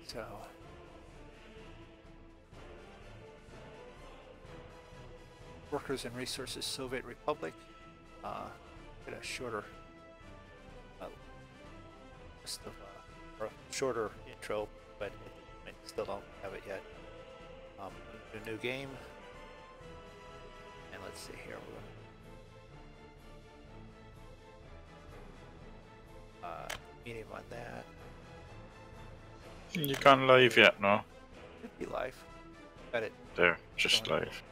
So workers and resources, Soviet Republic. Get a shorter list of or a shorter intro, but I still don't have it yet. A new game, and let's see here. We're gonna medium on that. You can't live yet, no? Could be live. Got it. There, just live.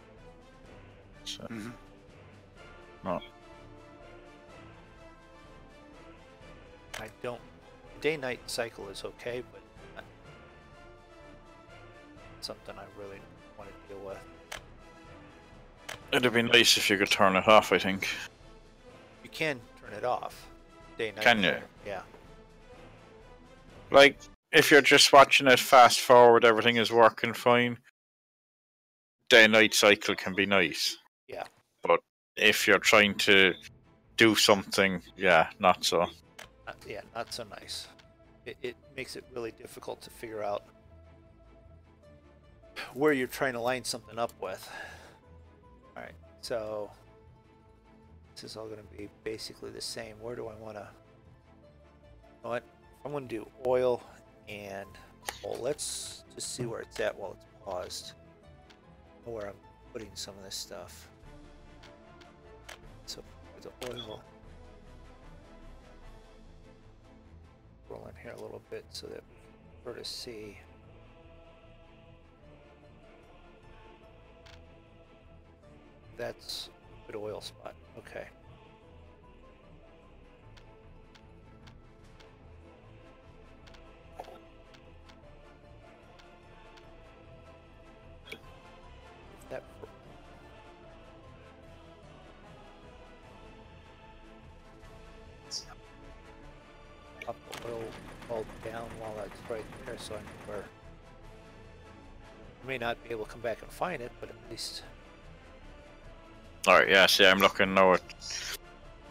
So, no. I don't. Day-night cycle is okay, but not something I really want to deal with. It'd be nice if you could turn it off, I think. You can turn it off. Day-night. Can you? Yeah. Like, if you're just watching it fast forward, everything is working fine. Day-night cycle can be nice. Yeah. But if you're trying to do something, yeah, not so. Yeah, not so nice. It makes it really difficult to figure out where you're trying to line something up with. All right, so this is all going to be basically the same. Where do I want to? You know what? I'm going to do oil and well, let's just see where it's at while it's paused. Where I'm putting some of this stuff. So for the oil. Roll in here a little bit so that we can sort of see. That's a good oil spot. Okay. That up the oil bulb down while that's right there, so I know where. I may not be able to come back and find it, but at least. Alright, yeah, see, I'm looking now at.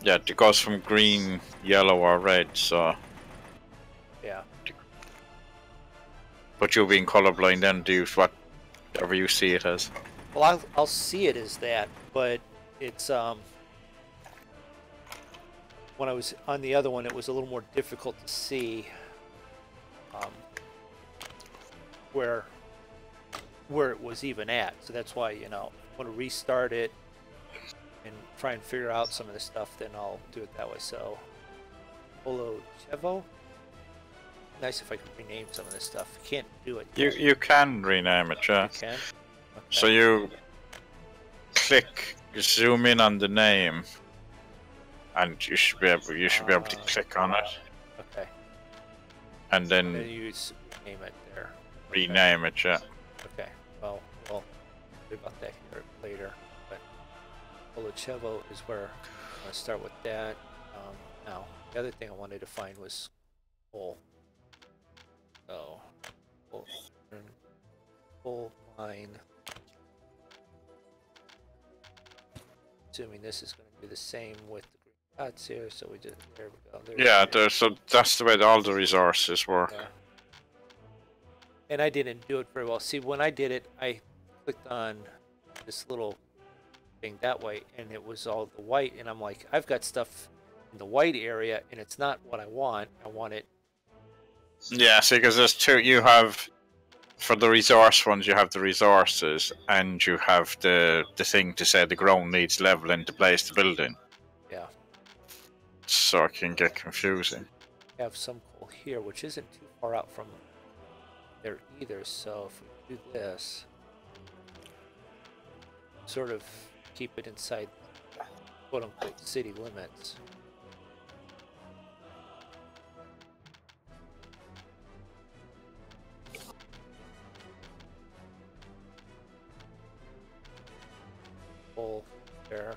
Yeah, it goes from green, yellow, or red, so. Yeah. But you being colorblind then, do you whatever you see it as? Well, I'll see it as that, but it's when I was on the other one, it was a little more difficult to see where it was even at. So that's why, you know, I want to restart it and try and figure out some of this stuff. Then I'll do it that way. So, Chevo. Nice if I could rename some of this stuff. Can't do it. You can rename it, yeah. You can. Okay. So you zoom in on the name, and you should be able to click on it. Okay. And then you name it there. Rename it, yeah. Okay. Well, we'll worry about that here later. But Olochevo is where I'm going to start with that. Now, the other thing I wanted to find was coal. So, coal mine. Assuming this is going to be the same with the green dots here, so we did. There we go. So that's the way all the resources work. Yeah. And I didn't do it very well. See, when I did it, I clicked on this little thing that way, and it was all the white. And I'm like, I've got stuff in the white area, and it's not what I want. I want it. Yeah, see, because there's two. You have, for the resource ones, you have the resources, and you have the thing to say the ground needs leveling to place the building. Yeah. So it can get confusing. I have some coal here, which isn't too far out from there either. So if we do this, sort of keep it inside quote-unquote city limits. Coal there.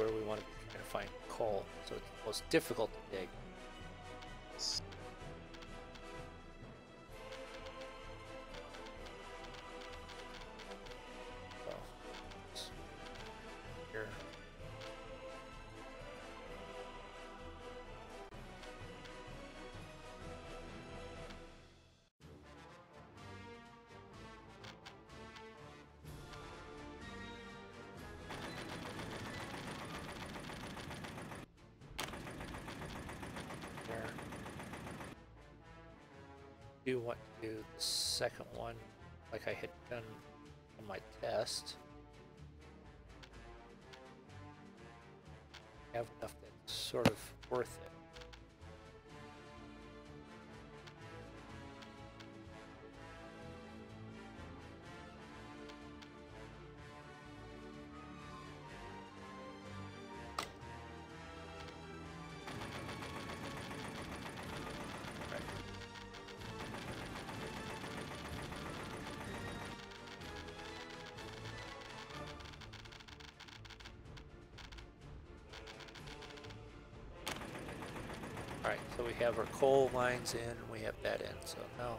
where we want to be trying to find coal, so it's the most difficult to dig. So, here. Do want to do the second one like I had done on my test. Have enough that's sort of worth it. Alright, so we have our coal lines in, and we have that in, so now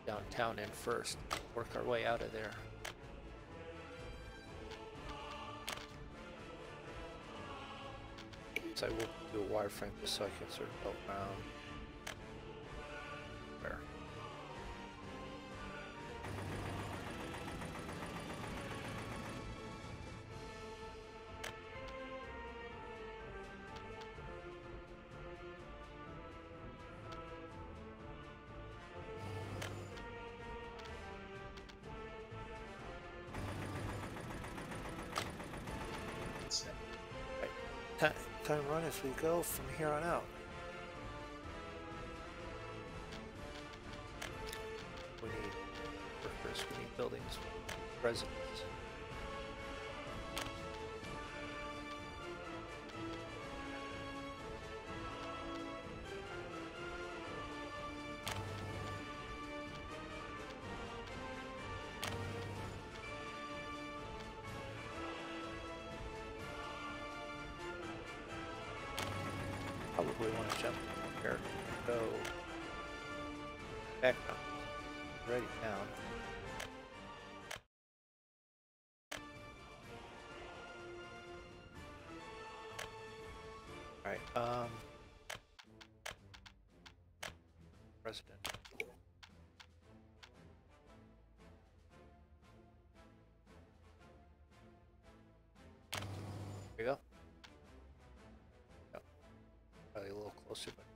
downtown in first, work our way out of there. So I will do a wireframe just so I can sort of go around there. Time run as we go from here on out. We need workers, we need buildings, residents. Probably want to jump here, go back up, ready down. Alright, president. There you go. Probably a little closer, but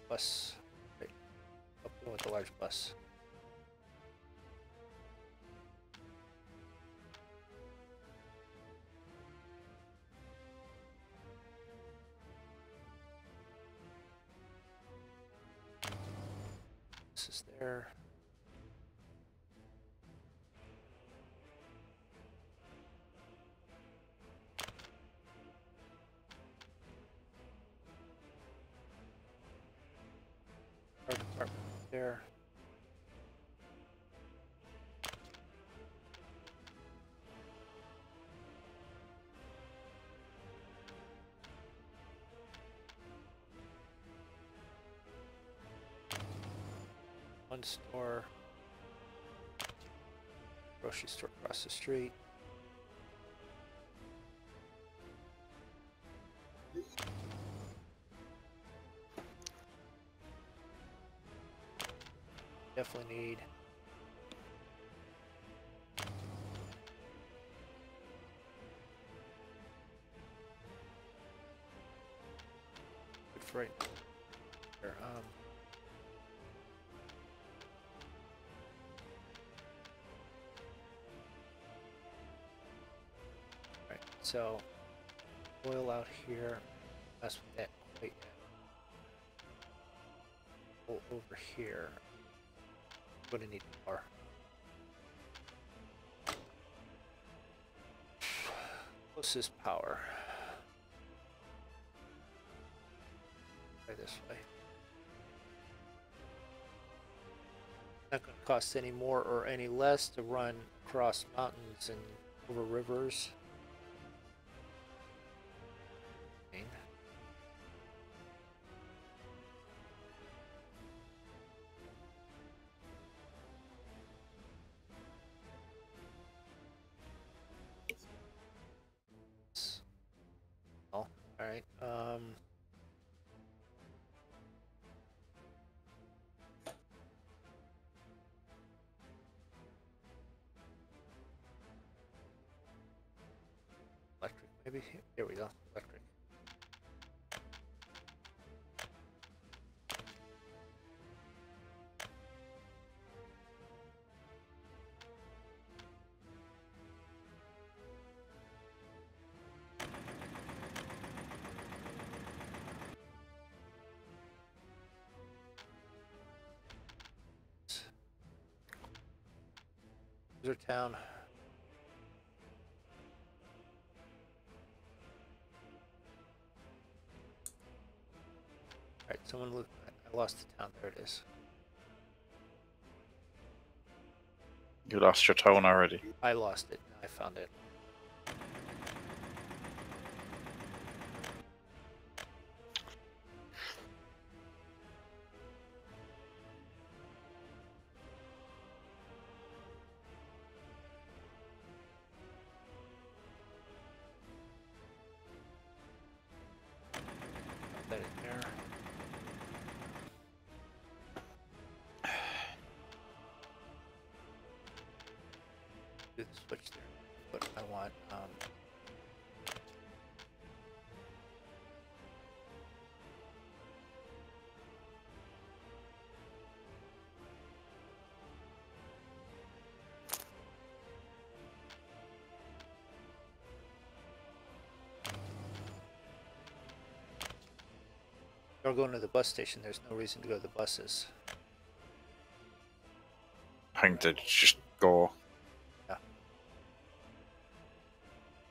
bus. Right. Up with the large bus. This is there. Our department there. One store. Grocery store across the street. Definitely need good for right there. Right, so oil out here. That's what that quite yet. Over here. Gonna need power. Closest power. Try this way. Not going to cost any more or any less to run across mountains and over rivers. Oh, all right. Electric, maybe. Here we go. Electric. Here's our town. Alright, someone look. I lost the town. There it is. You lost your tone already. I lost it. I found it. That in there. Do the switch there. But I want Or going to the bus station. There's no reason to go to the buses. I think they just go. Yeah.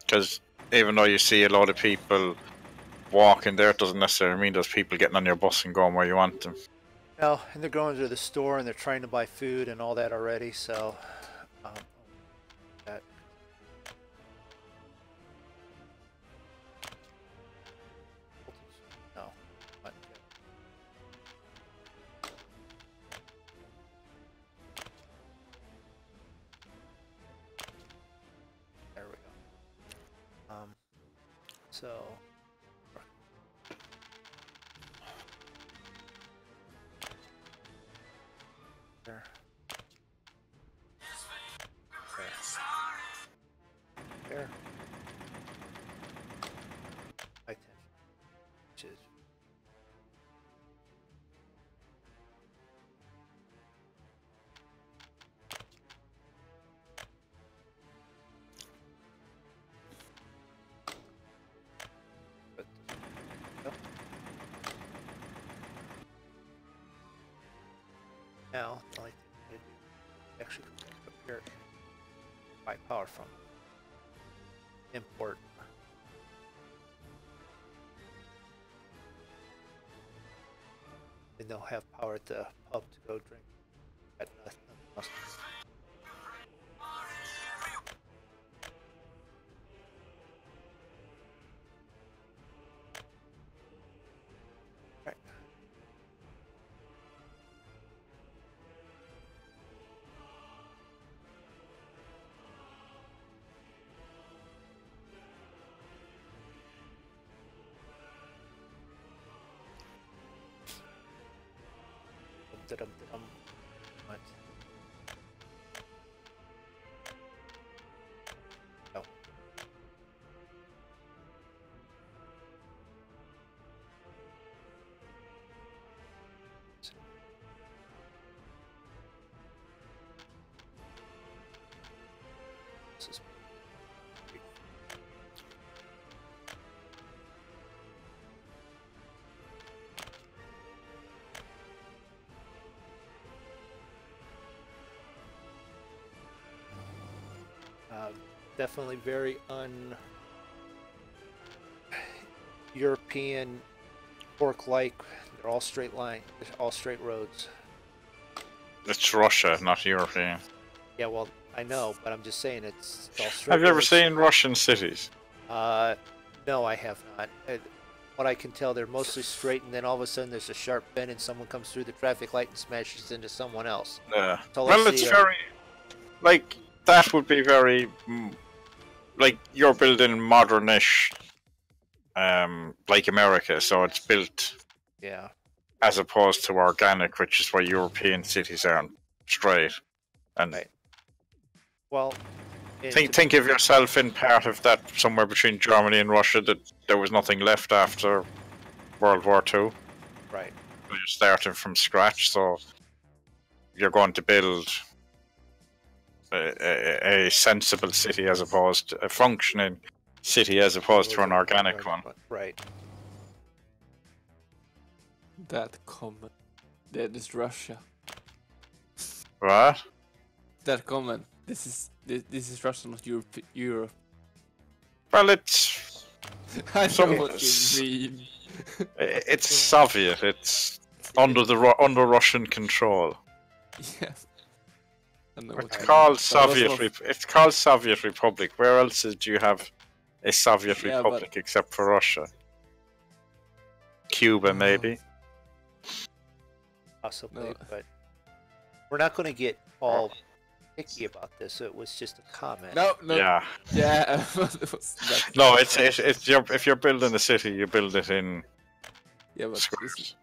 Because even though you see a lot of people walking there, it doesn't necessarily mean there's people getting on your bus and going where you want them. No, and they're going to the store and they're trying to buy food and all that already. So, that. No. Not good. There we go. So. There. There. High tension. Which is. But, oh. Now, I like to do actually up here. Buy power from import. And they'll have power at the pub to go drink. At nothing else. Right. Dum-dum-dum. What? Oh. This is definitely very un-European pork-like. They're all straight line, all straight roads. It's Russia, not European. Yeah, well, I know, but I'm just saying it's all straight. Have you ever seen Russian cities? No, I have not. What I can tell, they're mostly straight, and then all of a sudden there's a sharp bend, and someone comes through the traffic light and smashes into someone else. Yeah. So Well, it's very like that would be very like you're building modernish, like America, so it's built. Yeah. As opposed to organic, which is why European cities aren't straight. And right. Well, think of yourself in part of that somewhere between Germany and Russia that there was nothing left after World War II. Right. You're starting from scratch, so you're going to build a sensible city as opposed to a functioning city as opposed to an organic one. Right. That comment. That is Russia. What? That comment. This is Russia, not Europe. Well, it's. I know what you mean. It's Soviet. It's under Russian control. Yeah. It's called Soviet. It's called Soviet Republic. Where else do you have a Soviet Republic except for Russia? Cuba, maybe. Possibly, but we're not going to get all picky about this. It was just a comment. No. Yeah. Yeah. No, it's if you're building a city, you build it in. Yeah, but squares.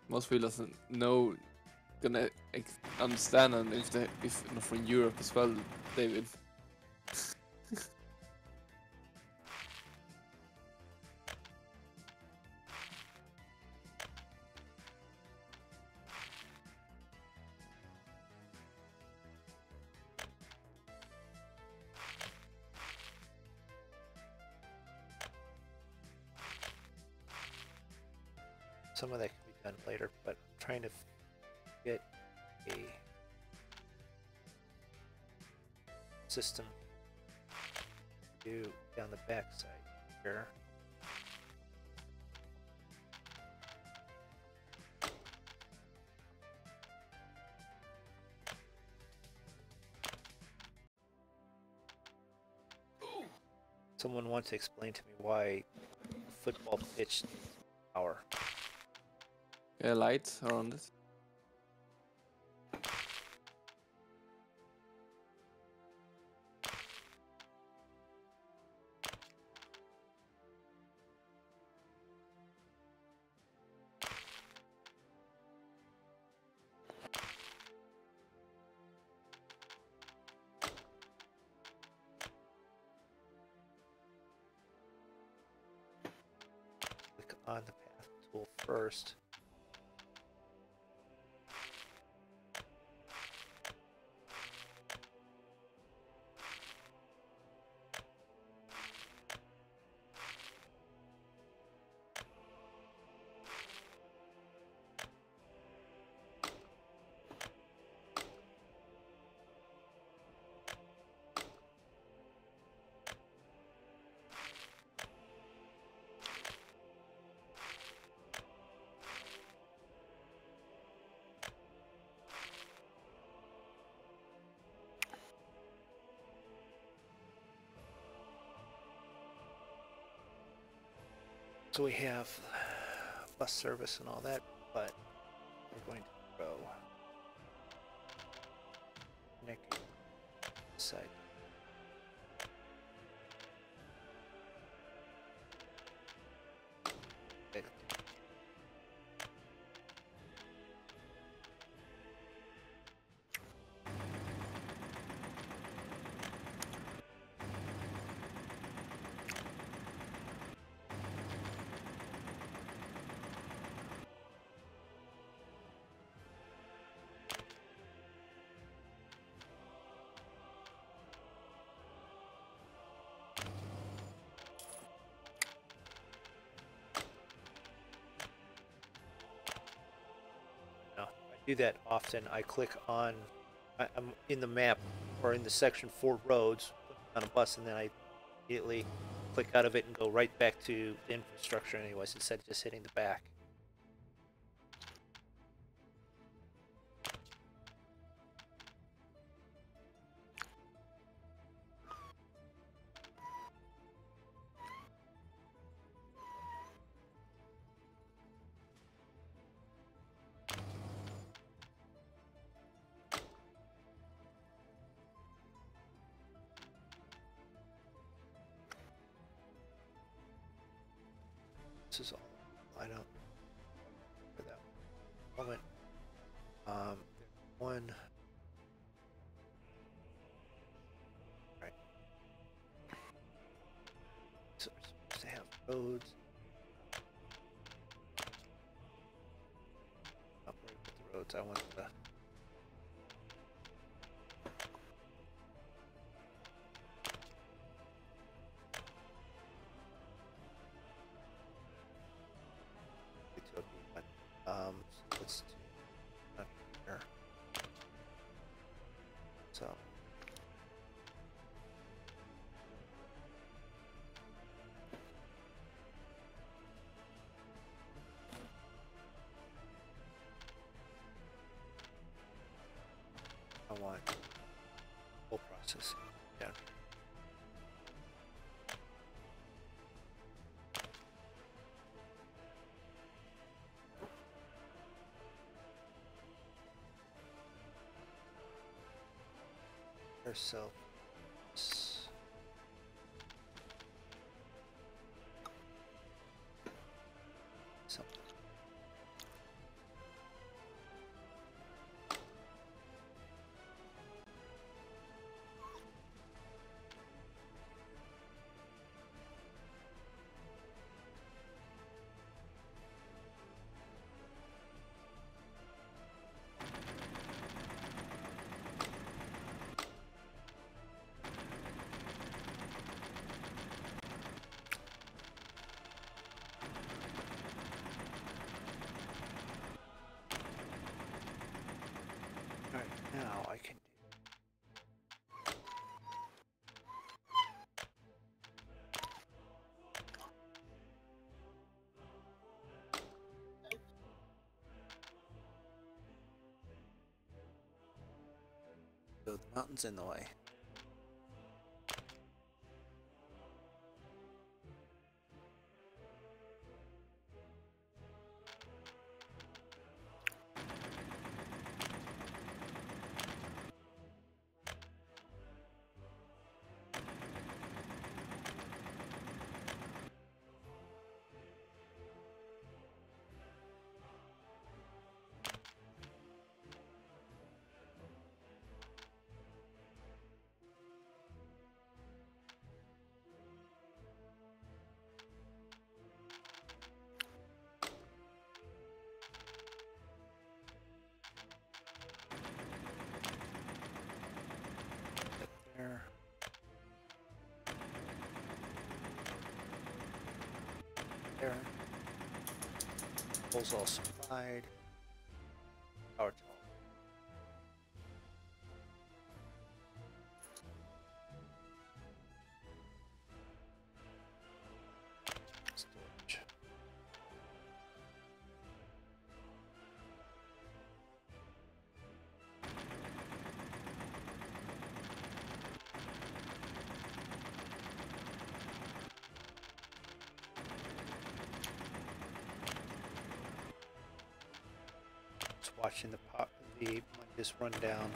Most people doesn't know, gonna understand, and if not from Europe as well, David. Some of that can be done later, but I'm trying to get a system to down the back side here. Someone wants to explain to me why a football pitch needs power. Yeah, lights around it. Click on the path tool first. So we have bus service and all that, but we're going to go connect side. Do that often. I click on, I'm in the map or in the section for roads on a bus, and then I immediately click out of it and go right back to the infrastructure anyways, instead of just hitting the back. This is all line up for that moment. One. Right. So we're supposed to have roads. Up where we put the roads. I want the. So let's do up here. So I want whole process down here. Ourselves. Something. All right, now I can so the mountain's in the way. There. There. Poles all supplied. Power tool. Storage. Just watching the money just run down.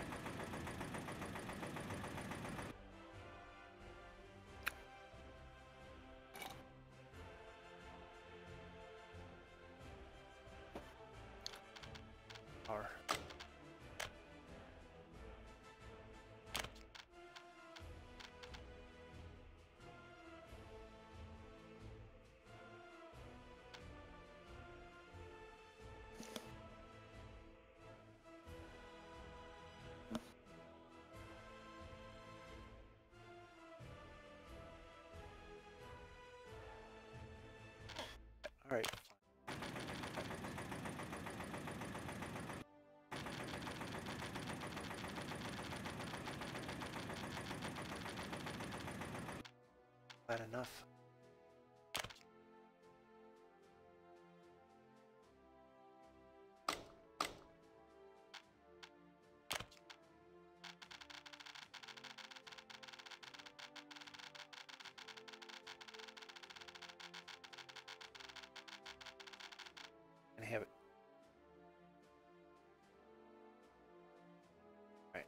Power. All right. Not enough. And have it. Right.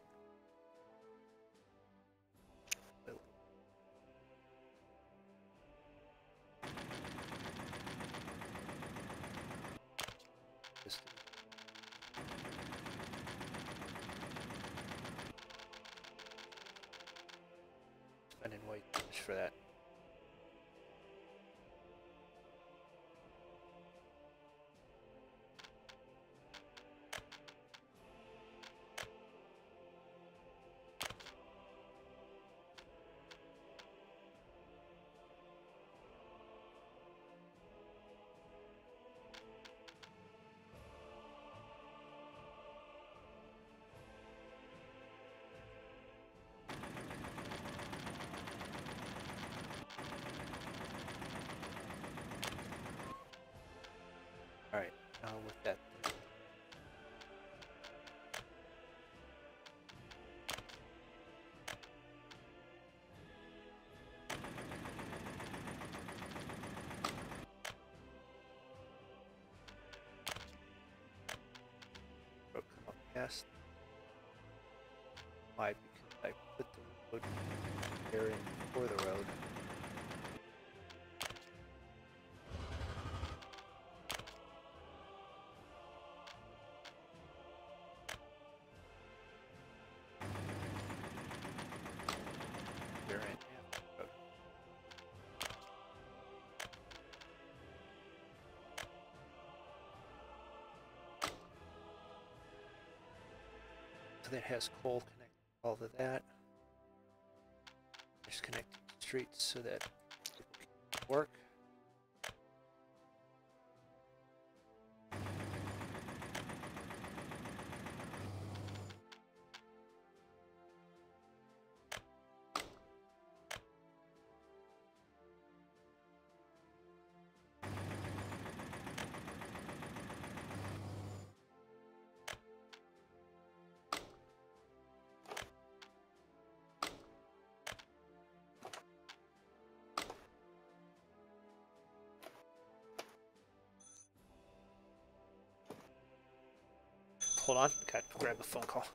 spending way too much for that. Alright, now with that. Comcast. Why? Because I put the road there in for the road. There in after the road. So that has coal connected all to that. Just connecting streets so that people can work. Hold on, gotta grab a phone call.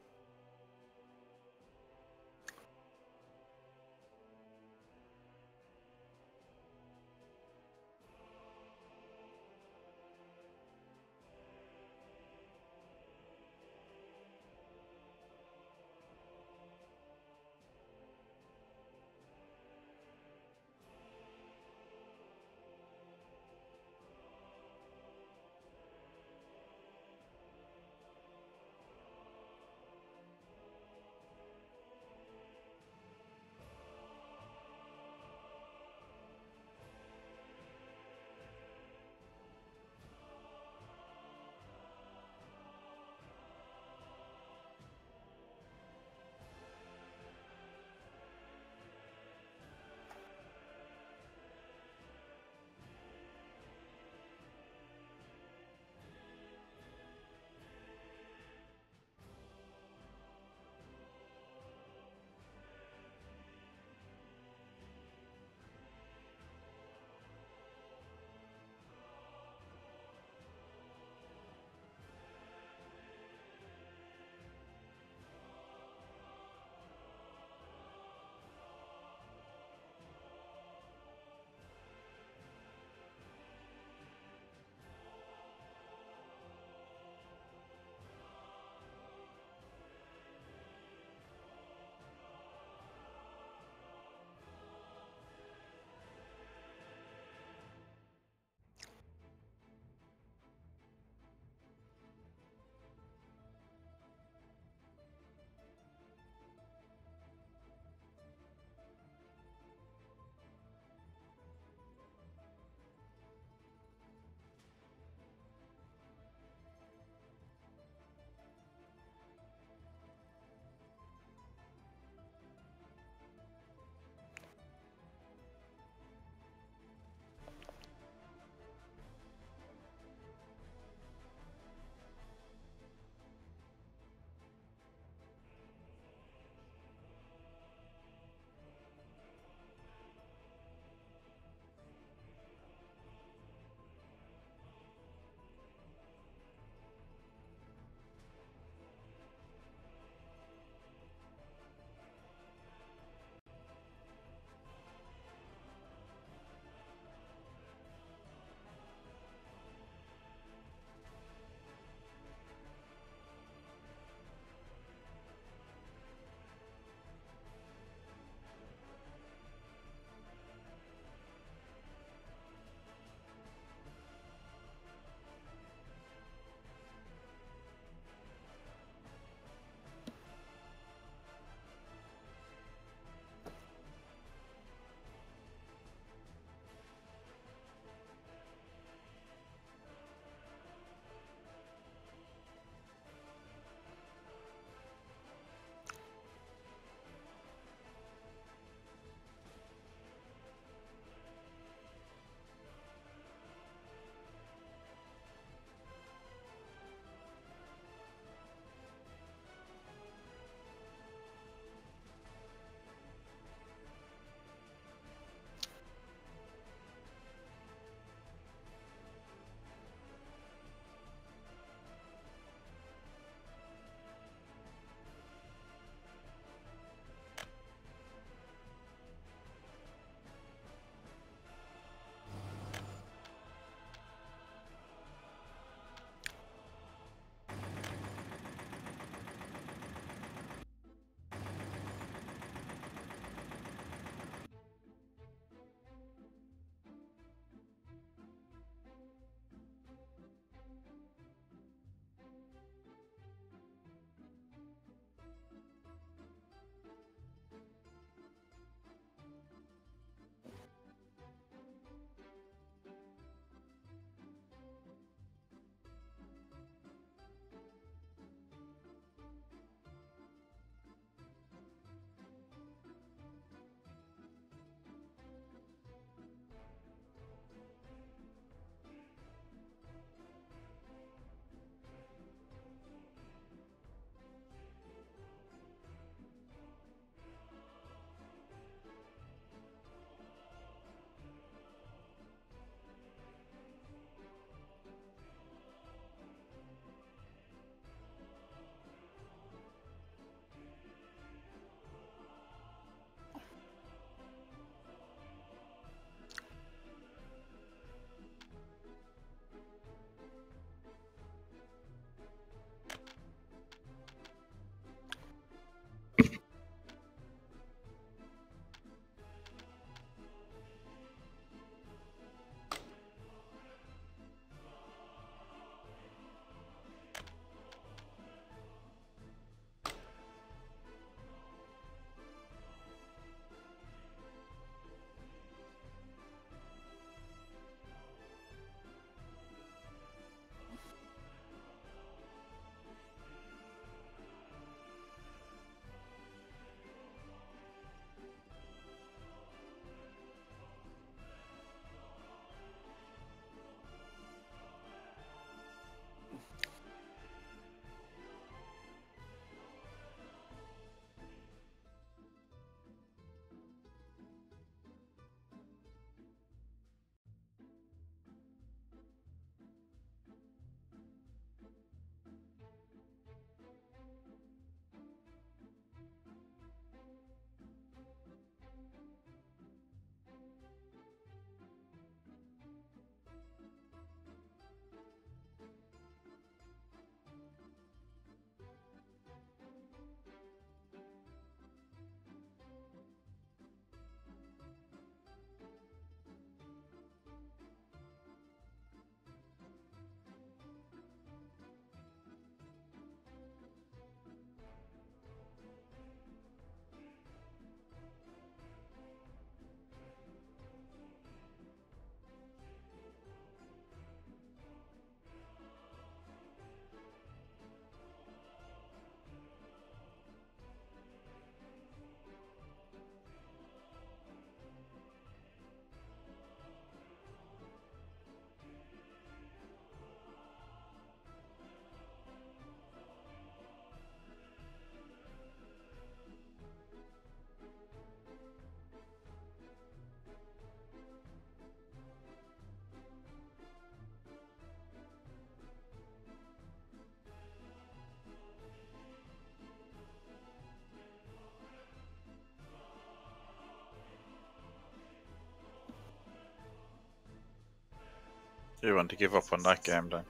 You want to give up on that game then?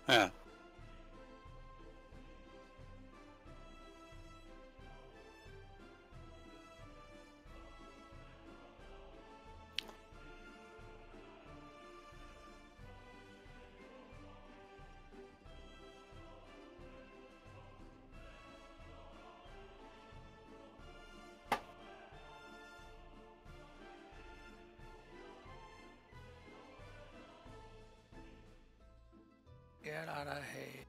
Yeah. Get out of here.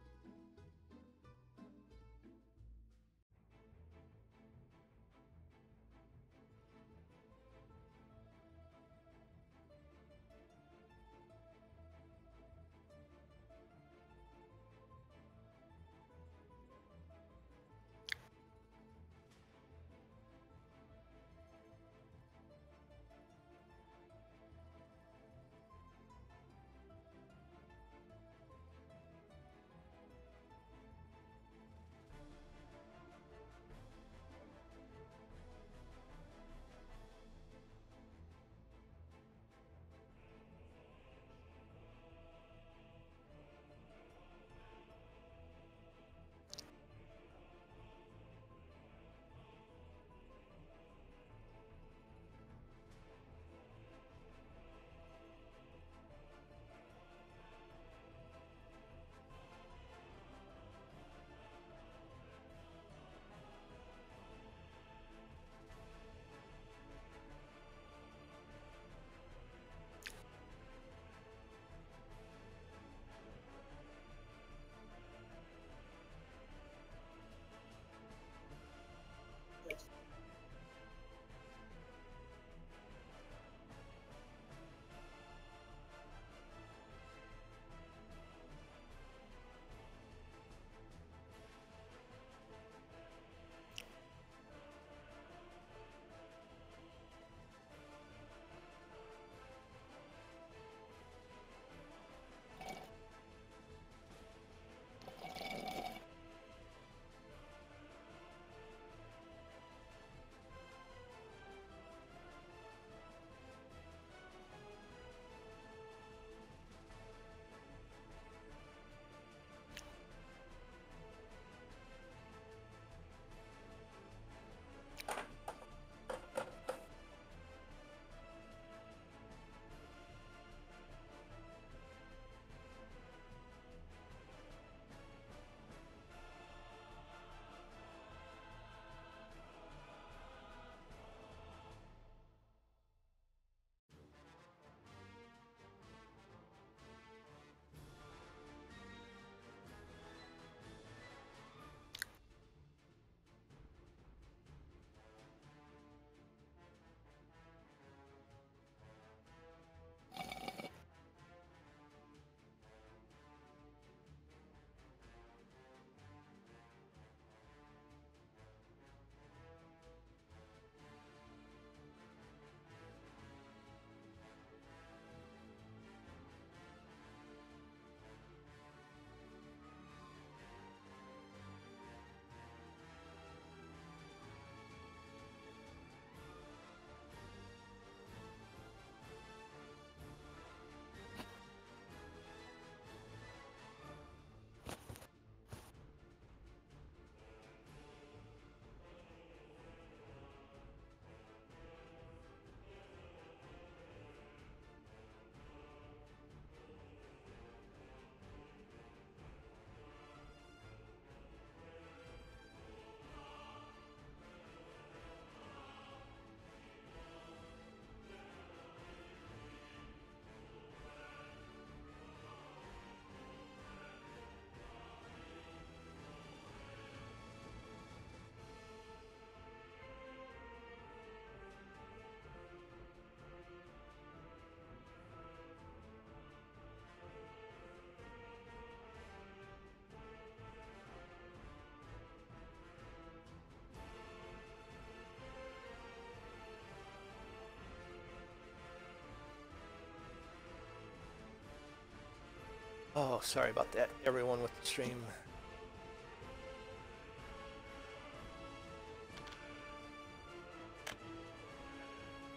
Oh, sorry about that, everyone with the stream.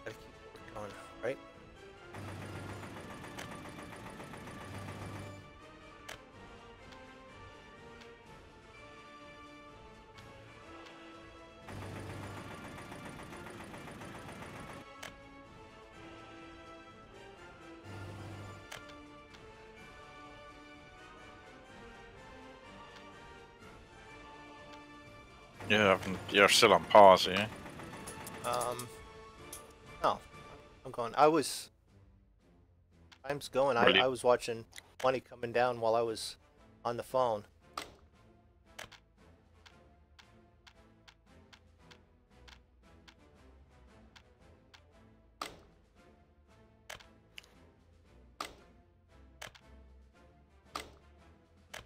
Gotta keep it going, right? You're still on pause, yeah? No, I'm going. Time's going. I Brilliant. was watching money coming down while I was on the phone.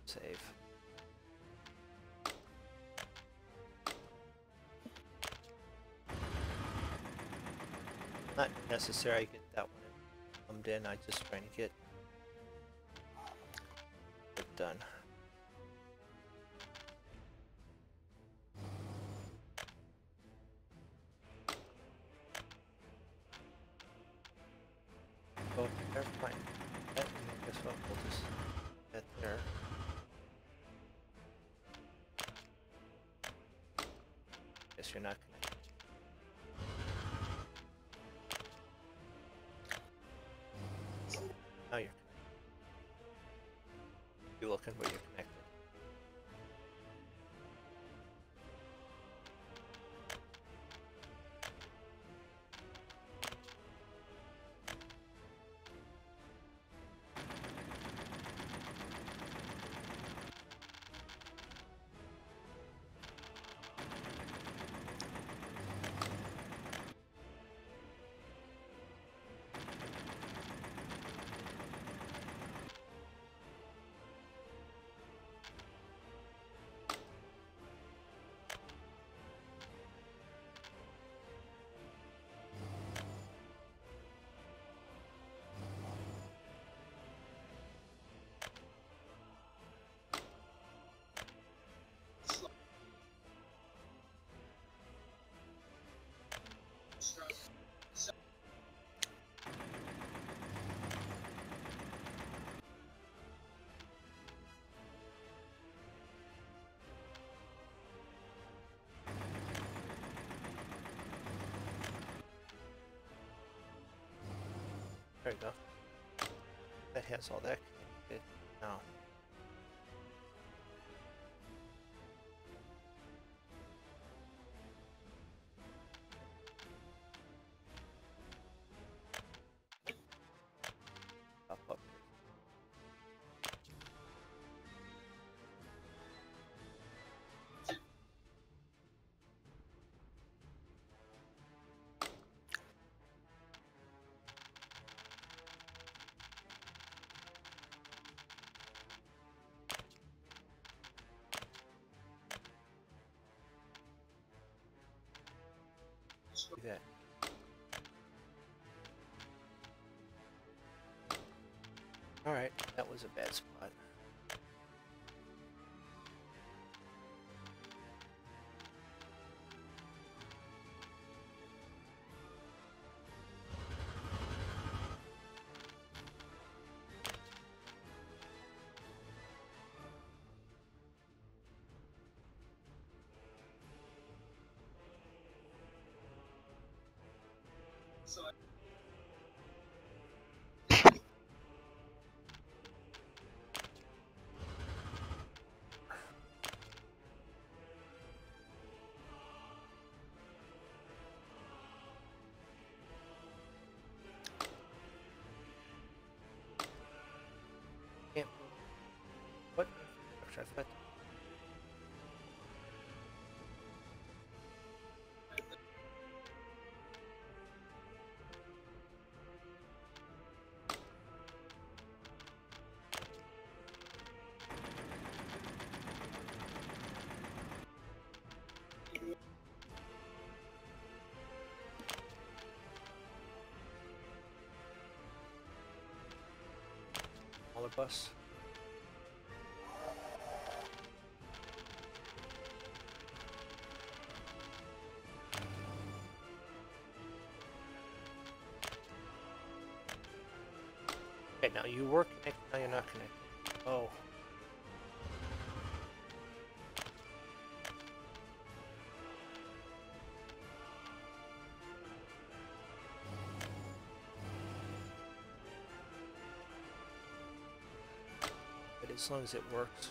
Save. Not necessary. I get that one plumbed in. I just trying to get it done. Oh, there, fine. That, I guess what, we'll just get there. Guess you're not connected. Now you're connected. You're looking where you're connected. There you go. That has all that connected now. Pop up. Do that. Alright, that was a bad spot. Can't move. What? I thought. Smaller bus. Okay, now you were connected, now you're not connected. Oh. But as long as it works.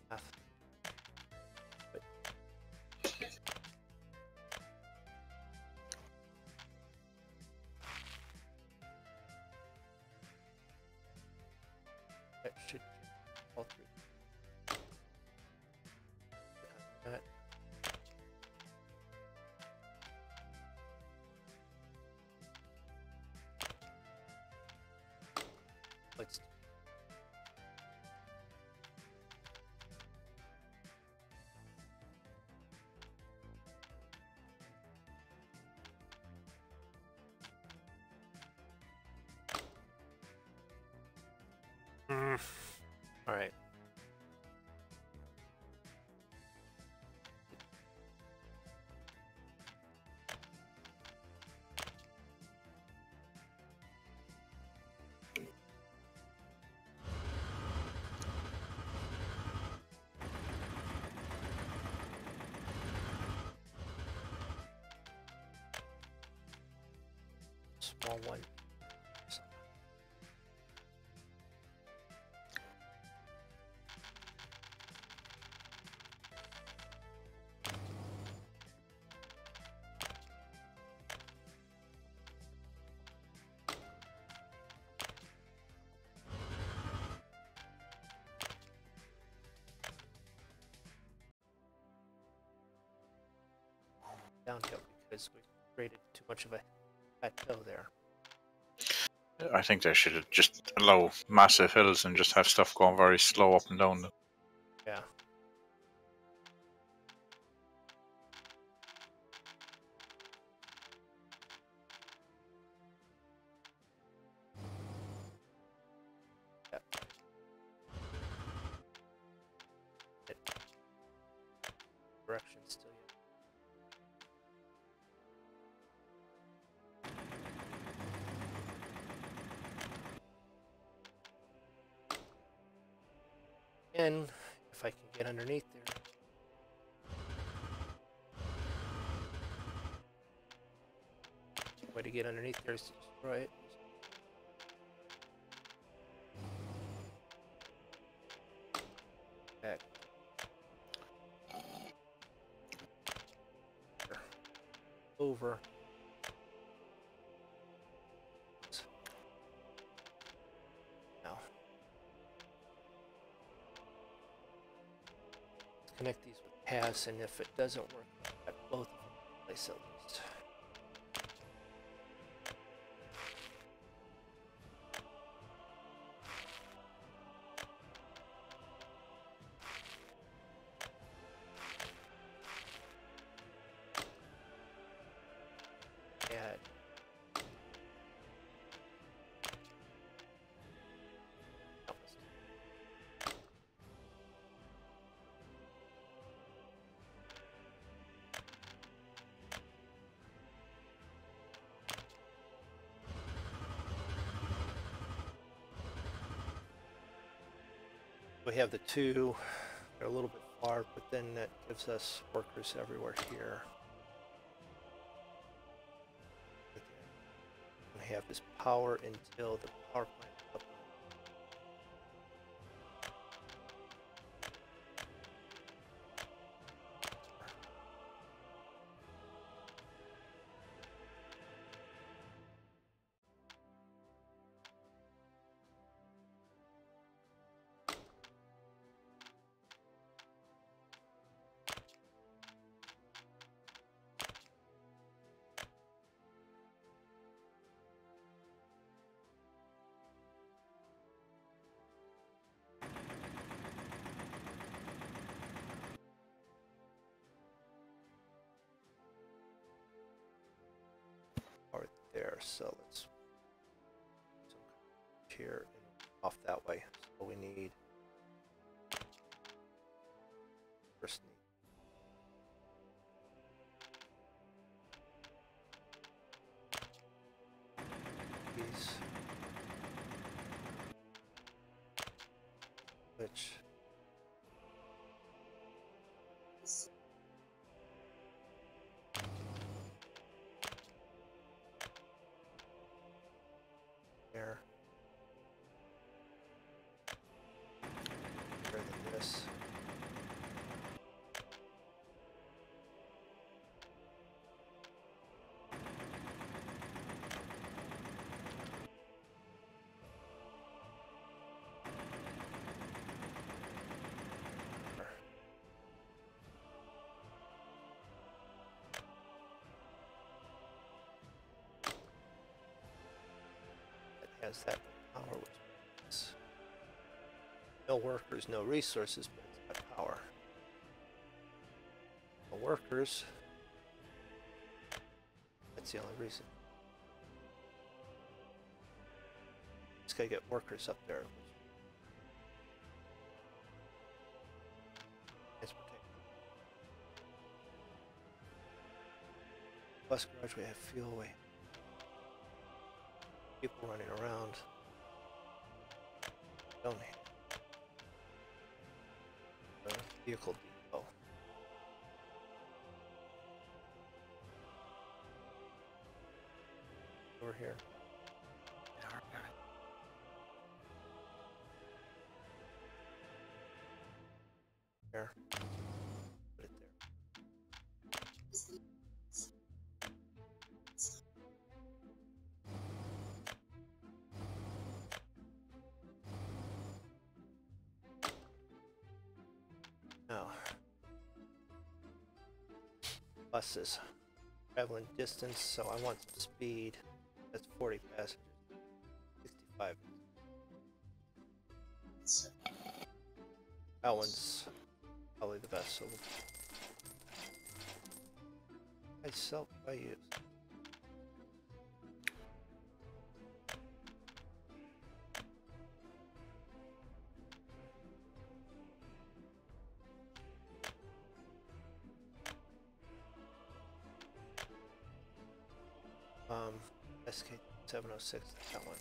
half. But that should all three. That. Let's all right. Small one. Downhill because we created too much of a plateau there. I think they should just allow massive hills and just have stuff going very slow up and down them. Yeah. Yep. Direction still yet. And if I can get underneath there. Way to get underneath there is to destroy it. Back. Over. Now. Connect these with paths, and if it doesn't work, at both of them in place at least. Add. We have the two, they're a little bit far, but then that gives us workers everywhere here. We have this power until the power plant is up. There, so let's here and off that way. So we need first need these, which there. Better than this. has that power, which means no workers, no resources, but it's got power. No workers. That's the only reason. Just gotta get workers up there. Bus garage, we have fuel, we people running around. Don't vehicle depot. Over here. There. Put it there. Now, buses, traveling distance, so I want some speed. That's 40 passengers, 65. That one's probably the best. So I sell, I use. SK706, that one.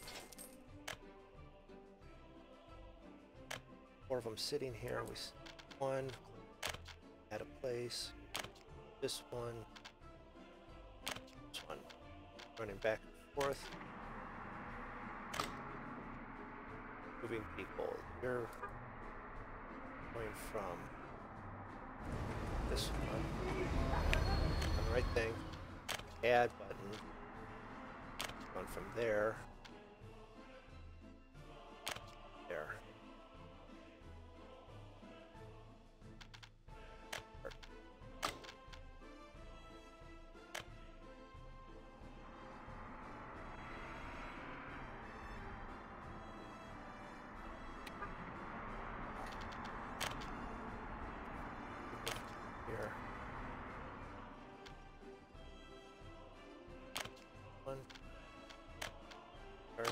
4 of them sitting here. We one at a place. This one running back and forth. Moving people. You're going from this one. On the right thing. Add button. Going from there. There. Here. One. There.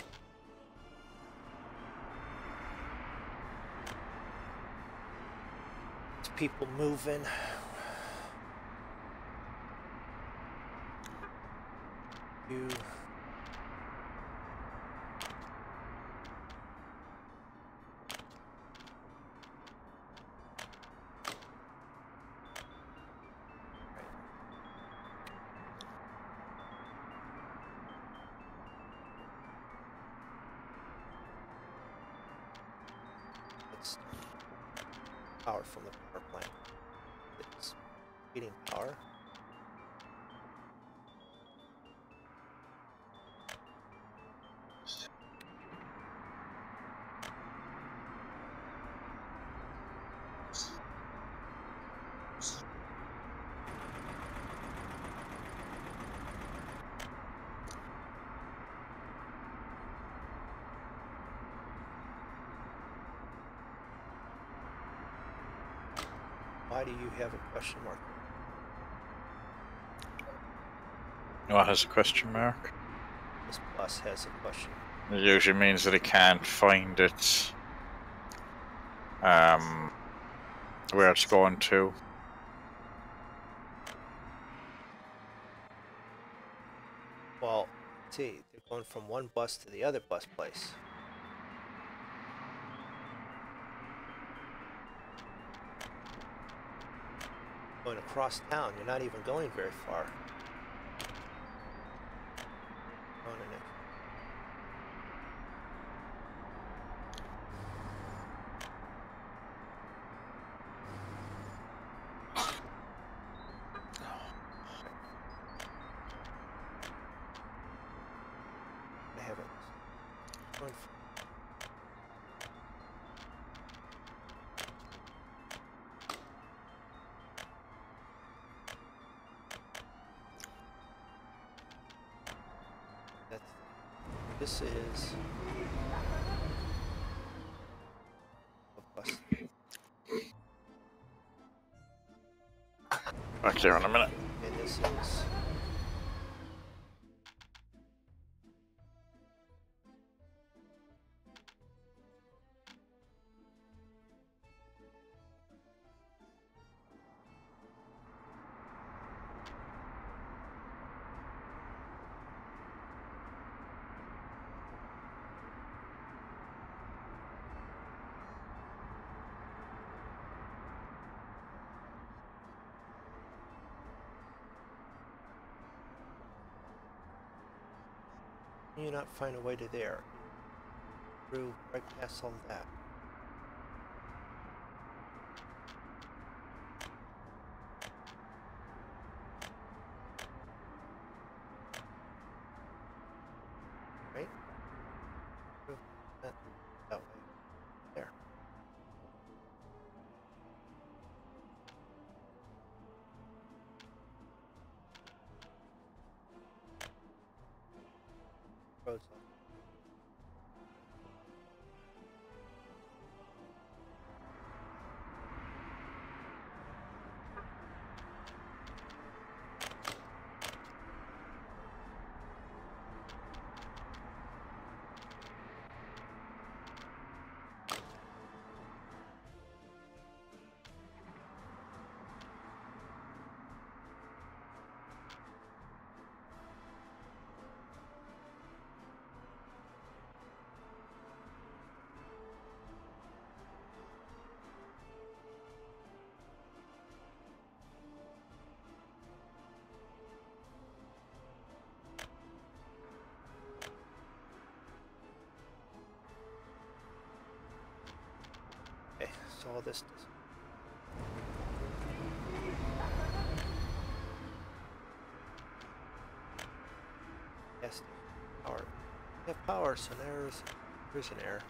It's people moving. You. Power from the power plant. It's heating power. Why do you have a question mark? What has a question mark? This bus has a question. It usually means that it can't find it. Where it's going to. Well, see, they're going from one bus to the other bus place. Going across town, you're not even going very far. On an I haven't. Going This is back here in a minute. And this is. Can you not find a way to there? Through right past all that. Right? Through that way. There. Roads on. Okay, so all this does. Yes, power. We have power, so there's an error.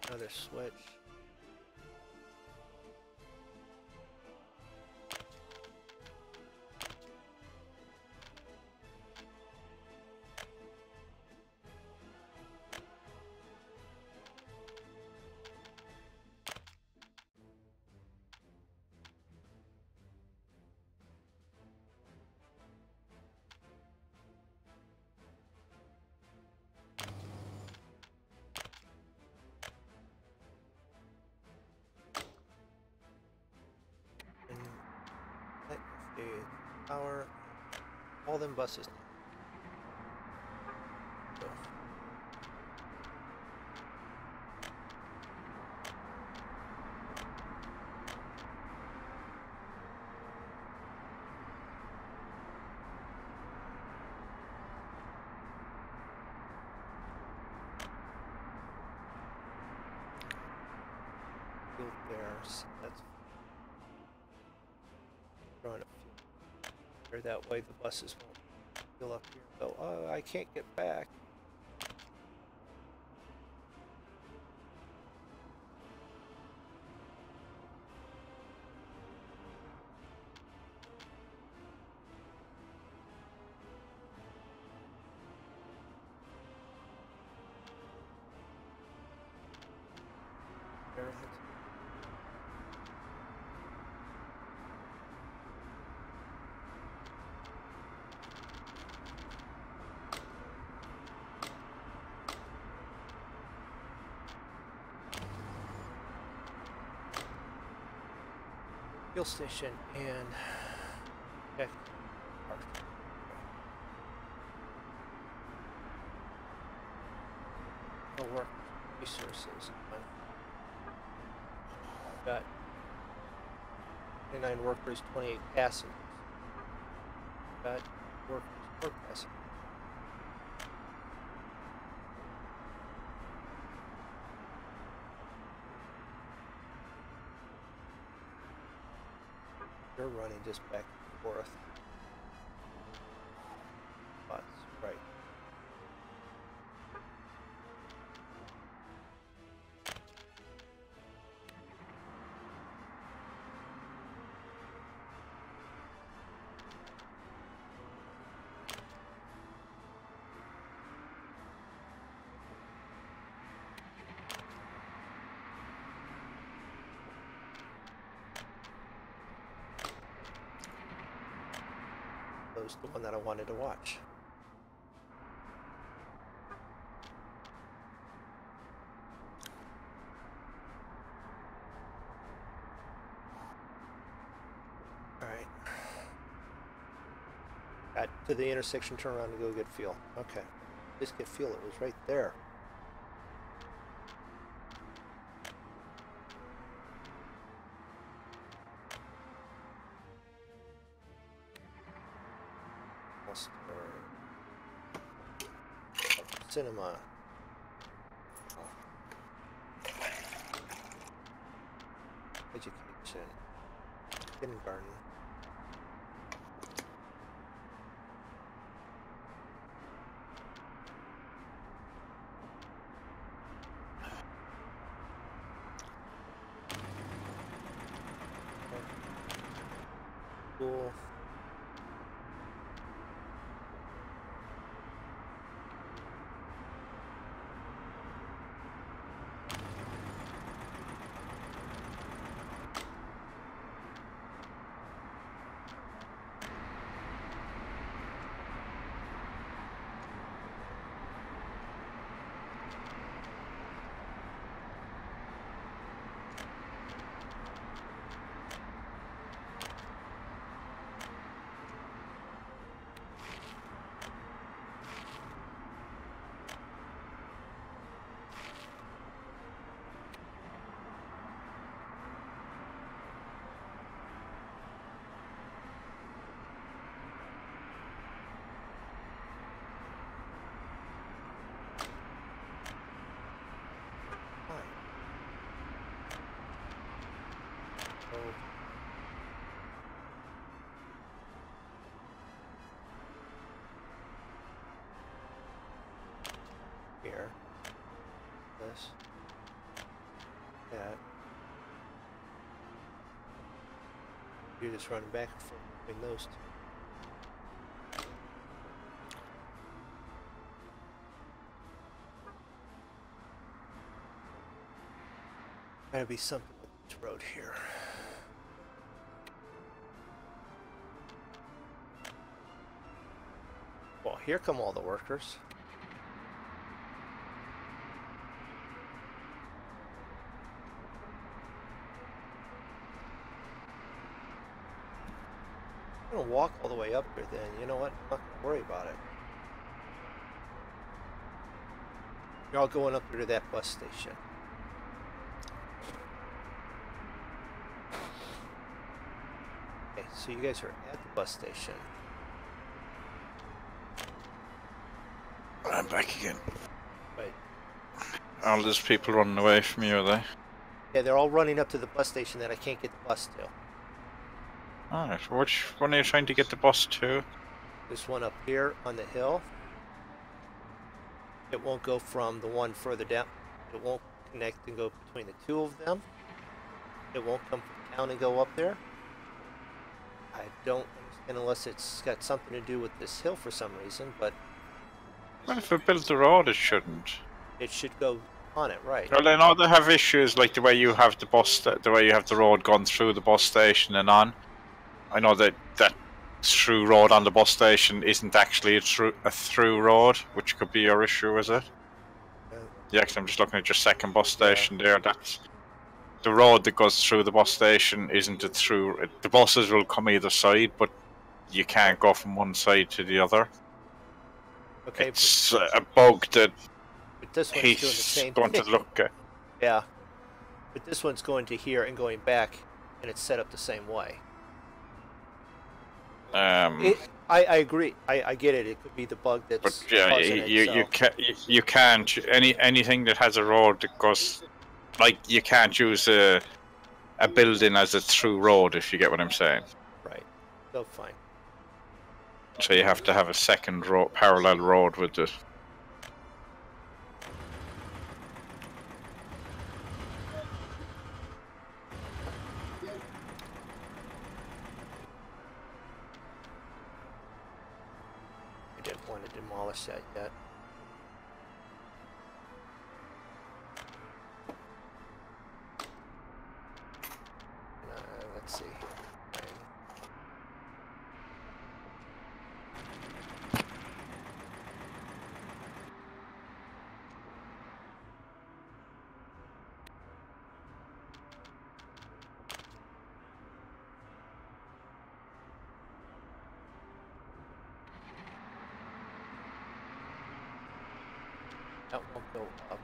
Another switch. The power, all them buses. So. Fuel there, so that's throwing up fuel. That way the buses won't fill up here. So, I can't get back. Arrowheads. Fuel station and okay. No work resources. Got 29 workers, 28 passengers. Got workers, 4 passengers. They're running just back and forth. That's right. chose the one that I wanted to watch. Alright. Got to the intersection, turn around and go get fuel. Okay. Just get fuel, it was right there. Cinema. Education. Kindergarten. Cool. Here. This. That. You're just running back and forth between those two. Gotta be something with this road here. Well, here come all the workers. I'm gonna walk all the way up here then. You know what? I'm not gonna worry about it. You're all going up here to that bus station. Okay, so you guys are at the bus station. I'm back again. Right. All those people running away from you, are they? Yeah, they're all running up to the bus station that I can't get the bus to. Alright, which one are you trying to get the bus to? This one up here on the hill. It won't go from the one further down. It won't connect and go between the two of them. It won't come from town and go up there. I don't understand unless it's got something to do with this hill for some reason, but Well, if we built the road, it shouldn't. it should go on it, right? Well, I know they have issues like the way you have the bus, the way you have the road gone through the bus station and on. I know that that through road on the bus station isn't actually a through road, which could be your issue, is it? Yeah, because I'm just looking at your second bus station there. That's the road that goes through the bus station. Isn't it through? The buses will come either side, but you can't go from one side to the other. Okay, It's a bug that but this one's doing the he's same going thing. to look at. Yeah, but this one's going to here and going back, and it's set up the same way. I agree. I get it. It could be the bug that's. But yeah, causing you can't anything that has a road that goes like you can't use a building as a through road, if you get what I'm saying. Right. So fine. So you have to have a second road, parallel road with it. I didn't want to demolish that yet. Let's see. That won't go up.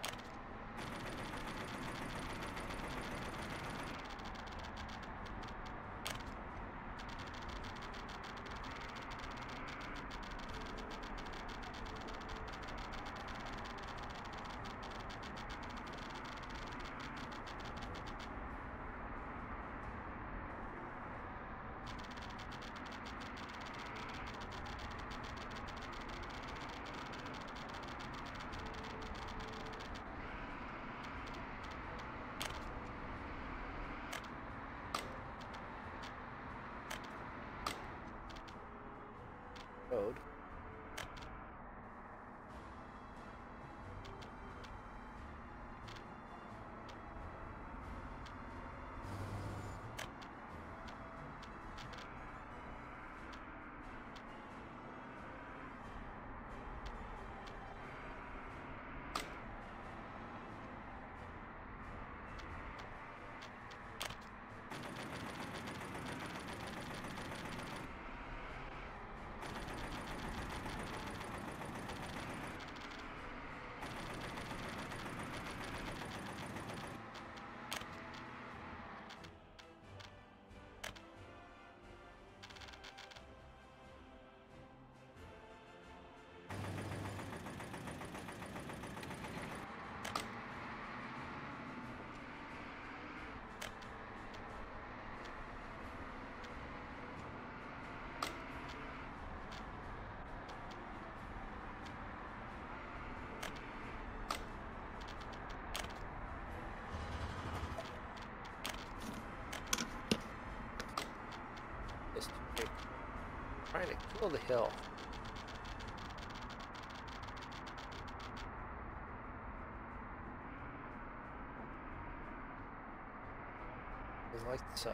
Road. Just trying to kill the hill. Like so.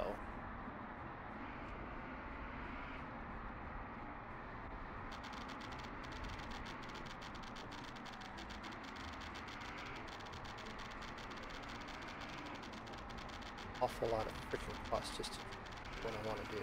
Awful lot of friction cost just to what I want to do.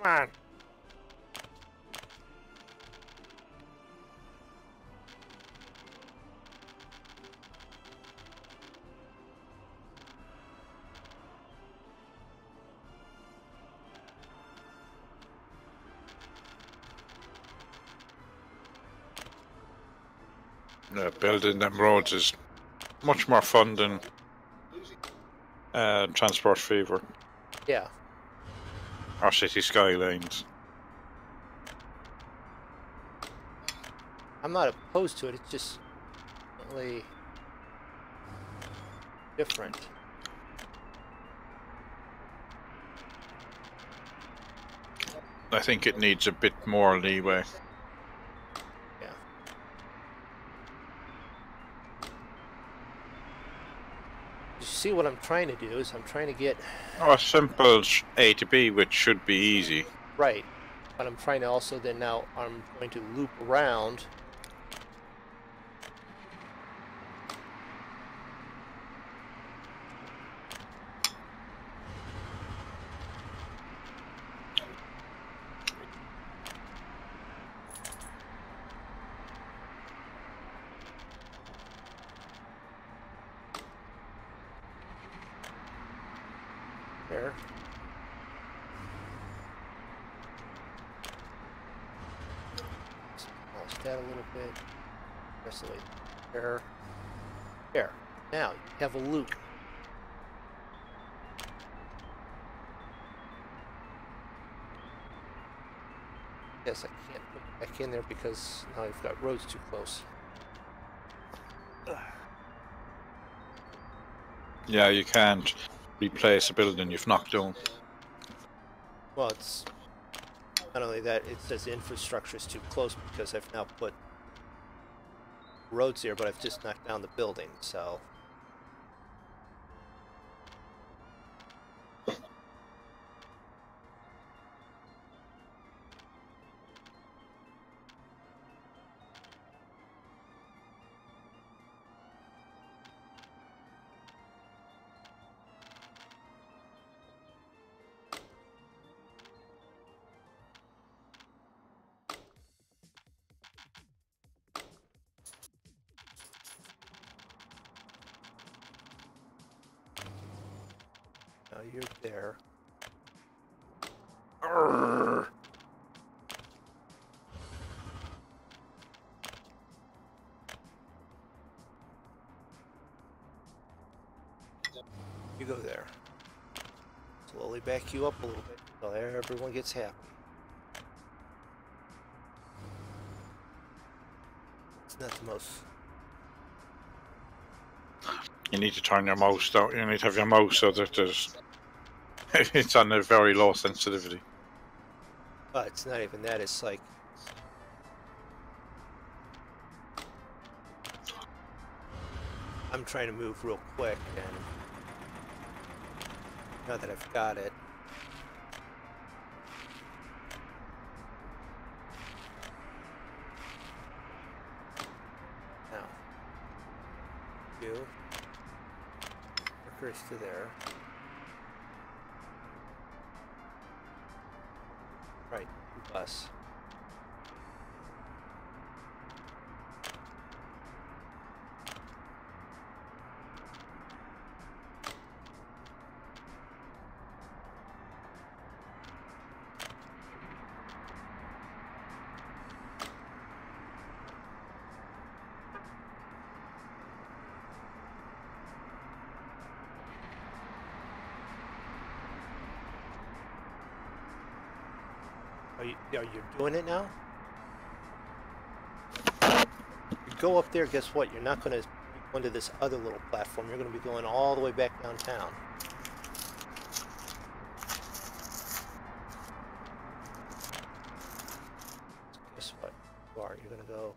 Come on. Building them roads is much more fun than Transport Fever Yeah. or City Skylines. I'm not opposed to it. It's just really different. I think it needs a bit more leeway. Yeah. You see what I'm trying to do is I'm trying to get Oh, a simple A to B, which should be easy. right, but I'm trying to also then now I'm going to loop around. there. Demolish that a little bit. Isolate there. There. Now you have a loop. Yes, I can't put it back in there because now I've got roads too close. Yeah, you can't replace a building you've knocked down. Well, it's not only that, it says infrastructure is too close because I've now put roads here, but I've just knocked down the building, so. Now you're there. Arrgh. You go there. Slowly back you up a little bit until everyone gets happy. It's not the most. You need to turn your mouse down. You need to have your mouse so that there's it's on a very low sensitivity. But it's not even that, it's like I'm trying to move real quick, and now that I've got it, now you workers to there. Right, bus. Are you doing it now? You go up there, guess what? You're not going to go into this other little platform. You're going to be going all the way back downtown. Guess what? You're going to go.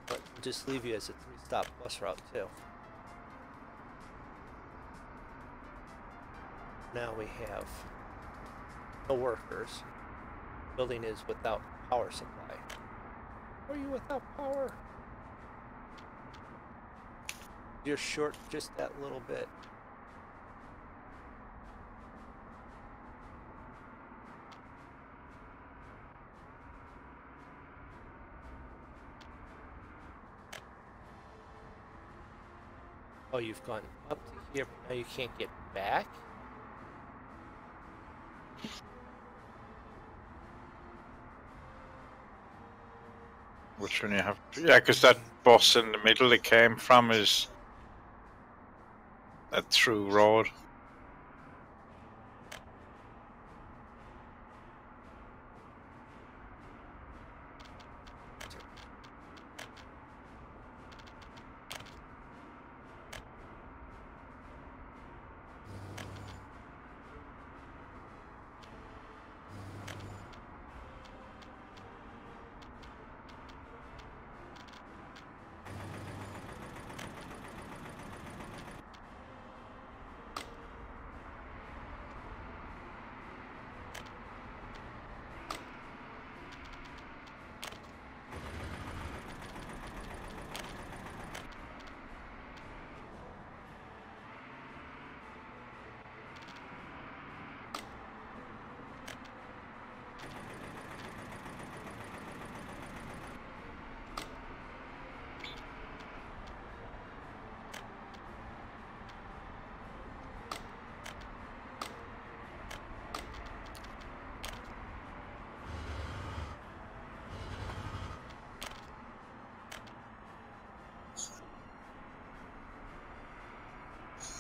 But I'll just leave you as a 3-stop bus route too. Now we have no workers. Building is without power supply. Are you without power? You're short just that little bit. Oh, you've gone up to here, but now you can't get back? Which one you have? Yeah, because that bus in the middle it came from is a through road.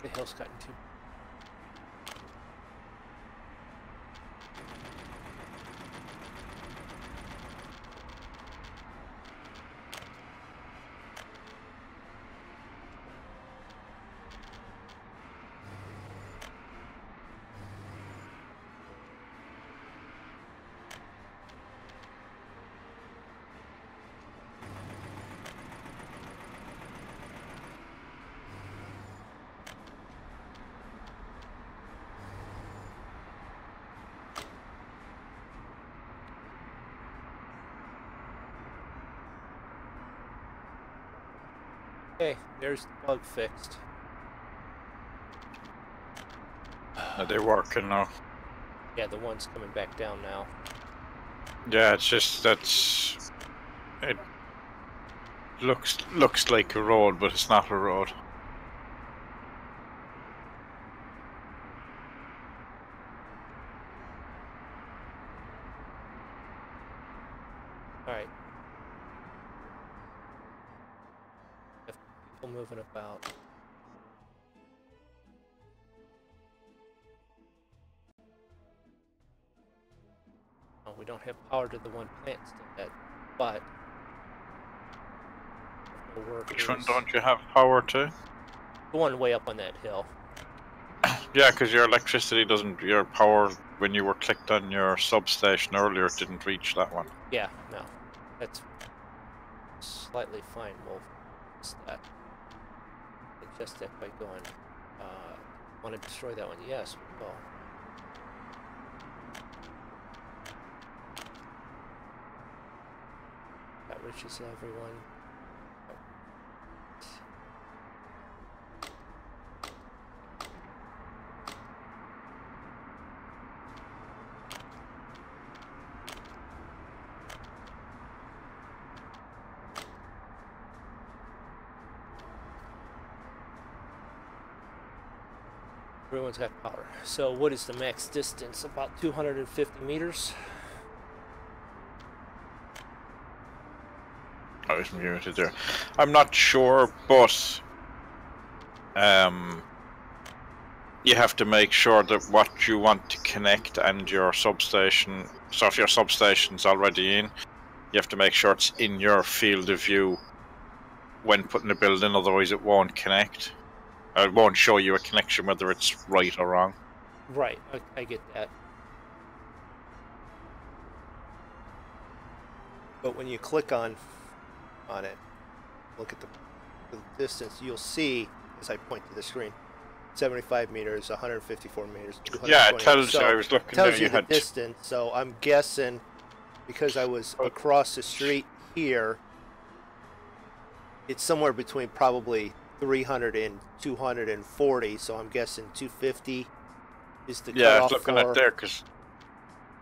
The hill's gotten too. Okay, there's the bug fixed. Are they working now? Yeah, the one's coming back down now. Yeah, it's just that's it. Looks like a road, but it's not a road. Alright. People moving about. Oh, we don't have power to the one plant still yet, but the workers. Which one don't you have power to? The one way up on that hill. Yeah, because your electricity doesn't. Your power when you were clicked on your substation earlier didn't reach that one. Yeah, no. That's slightly fine. We'll fix that. Adjust that by going. Want to destroy that one? Yes, we will. That reaches everyone. Everyone's got power. So what is the max distance? About 250 meters? I was muted there. I'm not sure, but you have to make sure that what you want to connect and your substation. So if your substation's already in, you have to make sure it's in your field of view when putting the build in. Otherwise, it won't connect. It won't show you a connection whether it's right or wrong. Right, I get that. But when you click on it, look at the distance, you'll see, as I point to the screen, 75 meters, 154 meters, 220. Yeah, it tells you. So I was looking it tells there. you You the had distance, so I'm guessing, because I was across the street here, it's somewhere between probably 300 and 240, so I'm guessing 250 is the yeah, cutoff looking for... at there because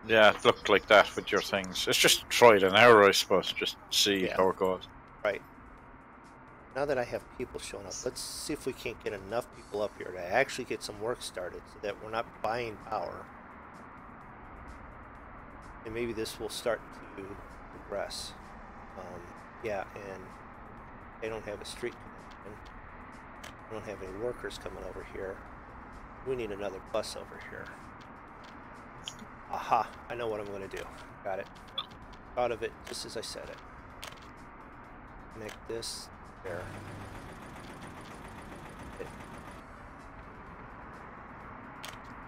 yeah, it looked like that with your things. It's just trial and error, I suppose. Just see how it goes. Right. Now that I have people showing up, let's see if we can't get enough people up here to actually get some work started so that we're not buying power. And maybe this will start to progress. Yeah, and they don't have a street connection. I don't have any workers coming over here. We need another bus over here. Aha, I know what I'm going to do. Got it. Thought of it just as I said it. Connect this there. Okay.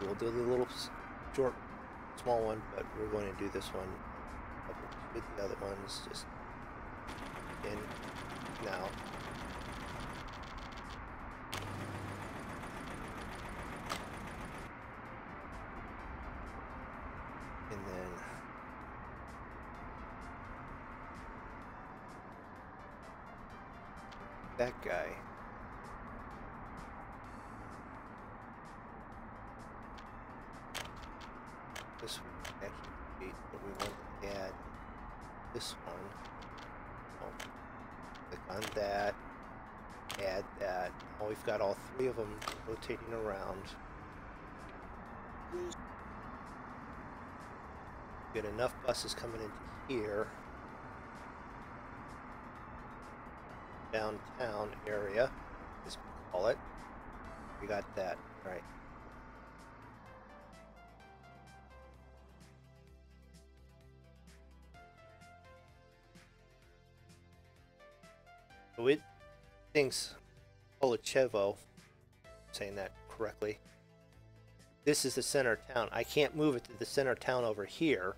We'll do the little short, small one, but we're going to do this one with the other ones just in now. And then that guy. This one actually be what we want to add. This one. Oh, click on that. Add that. Now we've got all three of them rotating around. Get enough buses coming into here. Downtown area, as we call it. We got that. All right. So it thinks Polichevo, saying that correctly. This is the center of town. I can't move it to the center of town over here.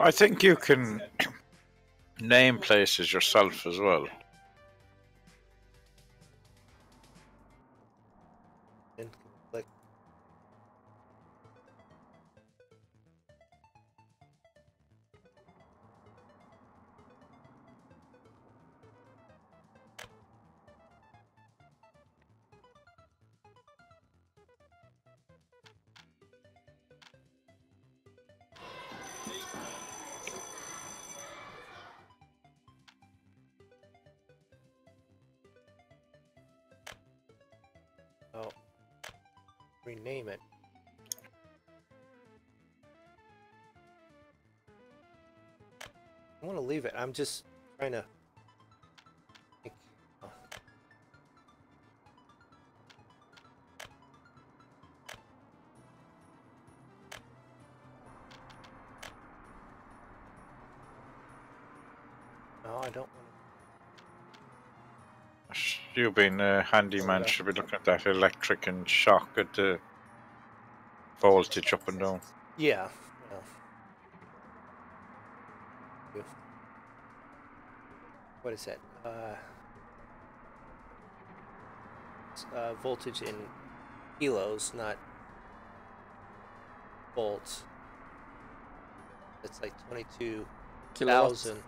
I think you can name places yourself as well. And click. Oh, rename it. I want to leave it. I'm just trying to think. Oh. No, I don't want You being a handyman should be looking at that electric and shock at the voltage up and down. to. Yeah. Yeah. What is that? It's, voltage in kilos, not volts. It's like 22,000.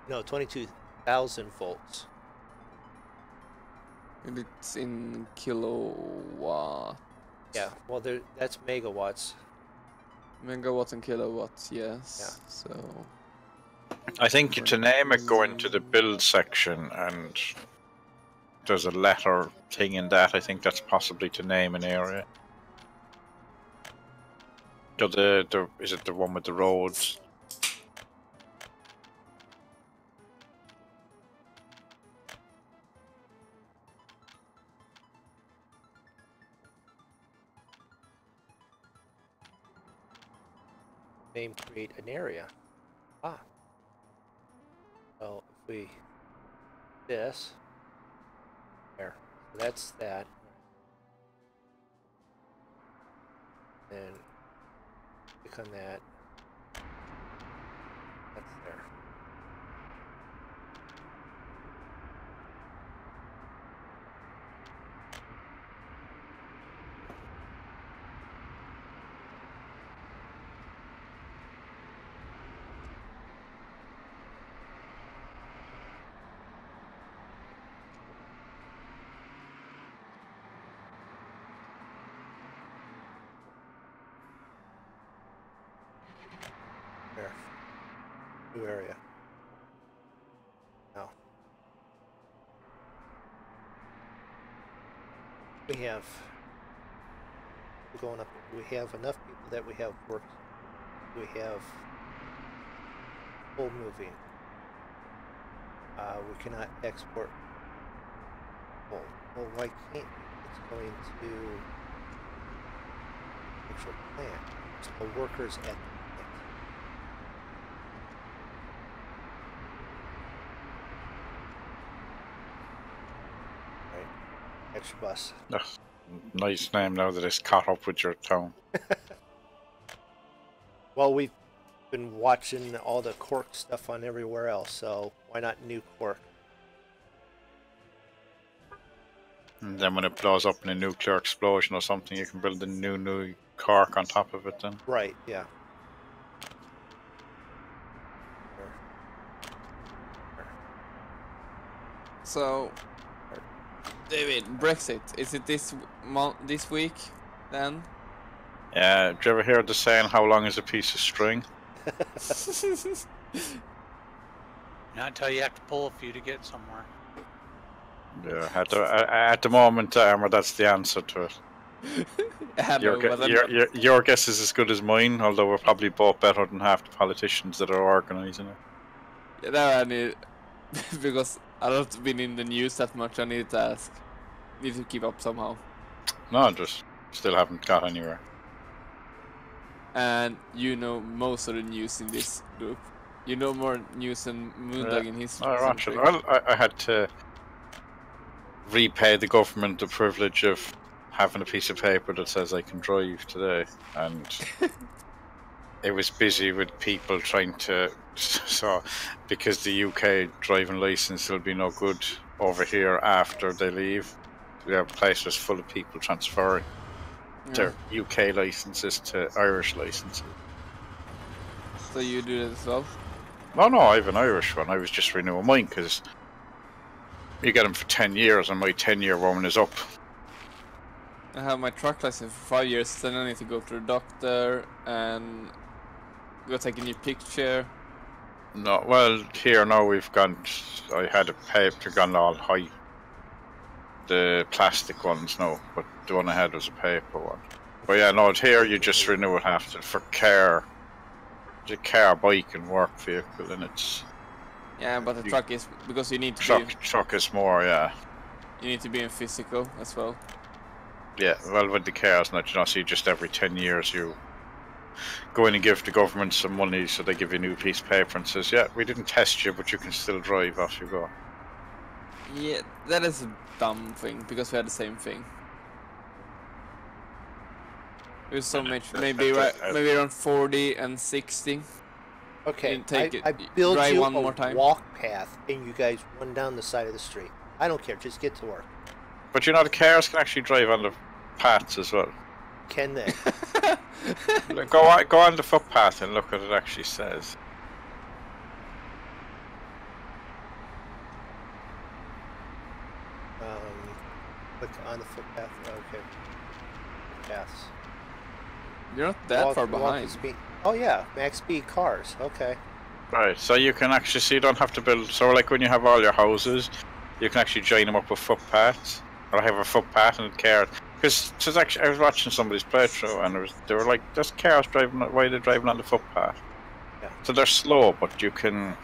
No, 22,000 volts. And it's in kilowatt. Yeah, well, that's megawatts. Megawatts and kilowatts, yes. Yeah. So. I think to name it, go into the build section and there's a letter thing in that. I think that's possibly to name an area. So is it the one with the roads? Name create an area. Ah. So if we this there, so that's that. Then click on that. That's there. There. New area. Now. We have, we're going up, we have enough people that we have work, we have full moving. We cannot export. Well, why can't we? It's going to actual plant. So workers at the plant. Right. Extra bus. Ugh, nice name now that it's caught up with your tone. Well, we've been watching all the Cork stuff on everywhere else, so why not new Cork? And then when it blows up in a nuclear explosion or something, you can build a new Cork on top of it then. Right, yeah. So, David, Brexit, is it this week then? Yeah, did you ever hear the saying, how long is a piece of string? Not until you have to pull a few to get somewhere. Yeah, at the moment, that's the answer to it. Your guess is as good as mine, although we're probably both better than half the politicians that are organising it. Yeah, no, I need because I don't been in the news that much. I need to ask. Need to keep up somehow. No, just still haven't got anywhere. And you know most of the news in this group. You know more news than MoonDog in his Actually, century. well, I had to repay the government the privilege of having a piece of paper that says I can drive today, and it was busy with people trying to. So, because the UK driving license will be no good over here after they leave, the place was full of people transferring their UK licenses to Irish licenses. So you do that as well? No, I have an Irish one. I was just renewing mine because you get them for 10 years, and my 10-year one is up. I have my truck license for 5 years, then I need to go to the doctor and go take a new picture. No, well, here now we've gone. I had a paper gone all high. The plastic ones, no, but the one I had was a paper one. But yeah, no, here you just renew it after for car. The car, bike, and work vehicle, and it's. Yeah, but the truck is because you need to truck is more, yeah. You need to be in physical as well. Yeah, well, with the cars, not, you know, see, just every 10 years you go in and give the government some money, so they give you a new piece of paper and says, yeah, we didn't test you, but you can still drive, off you go. Yeah, that is a dumb thing, because we had the same thing. It was so much, maybe around 40 and 60. Okay, Take I build drive you one a more time. walk path, and you guys run down the side of the street. I don't care, just get to work. But you know, the cars can actually drive on the paths as well. Can they? Go on the footpath and look what it actually says. Click on the footpath. Okay. Paths. You're not that far behind. Oh yeah, max speed cars. Okay. Right, so you can actually see, you don't have to build. So like when you have all your houses, you can actually join them up with footpaths. Or have a footpath and a car. Because actually, I was watching somebody's playthrough, and they were like, "There's cars driving. Why are they driving on the footpath?" Yeah. So they're slow, but you can.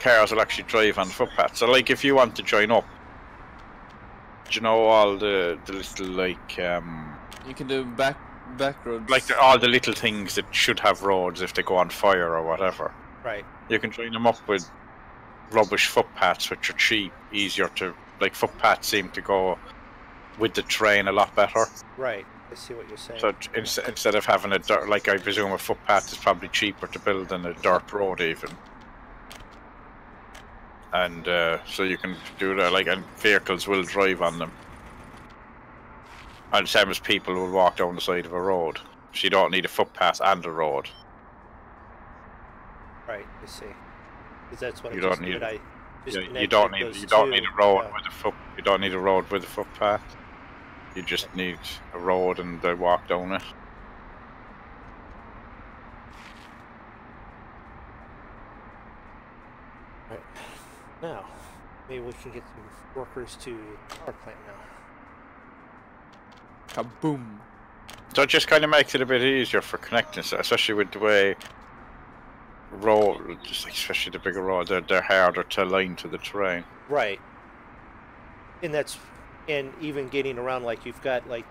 Cars will actually drive on the footpath. So like, if you want to join up, do you know all the little like You can do back roads. like all the little things that should have roads if they go on fire or whatever. Right. You can join them up with rubbish footpaths, which are cheap, easier to. Like, footpaths seem to go with the terrain a lot better. Right, I see what you're saying. So instead of having a dirt, like I presume a footpath is probably cheaper to build than a dirt road even. And so you can do that, like, and vehicles will drive on them. And same as people will walk down the side of a road. So you don't need a footpath and a road. Right, I see. Because that's what You I don't just need. did. You don't need a road with a You don't need a road with a footpath. You just need a road and they walk down it. Right. Now, maybe we can get some workers to the power plant now. Kaboom! So it just kind of makes it a bit easier for connecting, especially with the way road, just like especially the bigger road, they're harder to align to the terrain. Right. And even getting around, like you've got, like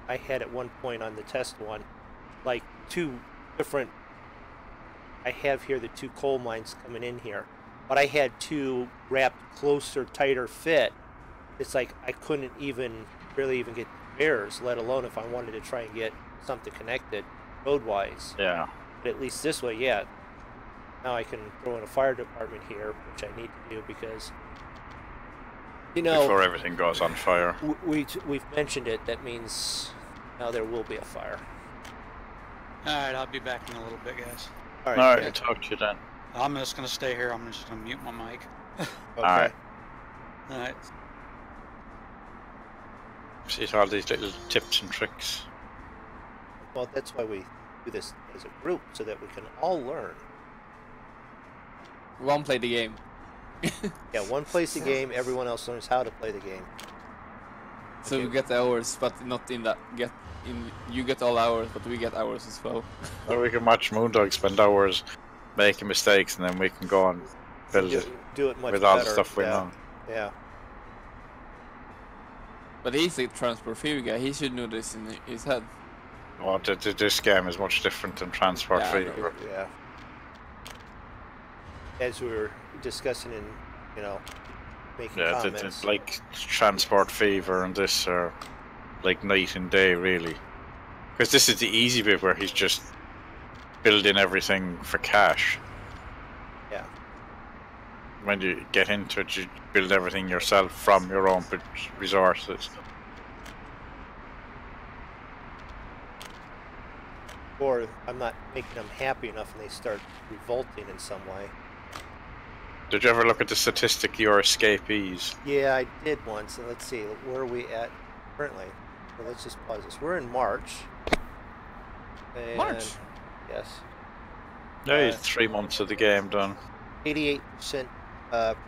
I had at one point on the test one, like two different, I have here the two coal mines coming in here, but I had two wrapped closer, tighter fit. It's like I couldn't really even get mirrors, let alone if I wanted to try and get something connected road-wise. Yeah. But at least this way, yeah. Now I can throw in a fire department here, which I need to do because, you know, before everything goes on fire. We've mentioned it. That means now there will be a fire. Alright, I'll be back in a little bit, guys. Alright, I'll talk to you then. I'm just going to stay here. I'm just going to mute my mic. Okay. Alright. Alright. See all these little tips and tricks. Well, that's why we do this as a group, so that we can all learn. One play the game. Yeah, one plays the game, everyone else learns how to play the game. So we get the hours, but not in that you get all hours, but we get hours as well. Or we can watch MoonDog spend hours making mistakes, and then we can go and build it Do it much with better. all the stuff we know. Yeah. But he's a transport fever guy. He should know this in his head. Well, this game is much different than Transport Yeah, I know. Fever. Yeah. As we were discussing in, making Yeah, comments. like Transport Fever and this are like night and day, really. Because this is the easy bit where he's just building everything for cash. Yeah. When you get into it, you build everything yourself from your own resources. Or I'm not making them happy enough and they start revolting in some way. Did you ever look at the statistic, your escapees? Yeah, I did once. And let's see, where are we at currently? Well, let's just pause this. We're in March. And March? Yes. Yeah, 3 months of the game done. 88%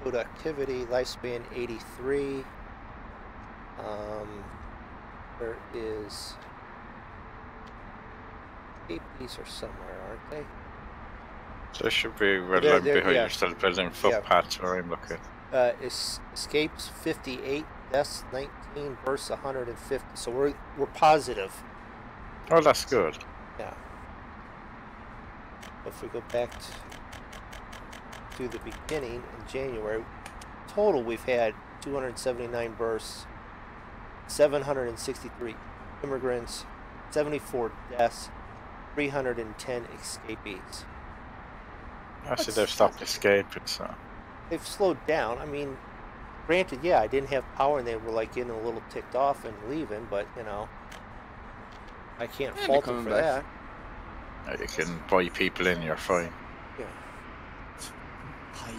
productivity, lifespan 83. There is... APs are somewhere, aren't they? So it should be where They're- I'm they're- behind. yeah. You're still building footpaths where I'm looking. Escapes 58, deaths 19, bursts 150. So we're positive. Oh, that's good. Yeah. If we go back to the beginning in January, total we've had 279 bursts, 763 immigrants, 74 deaths, 310 escapees. I see they've stopped escaping, so. They've slowed down. I mean, granted, yeah, I didn't have power and they were like getting a little ticked off and leaving, but I can't Yeah, fault they're them for coming back. that. You can buy people in, you're fine. Yeah. Hi.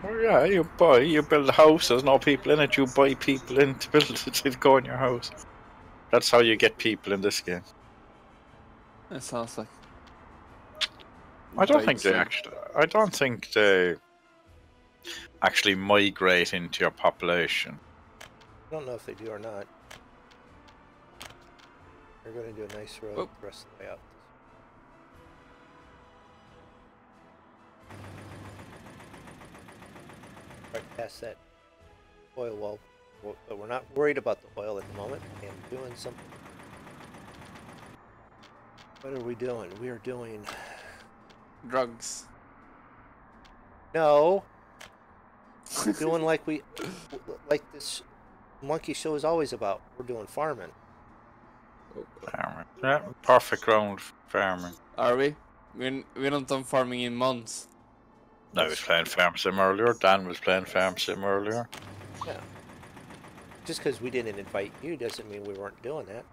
Well, yeah, you build a house, there's no people in it, you buy people in to build it, to go in your house. That's how you get people in this game. That sounds like. I don't think they actually migrate into your population. I don't know if they do or not. They're going to do a nice road the rest of the way out. Right past that oil well, but we're not worried about the oil at the moment. I'm doing something. What are we doing? We are doing... Drugs. No. We're doing like this monkey show is always about. We're doing farming. Farming. Yeah, perfect ground for farming. Are we? We're not done farming in months. I was playing Farm Sim earlier, Dan was playing Farm Sim earlier. Yeah. Just because we didn't invite you doesn't mean we weren't doing that.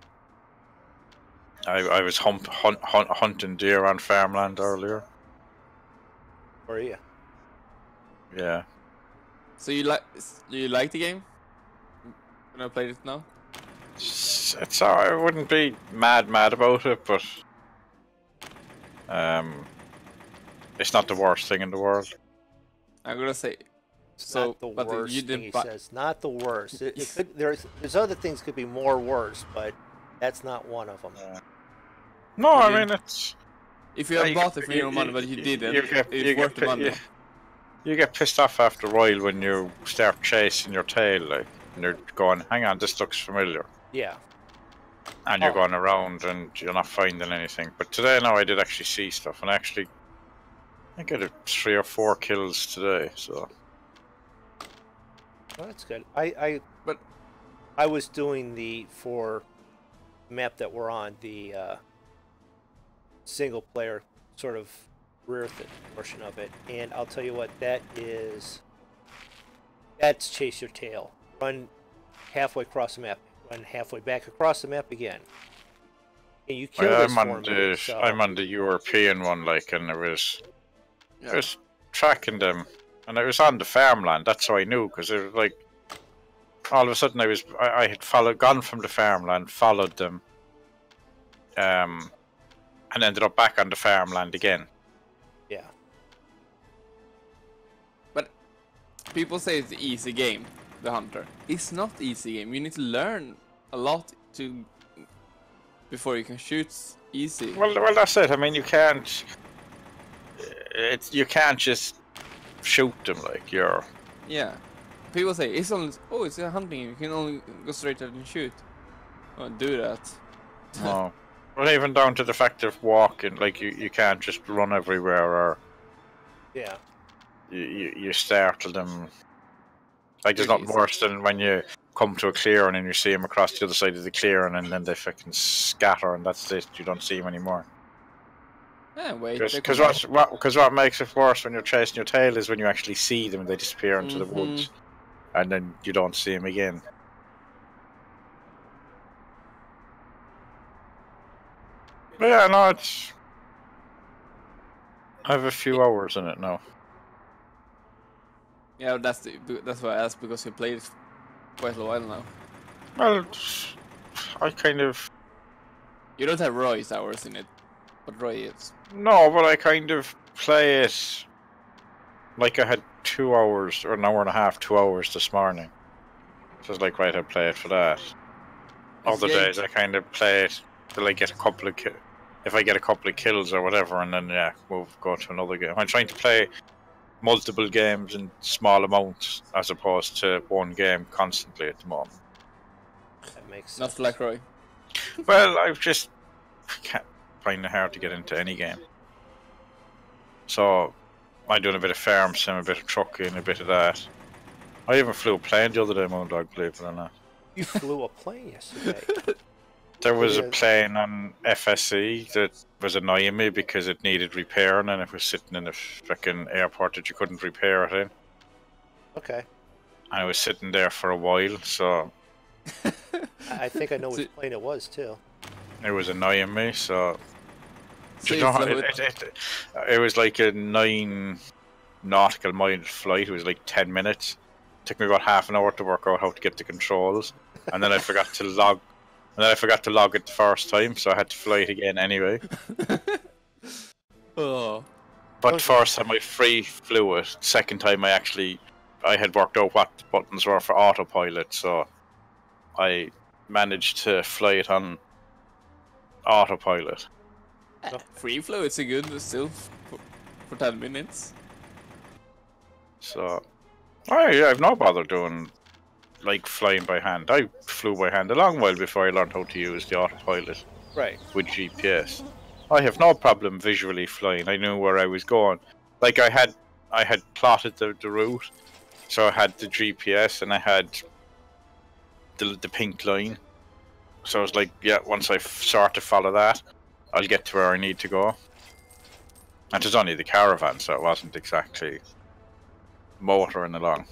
I was hunting deer on farmland earlier. Or you? Do Yeah. you like the game? Can I play it now? It's I wouldn't be mad about it, but it's not the worst thing in the world. I'm gonna say. It's So, not the but worst you thing didn't he buy. says. Not the worst. It could, there's other things could be more worse, but that's not one of them. No, You I didn't- mean it's. If you had bought it for your money, but you didn't, it's worth the money. You get pissed off after a while when you start chasing your tail, like, and you're going, hang on, this looks familiar. Yeah. And you're Oh. going around and you're not finding anything. But today, no, I did actually see stuff, and I got 3 or 4 kills today, so. Well, that's good. I was doing for map that we're on, the single player sort of rear portion of it, and I'll tell you what, that's chase your tail. Run halfway across the map, run halfway back across the map again. And you kill this formula, so... I'm on the European one, like, and it was tracking them, and I was on the farmland. That's how I knew, because it was like all of a sudden I had gone from the farmland, followed them, and ended up back on the farmland again. Yeah. But people say it's an easy game, the Hunter. It's not easy game. You need to learn a lot before you can shoot easy. Well, that's it. I mean, you can't just shoot them like you're. Yeah. people say it's only it's a hunting. You can only go straight out and shoot. Don't do that. No. Well, even down to the fact of walking, like you can't just run everywhere, or Yeah. you startle them. Like there's Really nothing worse than when you come to a clearing and you see them across the other side of the clearing, and then they fucking scatter, and that's it. You don't see them anymore. Yeah, wait. Because what makes it worse when you're chasing your tail is when you actually see them and they disappear into the woods, and then you don't see them again. But yeah, no, it's. I have a few hours in it now. Yeah, that's why I asked, because you played it quite a while now. Well, I kind of. You don't have Roy's hours in it, but Roy is. No, but I kind of play it like I had 2 hours, or an hour and a half, 2 hours this morning. So it's like, right, I play it for that. Other days I kind of play it till I get a couple of if I get a couple of kills or whatever, and then yeah, go to another game. I'm trying to play multiple games in small amounts as opposed to one game constantly at the moment. That makes sense. Not like Roy. Well, I can't find it hard to get into any game. So I'm doing a bit of farm sim, a bit of trucking, a bit of that. I even flew a plane the other day, MoonDog, believe it or not. You flew a plane yesterday. There was a plane on FSE that was annoying me because it needed repairing, and it was sitting in a freaking airport that you couldn't repair it in. Okay. And I was sitting there for a while, so I think I know which plane it was too. it was annoying me. So So you know, it was like a 9 nautical mile flight. It was like 10 minutes. Took me about half an hour to work out how to get the controls, and then I forgot to log. And then I forgot to log it the first time, so I had to fly it again anyway. Oh. But first time I free flew it. Second time I had worked out what the buttons were for autopilot, so I managed to fly it on autopilot. Free flow, it's a good still for 10 minutes. So I have no bother doing like flying by hand. I flew by hand a long while before I learned how to use the autopilot. Right. With GPS. I have no problem visually flying. I knew where I was going. Like I had plotted the route, so I had the GPS and I had the pink line. So I was like, yeah, once I start to follow that, I'll get to where I need to go. And it was only the caravan, so it wasn't exactly motoring along.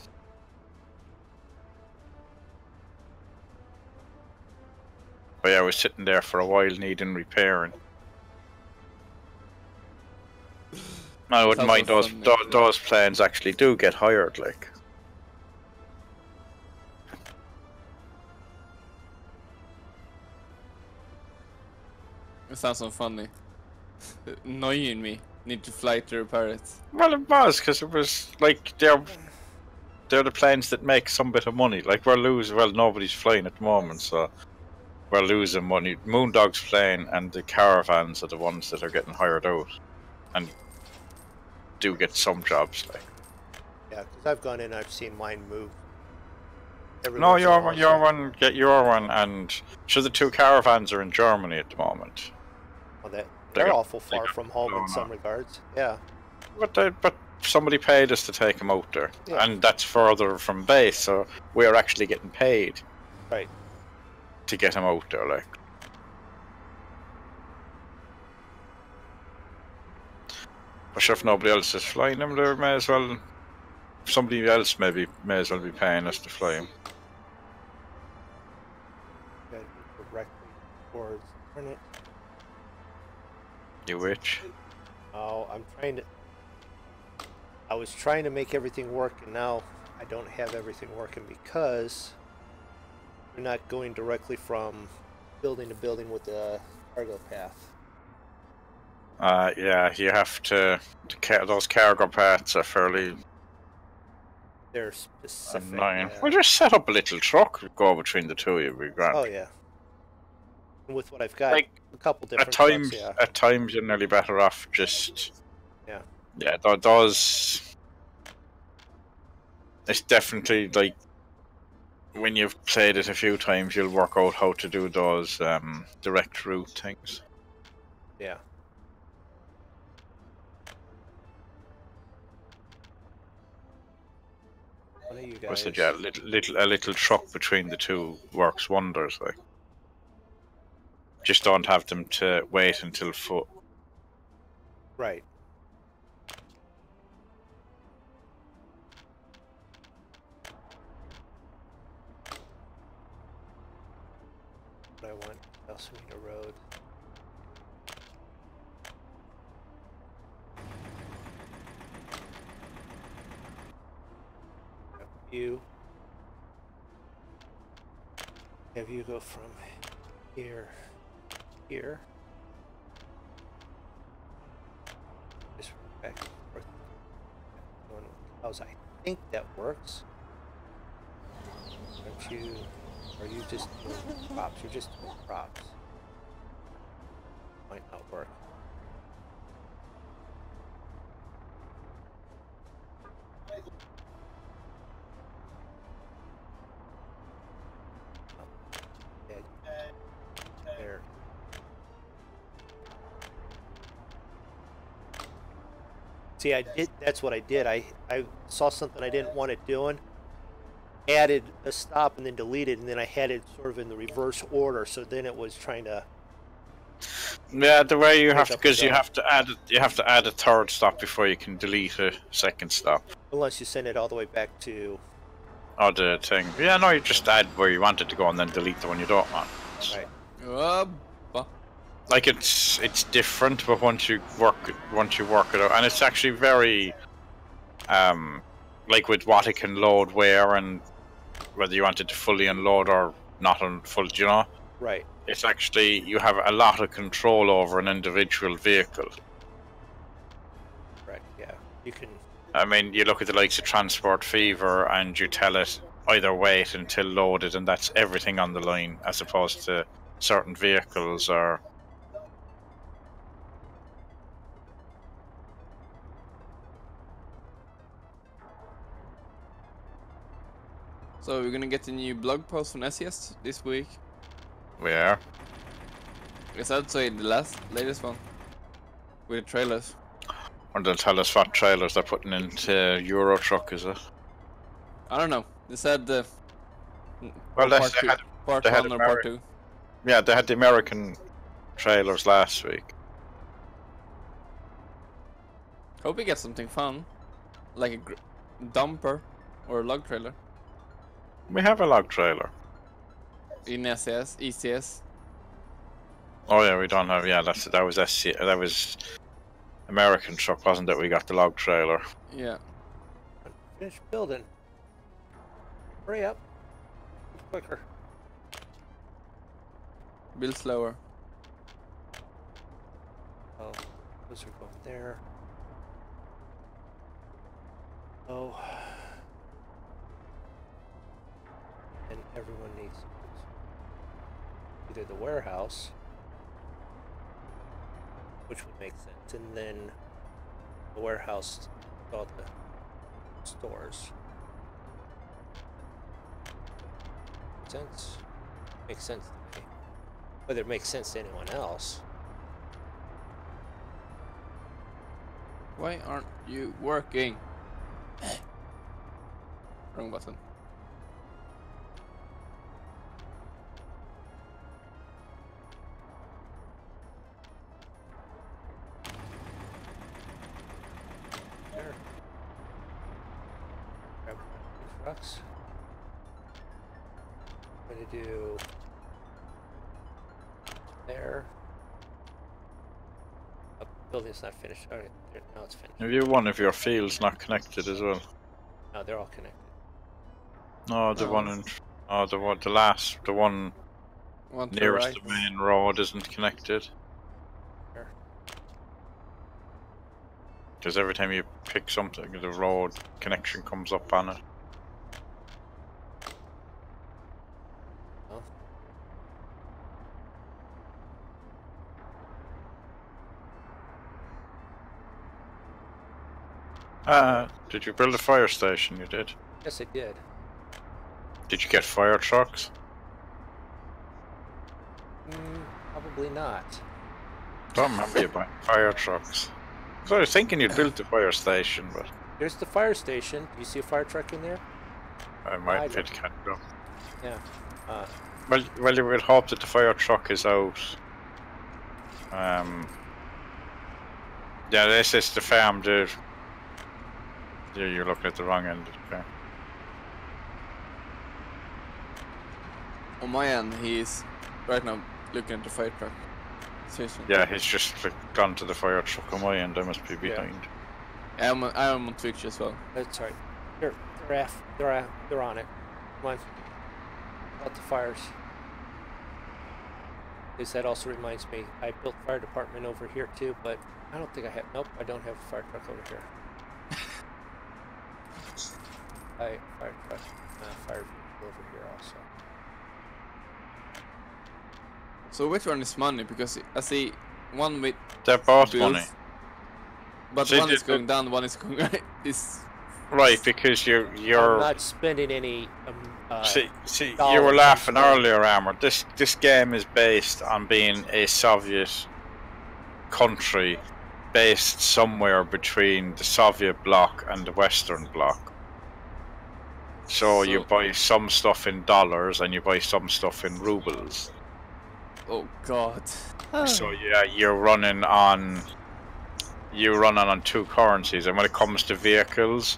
But yeah, I was sitting there for a while needing repairing. I wouldn't mind those planes actually do get hired, like. It sounds so funny. Annoying me. Need to fly to repair it. Well, it was, because it was like they're the planes that make some bit of money. Like we're losing. Well, nobody's flying at the moment, so we're losing money. MoonDog's plane and the caravans are the ones that are getting hired out, and do get some jobs. Like. Yeah, because I've gone in, I've seen mine move. No, your one, get your one, and sure the 2 caravans are in Germany at the moment. Well, they're awful far from home in some regards. Yeah. But somebody paid us to take them out there, yeah. And that's further from base, so we are actually getting paid. Right. To get them out there, like. But sure, if nobody else is flying them, they may as well. Somebody else maybe may as well be paying us to fly them. Directly towards it. You which? Oh, I was trying to make everything work, and now I don't have everything working because we're not going directly from building to building with the cargo path. Yeah, you have to. Those cargo paths are fairly. They're specific. Annoying. Well, just set up a little truck, go between the two of you, be grand. Oh yeah. And with what I've got, like, a couple different. At times, you're nearly better off just. Yeah. Yeah, those. It's definitely like when you've played it a few times, you'll work out how to do those direct route things. Yeah. One of you I guys. said, yeah, a little truck between the two works wonders. Like, just don't have them to wait until foot. Right. What I want, Elsmina Road. You have you go from here, here, just back and forth. How's I think that works. Don't you? Are you just doing props? You're just doing props. Might not work. There. See, I did. That's what I did. I saw something I didn't want it doing. Added a stop and then deleted, and then I had it sort of in the reverse order. So then it was trying to. Yeah, the way you have to, up and because you down. have to add a third stop before you can delete a second stop. Unless you send it all the way back to. Or the thing. Yeah, no, you just add where you want it to go and then delete the one you don't want. Right. Like it's different, but once you work it out, and it's actually very, like with what it can load where and whether you want it to fully unload or not on full, you know. Right. It's actually, you have a lot of control over an individual vehicle. Right. Yeah. You can. I mean, you look at the likes of Transport Fever and you tell it either wait until loaded and that's everything on the line, as opposed to certain vehicles or... So we're gonna get a new blog post from SES this week. Where? I guess I'd say the latest one. With the trailers. Or they'll tell us what trailers they're putting into Euro Truck, is it? I don't know. They said Well, part they two, had part they had one or part two. Yeah, they had the American trailers last week. Hope we get something fun, like a dumper or a log trailer We have a log trailer. in SES, ECS. Oh yeah, we don't have. Yeah, that was SC, that was American Truck, wasn't it? We got the log trailer. Yeah. Finish building. Hurry up. Quicker. Build slower. Oh, those are going there. Oh. And everyone needs either the warehouse, which would make sense, and then the warehouse, all the stores. Sense? Makes sense to me. Whether it makes sense to anyone else. Why aren't you working? Wrong button. There. Grab the trucks. I'm gonna do there. Oh, building's not finished. Alright, now it's finished. Have you one of your fields not connected as well? No, they're all connected. No, the No. one in. Oh, the one One to the nearest right. the main road isn't connected. There. Because every time you pick something, the road connection comes up on it. Oh. Did you build a fire station? You did. Yes, I did. Did you get fire trucks? Probably not. Don't remember you buying fire trucks. So I was thinking you'd built the fire station, but There's the fire station. Do you see a fire truck in there? I might fit catch up. Yeah. Well, you would hope that the fire truck is out. Yeah, this is the farm, dude. You're looking at the wrong end of the farm. On my end, he's right now looking at the fire truck. Seriously. Yeah, he's just gone to the fire truck on my end. I must be behind. Yeah, I'm on Twitch as well. That's right. They're on it. Come on. About the fires. Because that also reminds me, I built fire department over here too, but I don't think I have. Nope, I don't have a fire truck over here. Fire truck, fire vehicle over here also. So which one is money? Because I see one with They're both bills, money. but See, one is going down, one is going right. This Right, because you're I'm not spending any. see, you dollars were on laughing stuff. earlier, Armor. This game is based on being a Soviet country based somewhere between the Soviet bloc and the Western bloc. So you buy some stuff in dollars and you buy some stuff in rubles. oh god. So yeah, you're running on two currencies, and when it comes to vehicles,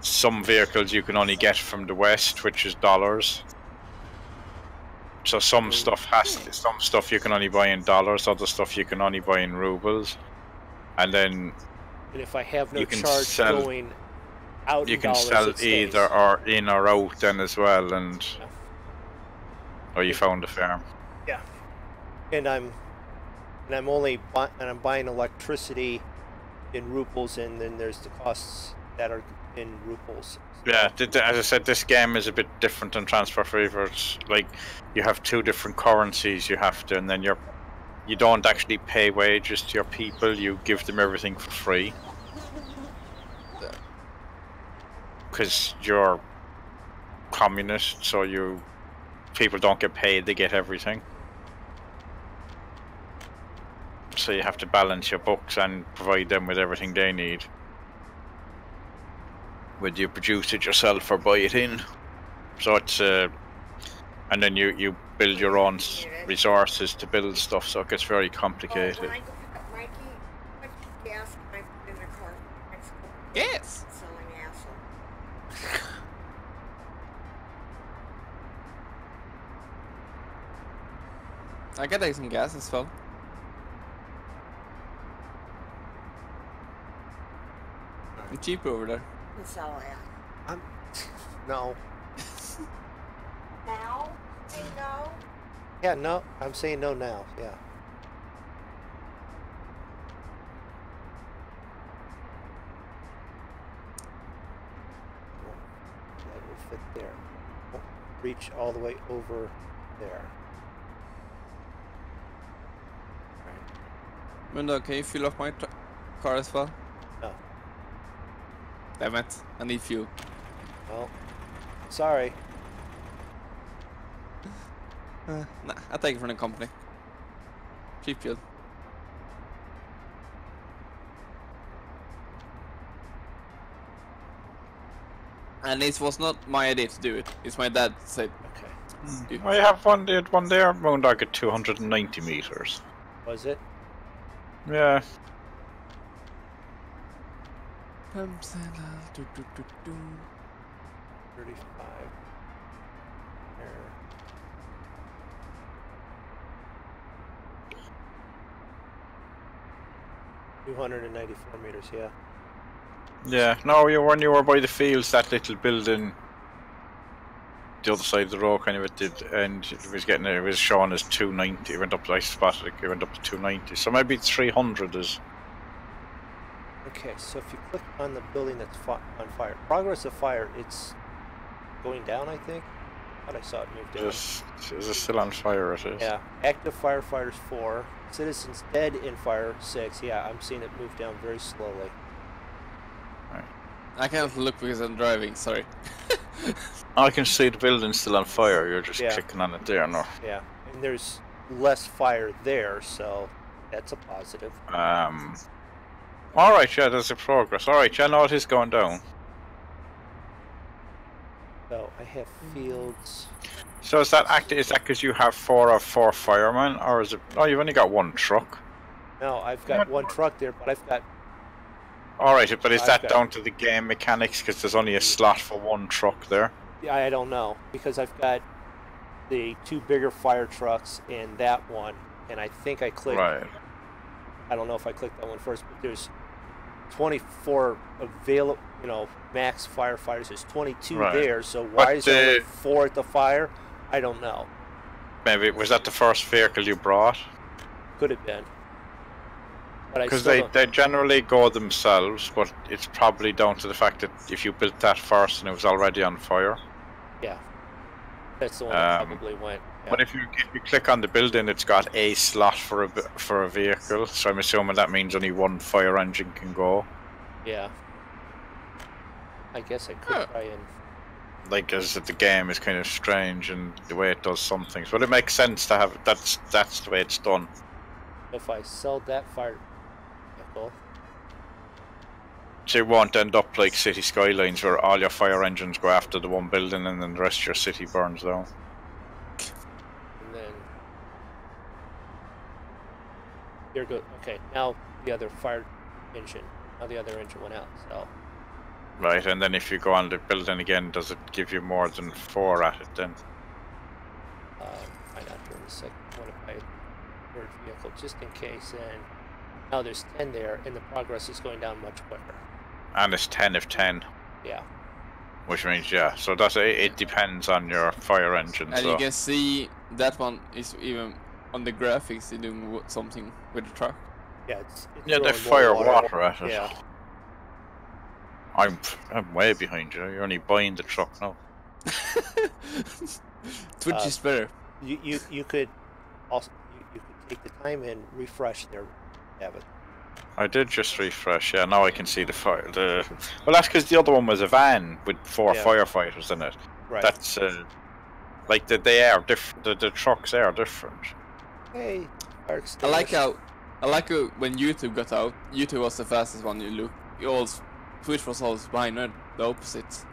some vehicles you can only get from the West, which is dollars. So some stuff you can only buy in dollars, other stuff you can only buy in rubles, and then And if I have no you can charge sell- going out, you in can dollars, sell it stays. either or in or out then as well. And Yeah. oh, you found a farm. Yeah. And I'm buying electricity in rubles, and then there's the costs that are in rubles. Yeah, as I said, this game is a bit different than Transfer Fever. It's like you have two different currencies you have to, and then you don't actually pay wages to your people. You give them everything for free because you're communist. So people don't get paid; they get everything. So you have to balance your books and provide them with everything they need. Whether you produce it yourself or buy it in. So it's and then you build your own resources to build stuff, so it gets very complicated. When I go pick up Mikey, how much gas can I put in the car for the next couple of Yes. days? Selling asshole. I can take some gas as well. I'm cheaper over there. And sell ass. No. Now? Say no? Yeah, no. I'm saying no now. Yeah. That will fit there. Won't reach all the way over there. MoonDog, can you fill up my car as well? No. Damn it, I need fuel. Well, sorry. Nah, I'll take it from the company. Cheap fuel. And this was not my idea to do it. It's my dad said. Okay. I have one there, MoonDog at 290 meters. Was it? Yeah. 35. There. $294 meters, yeah. Yeah, no, when you were by the fields, that little building, the other side of the road, kind of it did, and it was showing as 290. It went up. I spotted it. It went up to 290. So maybe 300 is. Okay, so if you click on the building that's on fire, progress of fire, it's going down, I think. I thought I saw it move down. Is it still on fire? It is. Yeah, active firefighters 4, citizens dead in fire 6. Yeah, I'm seeing it move down very slowly. Right. I can't look because I'm driving. Sorry. I can see the building still on fire. You're just Yeah. clicking on it there, no? Yeah, and there's less fire there, so that's a positive. Alright, yeah, there's a progress. Alright, yeah, no, it is going down. So I have fields. So is that because you have 4 of 4 firemen, or is it? Oh, you've only got 1 truck. No, I've got 1 truck there, but I've got. Alright, but is I've that got- down to the game mechanics? Because there's only a slot for 1 truck there. Yeah, I don't know because I've got the 2 bigger fire trucks and that one, and I think I clicked. Right. I don't know if I clicked that one first, but there's 24 available. You know, max firefighters. There's 22 Right. there. So But why is there only 4 at the fire? I don't know. Maybe was that the first vehicle you brought? Could have been. But I Because still they, don't- they generally go themselves, but it's probably down to the fact that if you built that first and it was already on fire. Yeah, that's the one that probably went. Yeah. But if you click on the building, it's got a slot for a vehicle. So I'm assuming that means only 1 fire engine can go. Yeah. I guess I could try and. Like, as the game is kind of strange and the way it does some things, but it makes sense to have that's the way it's done. If I sell that fire vehicle, So you won't end up like City Skylines where all your fire engines go after the one building and then the rest of your city burns down. and then here goes. Okay, now the other fire engine. Now the other engine went out. So Right, and then if you go on the building again, does it give you more than 4 at it then? find out here in a second. I want to buy a 3rd vehicle just in case. And now there's 10 there, and the progress is going down much quicker. And it's 10 of 10, Yeah. which means, yeah, so that's it depends on your fire engine. And So you can see that one is even on the graphics. They're doing something with the truck. Yeah. It's yeah, they throwing more fire water at it. Yeah. I'm way behind you. You're only buying the truck now. Twitch is better. You could also you could take the time and refresh there. Have it. I did just refresh. Yeah, now I can see the fire. Well, that's because the other one was a van with 4 Yeah. firefighters in it. Right. That's like they are different. The trucks are different. Hey, fire I extinguisher. like how when YouTube got out, YouTube was the fastest one. Twitch was always behind it, the opposite.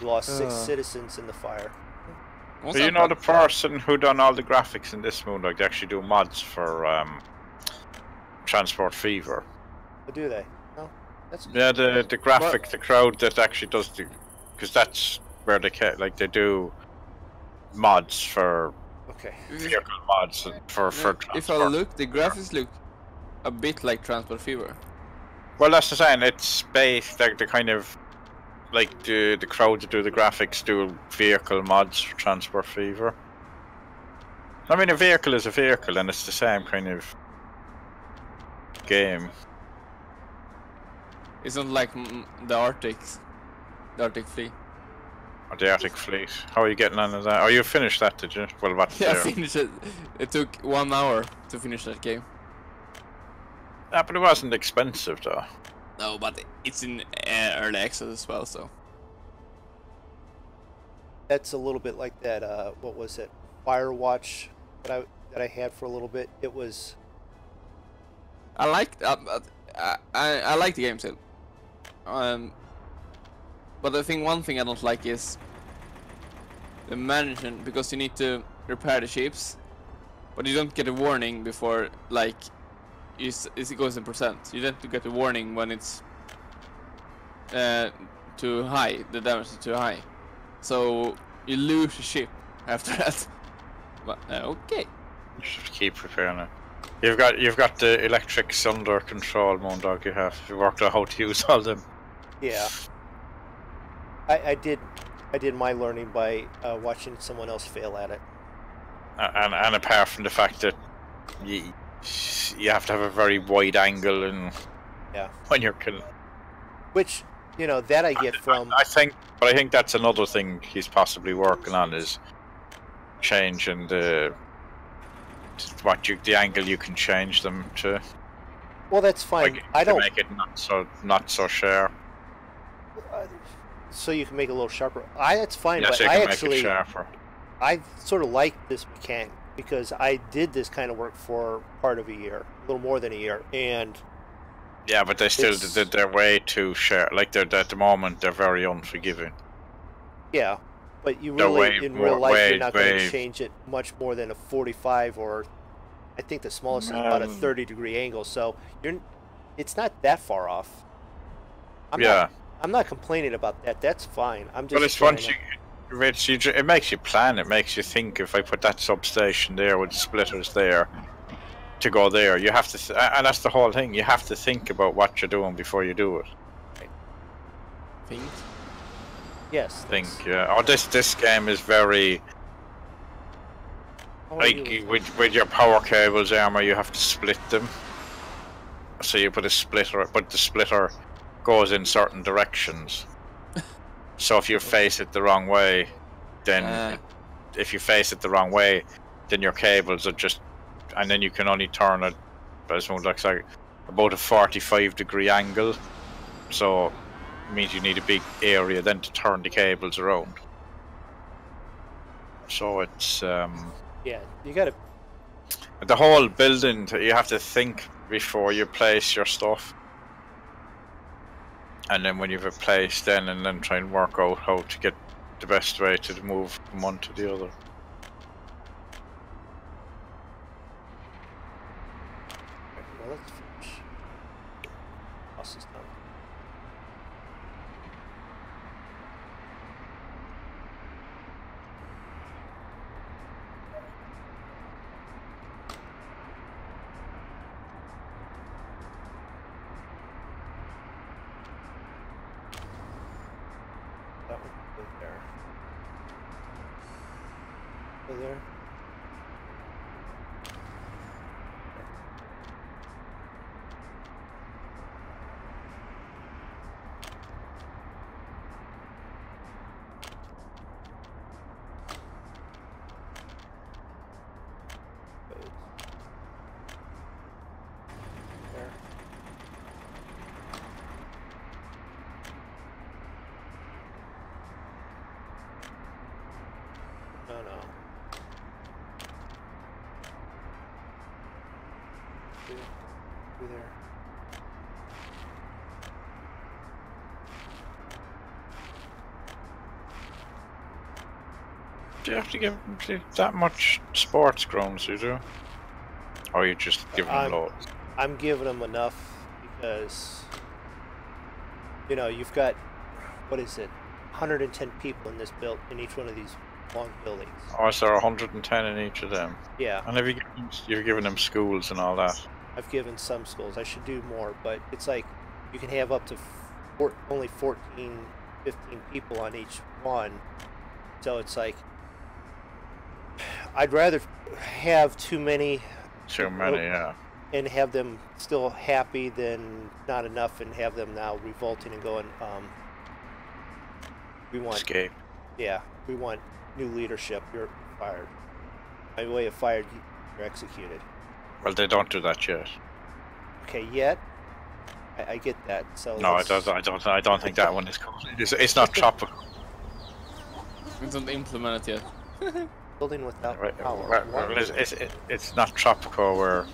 You lost 6 Uh. citizens in the fire. What's So you up, know the bud? person who done all the graphics in this MoonDog, they actually do mods for Transport Fever. Or do they? No. That's Yeah, the graphic, the crowd that actually does the, because that's where they do mods for okay. vehicle mods and for If I transport. look, the graphics look a bit like Transport Fever. Well, that's the saying. It's based like the kind of like the crowd that do the graphics do vehicle mods for Transport Fever. I mean, a vehicle is a vehicle, and it's the same kind of game. It's not like the Arctic Fleet. Or the Arctic Fleet. How are you getting on with that? Oh, you finished that, did you? Well, what's Yeah, I there? finished it. It took 1 hour to finish that game. Yeah, but it wasn't expensive though. No, but it's in early access as well, so. That's a little bit like that. What was it? Firewatch that I had for a little bit. It was. I like I like the game still. But I think one thing I don't like is the management, because you need to repair the ships, but you don't get a warning before like it goes in percent. You don't get a warning when it's too high. The damage is too high, so you lose the ship after that. But okay. You should keep repairing it. You've got the electrics under control, MoonDog. You have. You worked out how to use all them. Yeah. I did my learning by watching someone else fail at it. And apart from the fact that you have to have a very wide angle and Yeah. when you're killing. Which, you know, that I get from. I think that's another thing he's possibly working on is changing the angle you can change them to. Well, that's fine. Like, I to don't. make it not so sharp. So you can make it a little sharper. That's fine, Yes, but you I can make it actually, sharper. I sort of like this mechanic because I did this kind of work for part of a year, a little more than a year, and Yeah, but they still It's- they're way too sharp. Like they're at the moment they're very unforgiving. yeah. But you They're really, way in more real life, you're way not going to way. change it much more than a 45, or I think the smallest is about a 30-degree angle. So it's not that far off. Yeah, I'm not complaining about that. That's fine. I'm just. but it's once you. It makes you plan. It makes you think. If I put that substation there with the splitters there, to go there, you have to, and that's the whole thing. You have to think about what you're doing before you do it. Think. Yes. Think, yeah. Oh, this game is very How are you like with your power cables, Armor. You have to split them. So you put a splitter, but the splitter goes in certain directions. So if you face it the wrong way, then if you face it the wrong way, then your cables are just, and then you can only turn it, as one looks like, about a 45-degree angle. So it means you need a big area then to turn the cables around. So it's Yeah, you got to. the whole building. You have to think before you place your stuff. And then when you've placed, then try and work out how to get the best way to move from one to the other. Well, let's finish. House is done. That one go there. Go there. Goes there. No, no. Through there. Do you have to give them that much sports grounds, you do? Or you just give them loads? I'm giving them enough because, you know, you've got, what is it, 110 people in this in each one of these long buildings. Oh, so there are 110 in each of them. Yeah, And have you've given them schools and all that? I've given some schools. I should do more, but it's like you can have up to only 14, 15 people on each one. So it's like, I'd rather have too many. Too many, yeah. And have them still happy than not enough, and have them now revolting and going, we want Escape. Yeah, we want new leadership. You're fired. My way of fired, you're executed. Well, they don't do that yet. Okay, yet I get that. So No, I don't think that one is cool. It's not tropical. We don't implement it yet. Building without Right, power. well, it's not tropical where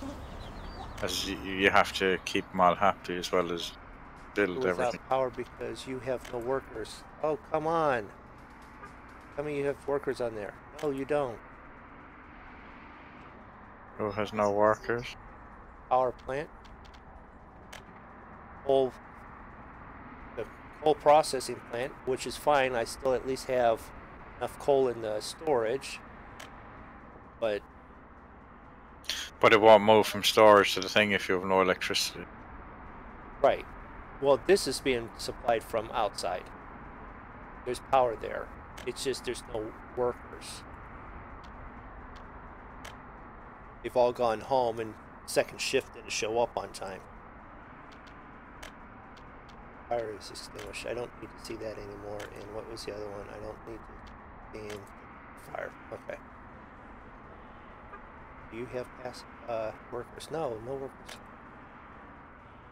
as you have to keep them all happy as well as build without everything. power because you have no workers. Oh, come on. Tell me you have workers on there. No, you don't. Who has no workers? Power plant. The coal processing plant, which is fine. I still at least have enough coal in the storage. But it won't move from storage to the thing if you have no electricity. right. Well, this is being supplied from outside. There's power there. It's just there's no workers. They've all gone home, and second shift didn't show up on time. Fire is extinguished. I don't need to see that anymore. And what was the other one? I don't need to see in fire. Okay. Do you have passive workers? No, no workers.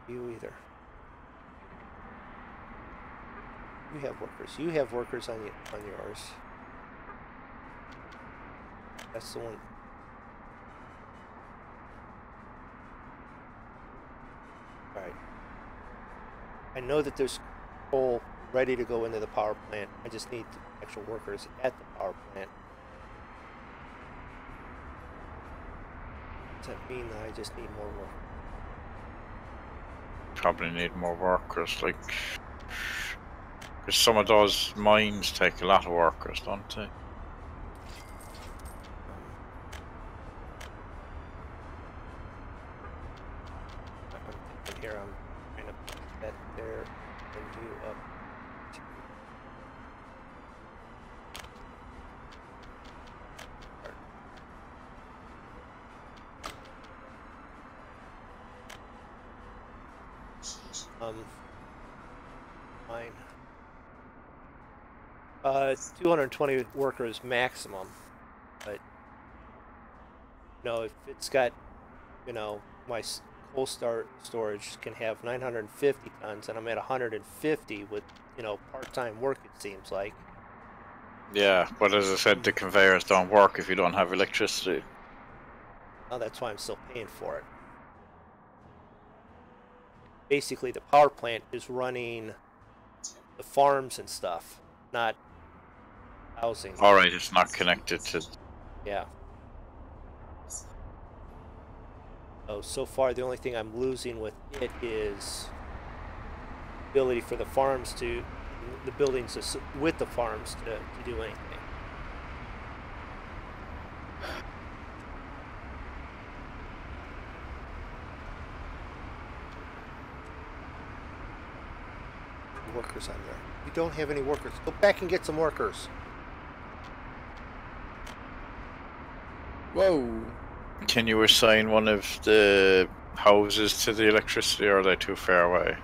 You either. You have workers. You have workers on yours. That's the one. All right. I know that there's coal ready to go into the power plant. I just need the actual workers at the power plant. Does that mean that I just need more work? Probably need more workers, like, because some of those mines take a lot of workers, don't they? I'm thinking here, I'm trying to put that there and you up. Mine. 220 workers maximum, but if it's got, my coal storage can have 950 tons, and I'm at 150 with, part-time work. It seems like. Yeah, but as I said, the conveyors don't work if you don't have electricity. Oh, that's why I'm still paying for it. Basically, the power plant is running the farms and stuff, not housing. Alright, it's not connected to... Yeah. So far, the only thing I'm losing with it is ability for the farms the buildings with the farms to do anything. Workers on there. You don't have any workers. Go back and get some workers. Whoa. Can you assign one of the houses to the electricity, or are they too far away?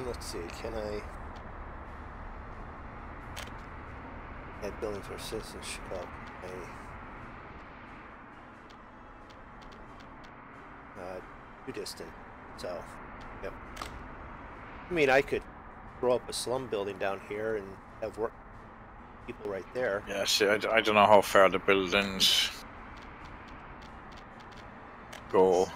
Let's see. Can I add buildings for citizens? Chicago. Too distant. So, yep. I mean, I could throw up a slum building down here and have work people right there. Yeah, see, I don't know how far the buildings go.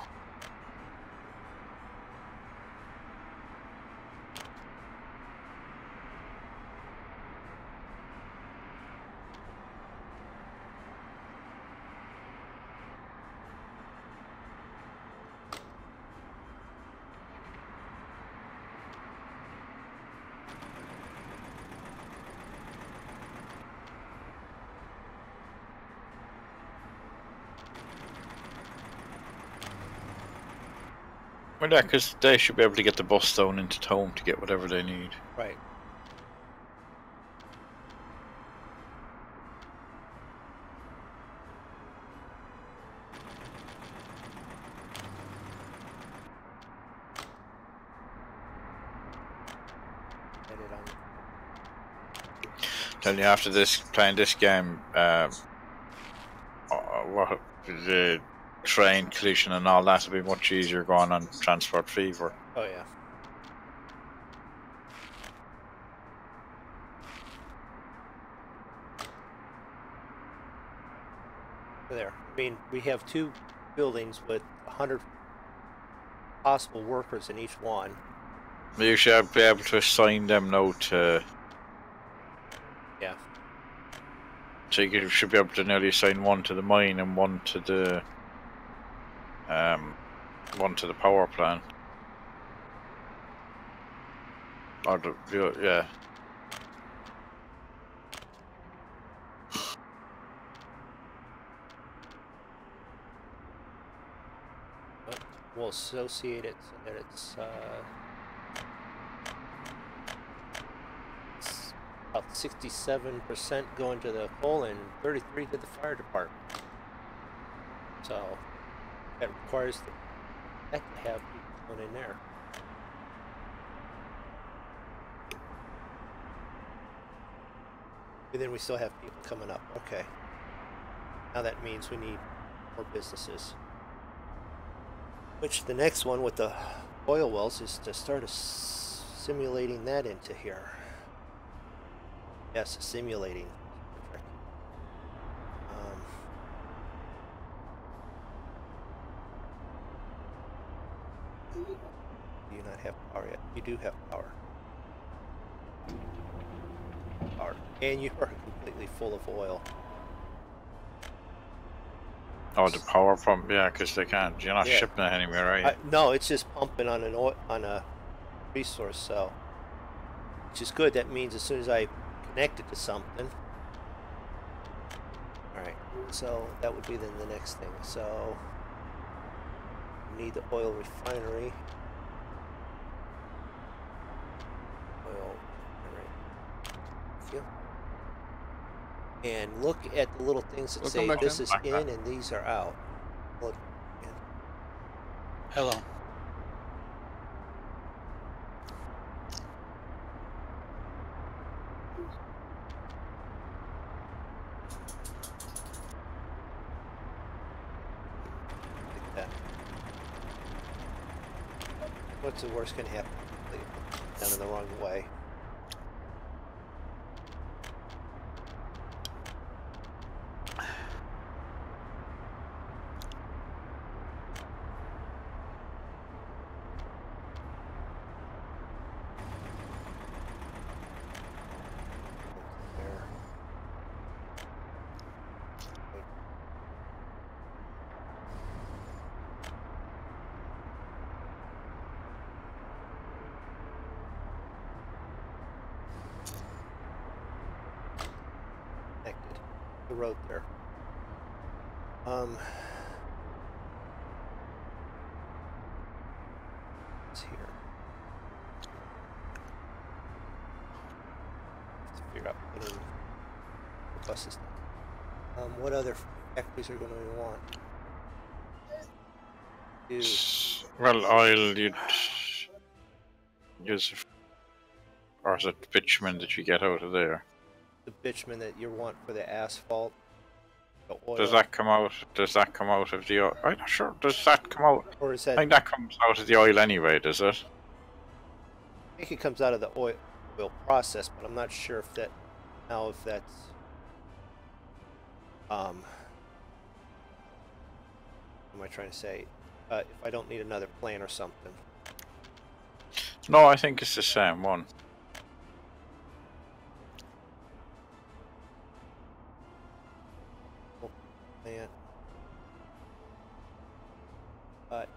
Well, yeah, because they should be able to get the bus down into town to get whatever they need. Right. Tell you, after playing this game, what the train collision and all that will be much easier going on Transport Fever. Oh yeah. There. I mean, we have two buildings with 100 possible workers in each one. You should be able to assign them now to... Yeah. So you should be able to nearly assign one to the mine and one to the power plant. Or yeah. We'll associate it so that it's about 67% going to the coal and 33 to the fire department. So that requires that to have people going in there. And then we still have people coming up. Okay. Now that means we need more businesses. Which the next one with the oil wells is to start simulating that into here. Yes, simulating. Do you not have power yet? You do have power. And you are completely full of oil. Oh, the power pump, yeah, because they can't. You're not shipping it anywhere, are you? No, it's just pumping on on a resource cell, which is good. That means as soon as I connect it to something. All right, so that would be then the next thing. So we need the oil refinery. Oil refinery. Yeah. And look at the little things that say this is in and these are out. Look. Yeah. Hello. Like that. What's the worst going to happen? Down in the wrong way. The road there. It's here. Let's figure out putting the buses. What other factories are going to want? Well, oil you'd use, or is it bitumen that you get out of there? The bitumen that you want for the asphalt. The oil. Does that come out? Does that come out of the oil? I'm not sure. Does that come out? Or is that? I think that comes out of the oil anyway. Does it? I think it comes out of the oil process, but I'm not sure if that now if that's what am I trying to say? If I don't need another plane or something. No, I think it's the same one.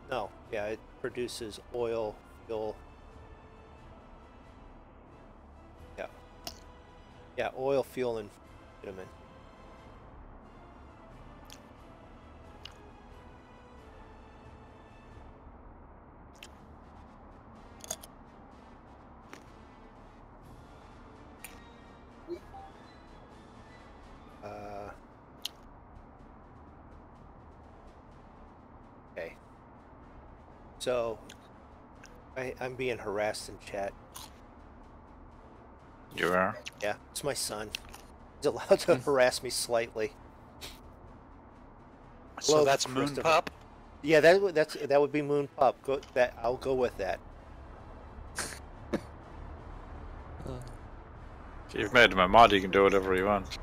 No, yeah, it produces oil, fuel. Yeah, oil, fuel, and bitumen. Okay. So, I'm being harassed in chat. You are? Yeah, it's my son. He's allowed to harass me slightly. So Hello, that's Moon Pup? Yeah, that would be Moon Pup. I'll go with that. If you've made him a mod, he can do whatever he wants.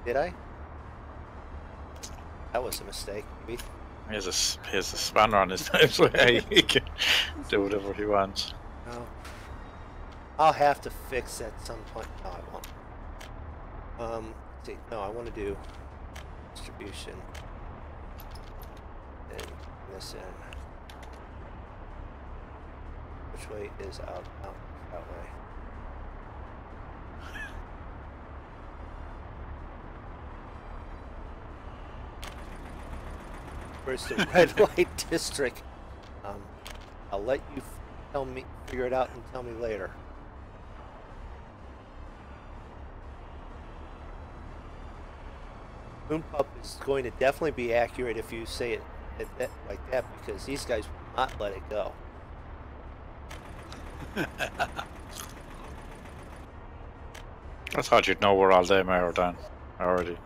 Did I? That was a mistake, maybe. He has a spanner on his nose way. He can do whatever he wants. No. I'll have to fix at some point. No, I won't. See, no, I want to do distribution. And this in. Which way is out? Out that way. Where's the red light district? I'll let you figure it out and tell me later. Moon Pup is going to definitely be accurate if you say it like that, because these guys will not let it go. I thought you'd know where all day Mayor Dan already.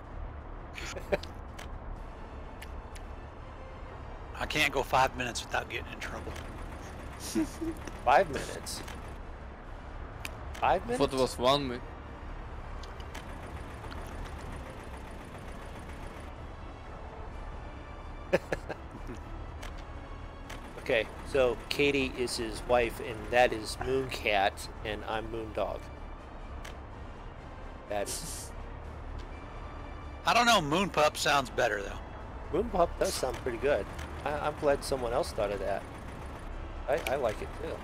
I can't go 5 minutes without getting in trouble. 5 minutes. 5 I minutes? thought it was 1 minute. Okay, so Katie is his wife, and that is Mooncat, and I'm MoonDog. That's I don't know. Moon Pup sounds better though. Moonpup does sound pretty good. I'm glad someone else thought of that. I like it too.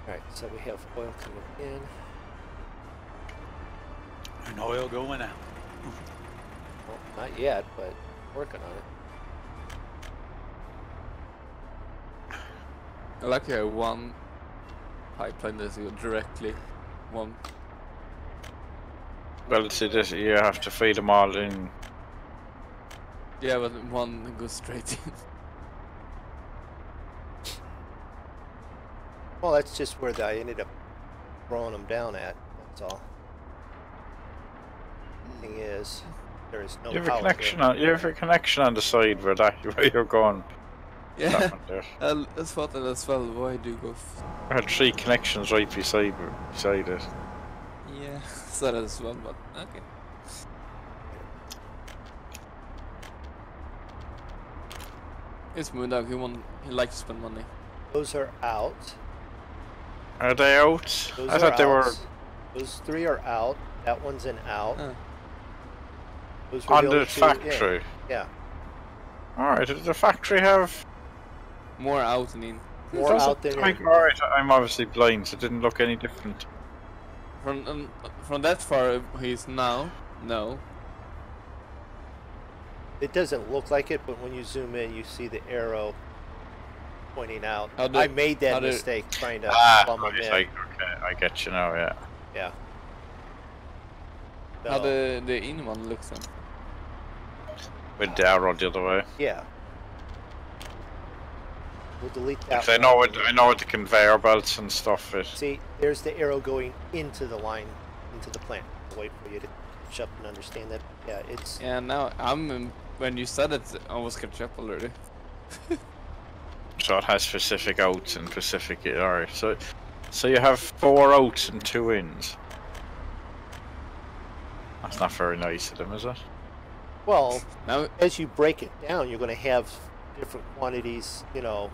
Alright, so we have oil coming in. And oil going out. Well, not yet, but working on it. I like how one pipeline that goes directly one. Well, see this, you have to feed them all in. Yeah, but one goes straight in. Well, that's just where I ended up throwing them down at. That's all. Thing is, there is no You have a power connection here. on. You have a connection on the side where you're going. Yeah, That one there. I thought that as well. Why do you go? I had 3 connections right beside it. Yeah, so that as well, but okay. It's MoonDog. He likes to spend money. Those are out. Are they out? Those I are thought they were outs. Those 3 are out. That one's an out. Huh. Those were on only the 2 in. factory. Yeah. Alright, does the factory have? More out than in. More out than in. Alright, I'm obviously blind, so it didn't look any different. From that far he's now. No. It doesn't look like it, but when you zoom in, you see the arrow pointing out. How I made that how did- mistake trying to bump them It's in. like, okay, I get you now, yeah. Yeah. How So, the in one looks then. With the arrow the other way. yeah. We'll delete that. Because I know what the conveyor belts and stuff is. See, there's the arrow going into the line, into the plant. I'll wait for you to catch up and understand that. Yeah, it's Yeah, now when you said it, I was catch up already. So it has specific outs and specific. Alright, so you have 4 outs and 2 ins. That's not very nice of them, is it? well, Now as you break it down, you're going to have different quantities, you know,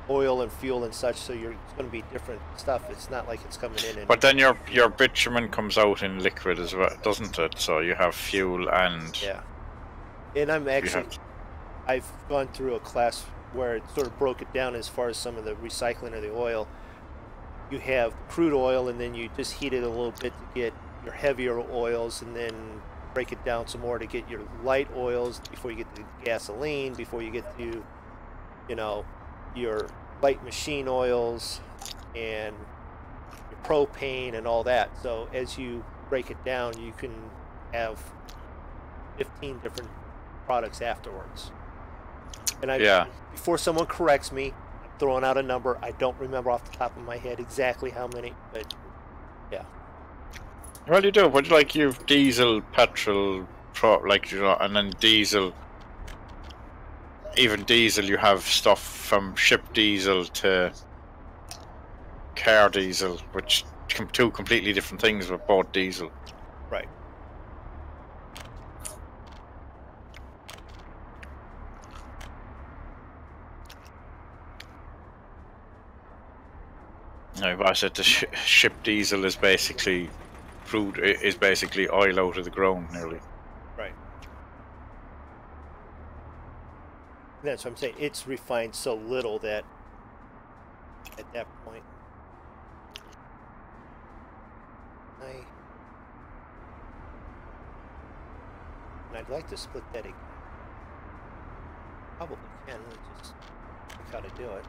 oil and fuel and such. So it's going to be different stuff. It's not like it's coming in and But then your bitumen comes out in liquid as well, doesn't it? So you have fuel and yeah. And I'm actually, have- I've gone through a class where it sort of broke it down as far as some of the recycling of the oil. You have crude oil, and then you just heat it a little bit to get your heavier oils, and then break it down some more to get your light oils before you get to gasoline, before you get to, you know, your light machine oils and your propane and all that. So as you break it down, you can have 15 different products afterwards. And before someone corrects me, I'm throwing out a number. I don't remember off the top of my head exactly how many, but yeah. Well, you do, but like you've diesel, petrol, and then diesel. Even diesel, you have stuff from ship diesel to car diesel, which two completely different things with both diesel. Right. No, but I said the ship diesel is basically crude, is basically oil out of the ground, nearly. Right. That's what I'm saying. It's refined so little that at that point, I'd like to split that again. Probably can. Let's just think how to do it.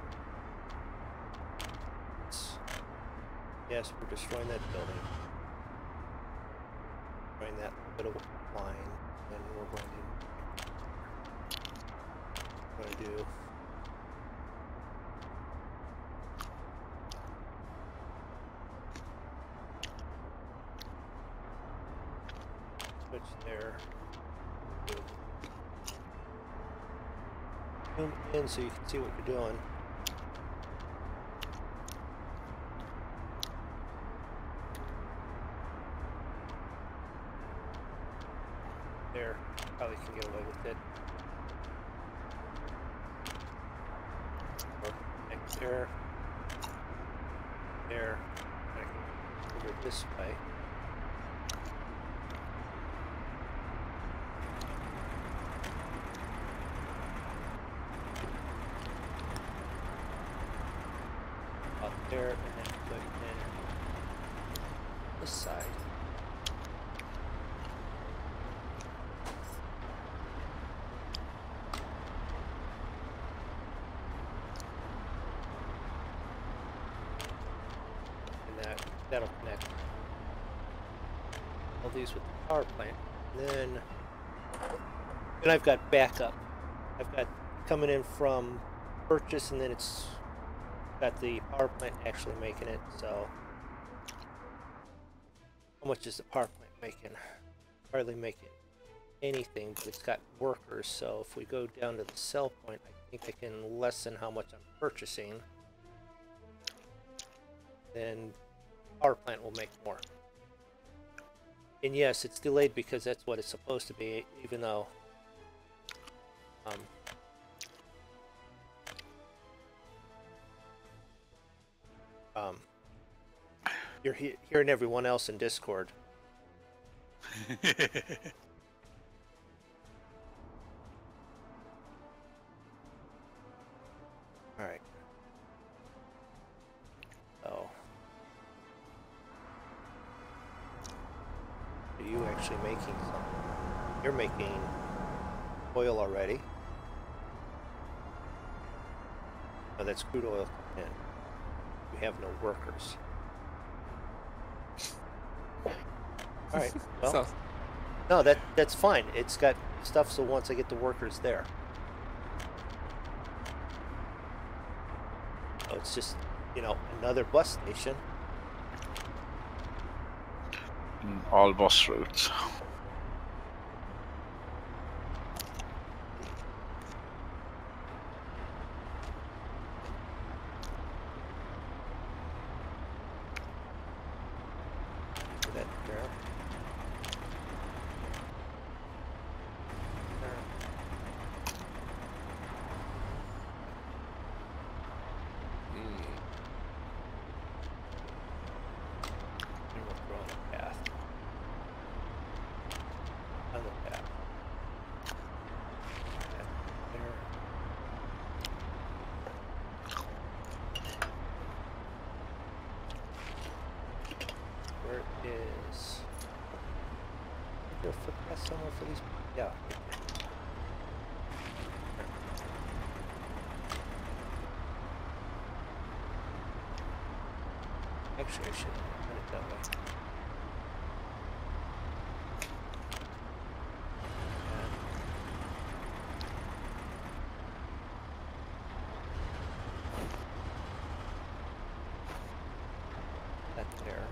Yes, we're destroying that building. Destroying that bit of line. Then we're going to do switch there. zoom in so you can see what you're doing. There, probably can get away with it. Or next there. There. Over this way. Up there, and then put in this side. That'll connect all these with the power plant. And then I've got backup. I've got coming in from purchase, and then it's got the power plant actually making it. So how much is the power plant making? Hardly making anything, but it's got workers. So if we go down to the sell point, I think I can lessen how much I'm purchasing. Then power plant will make more. And yes, it's delayed because that's what it's supposed to be, even though you're hearing everyone else in Discord. All right. So are you actually making something? You're making oil already. Oh, that's crude oil coming in. You have no workers. All right. Well, no, that's fine. It's got stuff. So once I get the workers there, so it's just, you know, another bus station. All bus routes. That there. And we'll throw on the path. On the path. There. Where is? Is there a footpath somewhere for these? Yeah. Actually, I should run it that way. That there.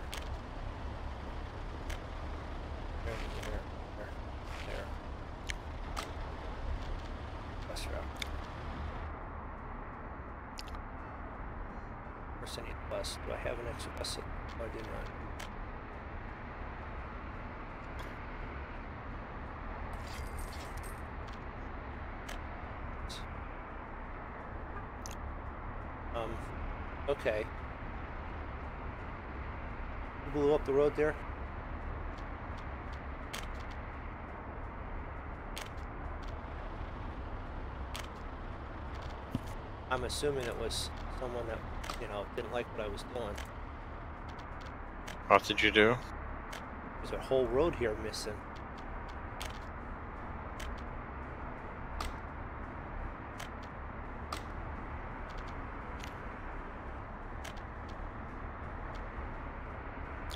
There. Bus route. First I need a bus. Do I have an extra bus? Oh, I did not. Okay. You blew up the road there? I'm assuming it was someone that, you know, didn't like what I was doing. What did you do? There's a whole road here missing.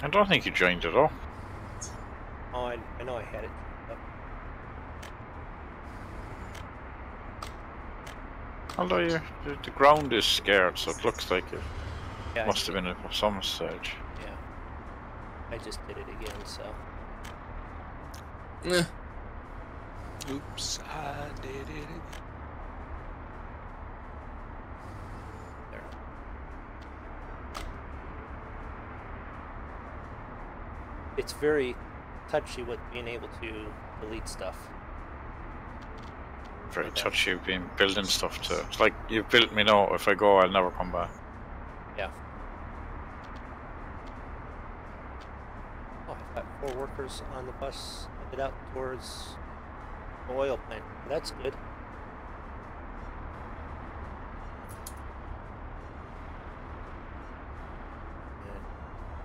I don't think you joined it up. Oh, I know I had it. Up. Although the ground is scared, so it looks like it Yeah, must have been at some stage. Yeah. I just did it again, so. Eh. Oops, I did it again. it's very touchy with being able to delete stuff. Very touchy of being building stuff too. It's like, you've built me now, if I go I'll never come back. Yeah. Oh, I've got 4 workers on the bus headed out towards the oil plant. That's good.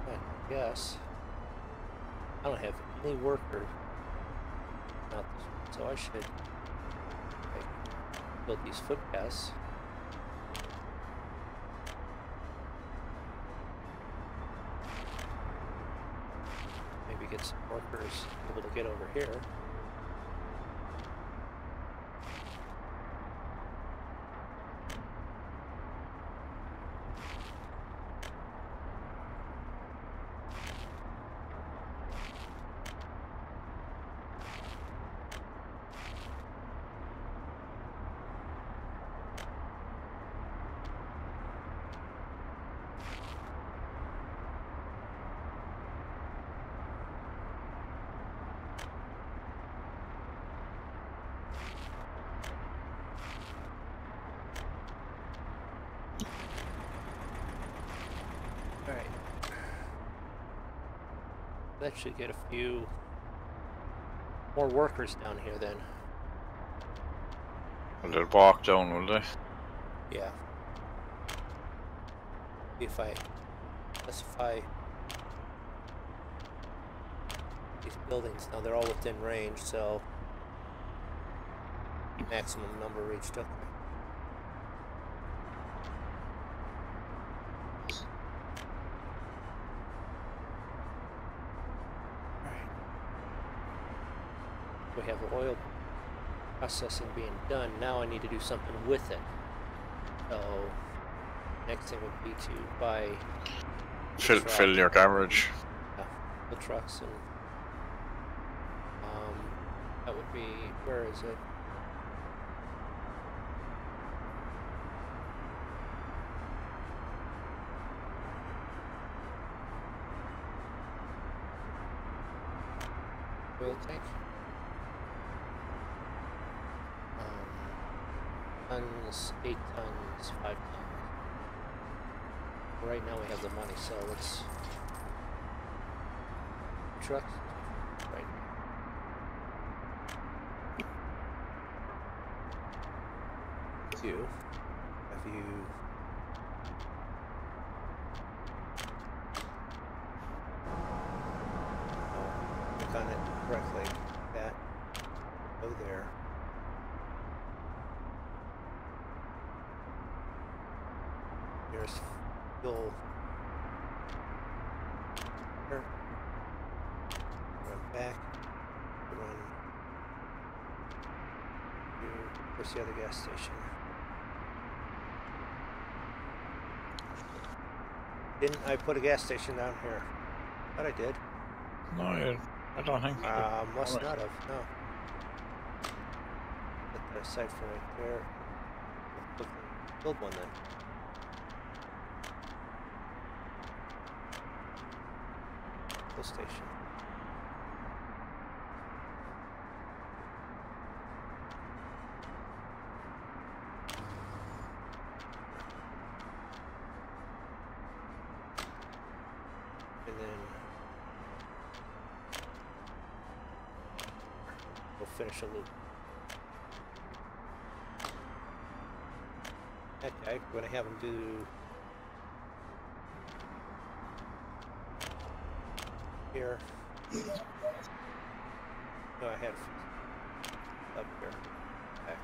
And yes, I don't have any workers out this way, so I should build these footpaths. Maybe get some workers able to get over here. That should get a few more workers down here then. Will they walk down, will they? Yeah. If I specify these buildings, now they're all within range, so maximum number reached. Okay. We have the oil processing being done. Now I need to do something with it. So next thing would be to buy Fill your garage. the trucks, and that would be, where is it? Oil tank. Tons, 8 tons, 5 tons. Right now we have the money, so let's trucks. Right. Two. Have you click on it correctly? That. Go there. There's fuel. Here. Run back. Run. Where's the other gas station? Didn't I put a gas station down here? Thought I did. No, I don't think so. Must not have. No. Put that aside for right there. Build one then. Station. And then we'll finish a loop. That guy, we're going to have him do here. No, I had up here. Back.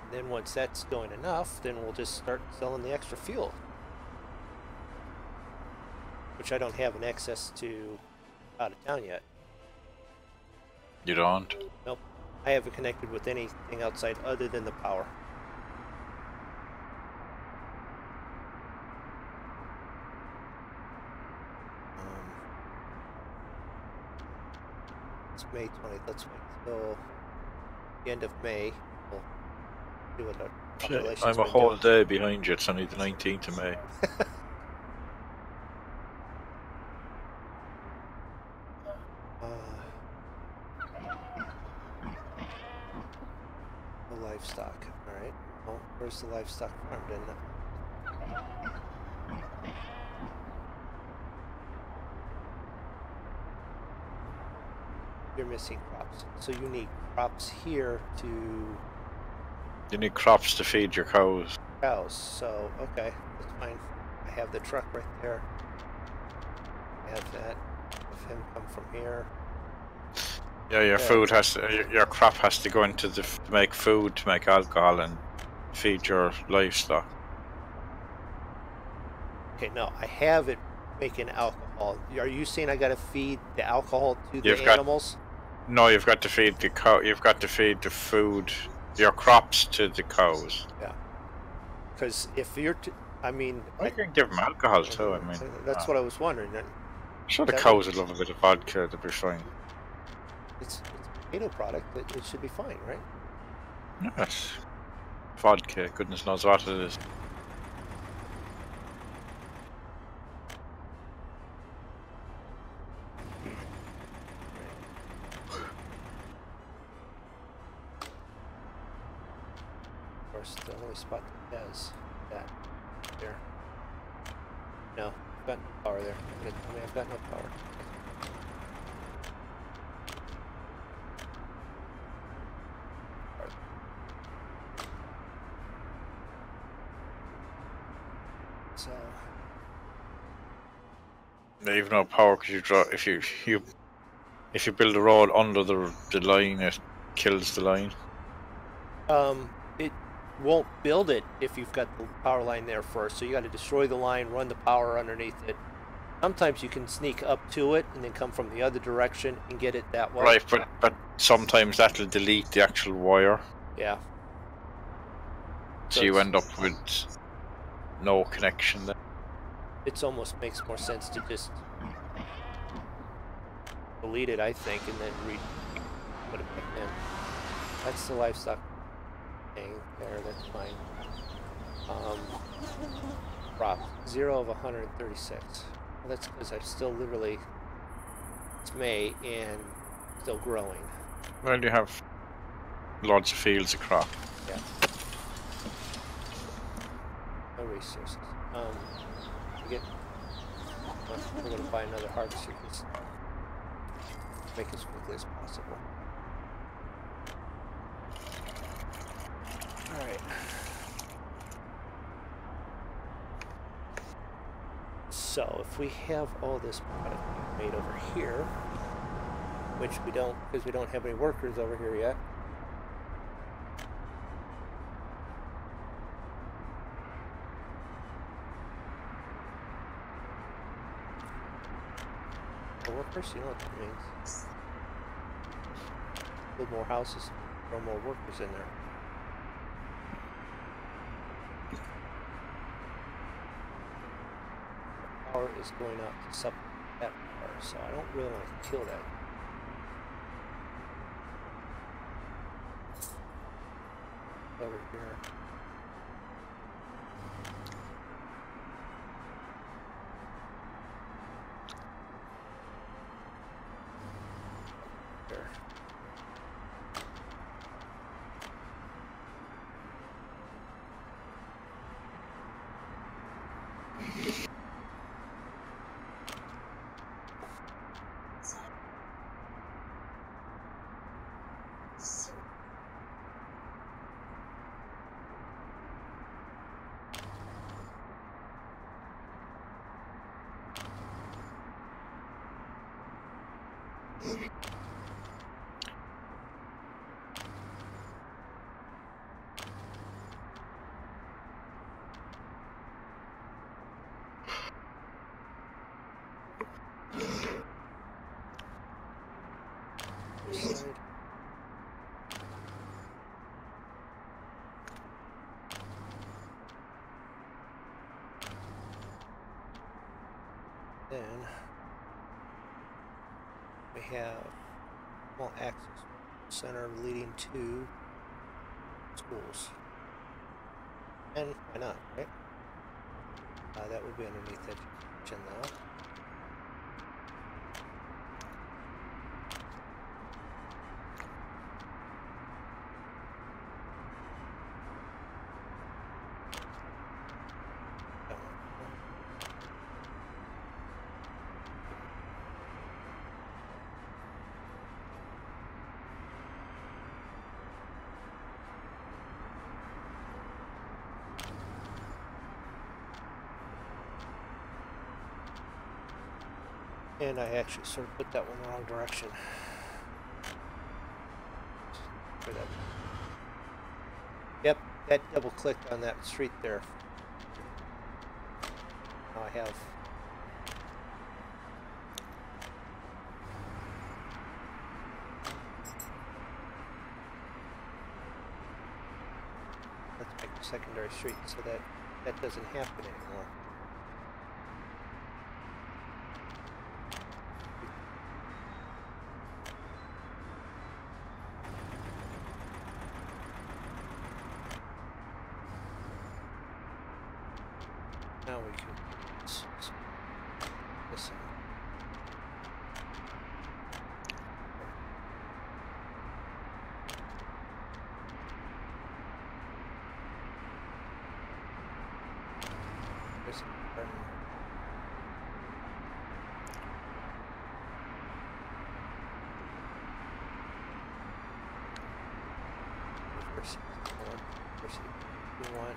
And then once that's going enough, then we'll just start selling the extra fuel, which I don't have an access to out of town yet. You don't? Nope. I haven't connected with anything outside other than the power. May 20th. Let's wait till the end of May. We'll do a population's I'm a been whole doing. day behind you. It's only the 19th of May. No livestock. All right. Well, where's the livestock farm? Didn't it? You're missing crops, so you need crops here to You need crops to feed your cows. cows. So okay, that's fine. I have the truck right there. I have that. Have him come from here. Yeah, your Yeah. food has to, your crop has to go into to make food, to make alcohol, and feed your livestock. Okay, no, I have it making alcohol. Are you saying I got to feed the alcohol to the You've got- animals? No, you've got to feed the cow. You've got to feed the food, your crops, to the cows. Yeah. Because if you're, I mean, I can give them alcohol too. I mean, that's what I was wondering. sure the that cows would love a bit of vodka. They'd be fine. It's a potato product. It should be fine, right? Yes, vodka. Goodness knows what it is. Of course, the only spot that has that there. No, I've got no power there. You're gonna tell me I've got no power. So You've no power because you draw. If you build a road under the line, it kills the line. it won't build it if you've got the power line there first. So you got to destroy the line, run the power underneath it. Sometimes you can sneak up to it and then come from the other direction and get it that way. Right, but sometimes that'll delete the actual wire, Yeah. so you end up with no connection there. It almost makes more sense to just delete it, I think, and then put it back in. That's the livestock thing there. That's fine. Crop 0 of 136. Well, that's because I'm still literally, it's May and still growing. Well, you have lots of fields of crop. Yeah. No resources. We're gonna buy another harvester. Just make it as quickly as possible. All right. So if we have all this product made over here, which we don't, because we don't have any workers over here yet. Workers, you know what that means. Build more houses, throw more workers in there. Power is going out to supplement that power, so I don't really want to kill that. Over here. There. Side. Then we have small access center leading to schools. And why not, right? That would be underneath education though. And I actually sort of put that one the wrong direction. For that. Yep, that double clicked on that street there. Now I have. Let's make a secondary street so that that doesn't happen anymore. Now we can this in. This you want.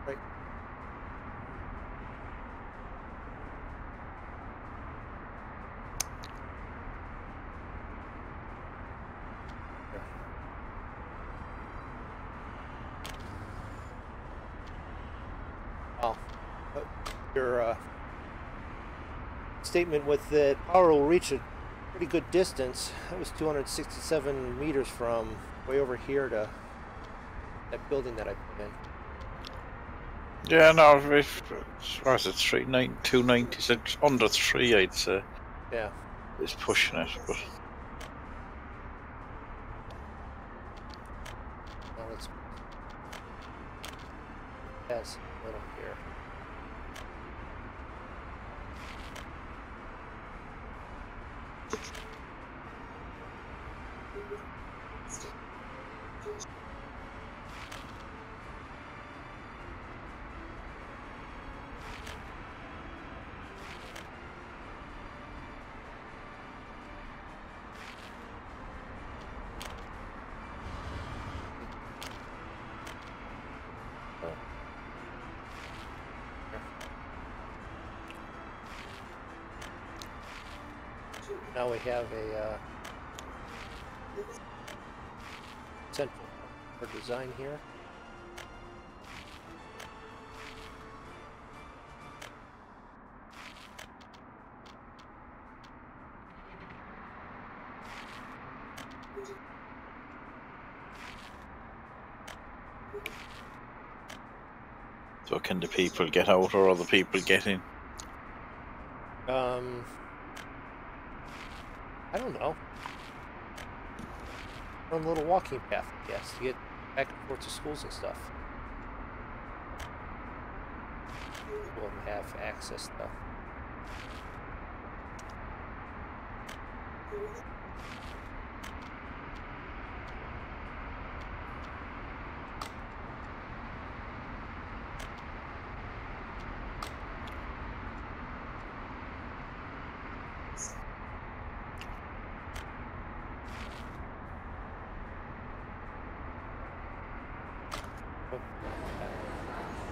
Right. Well, your statement with the power will reach a pretty good distance. That was 267 meters from way over here to that building that I put in. Yeah, no, if what is it, 290, so it's under 3, I'd say. Yeah. It's pushing it, but Now let's pass a little here. Now we have a central for design here. so can the people get out or other people get in? I don't know. On a little walking path, I guess, to get back and forth to schools and stuff. We'll have access stuff.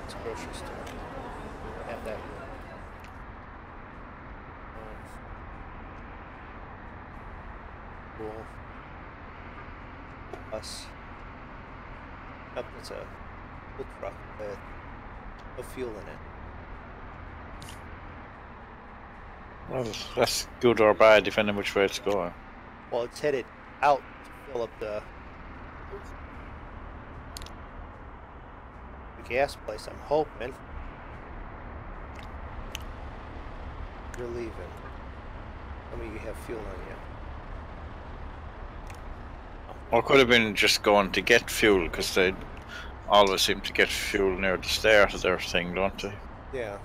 It's a grocery store. Have that. Cool. Bus. Up, it's a full truck with no fuel in it. Well, that's good or bad depending which way it's going. Well, it's headed out to fill up the gas place, I'm hoping. You're leaving. I mean, you have fuel on you. Or could have been just going to get fuel, because they always seem to get fuel near the start of their thing, don't they? Yeah.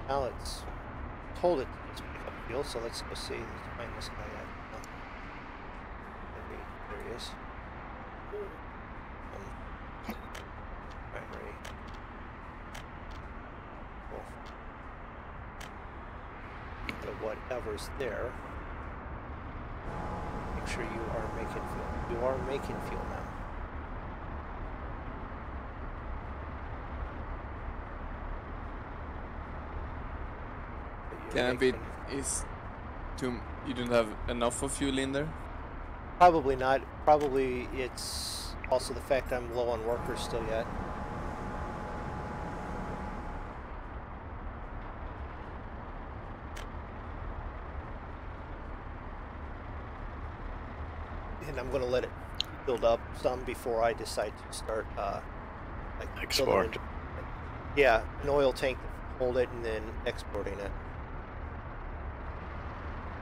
Now let's hold it to just pick up fuel, so let's go see. Let's find this guy out. There he is. Primary. Cool. So whatever's there, make sure you are making fuel. You are making fuel now. Damn it is too. You don't have enough of fuel in there. Probably not. Probably it's also the fact I'm low on workers still yet. And I'm going to let it build up some before I decide to start like Export. building yeah, an oil tank to hold it and then exporting it.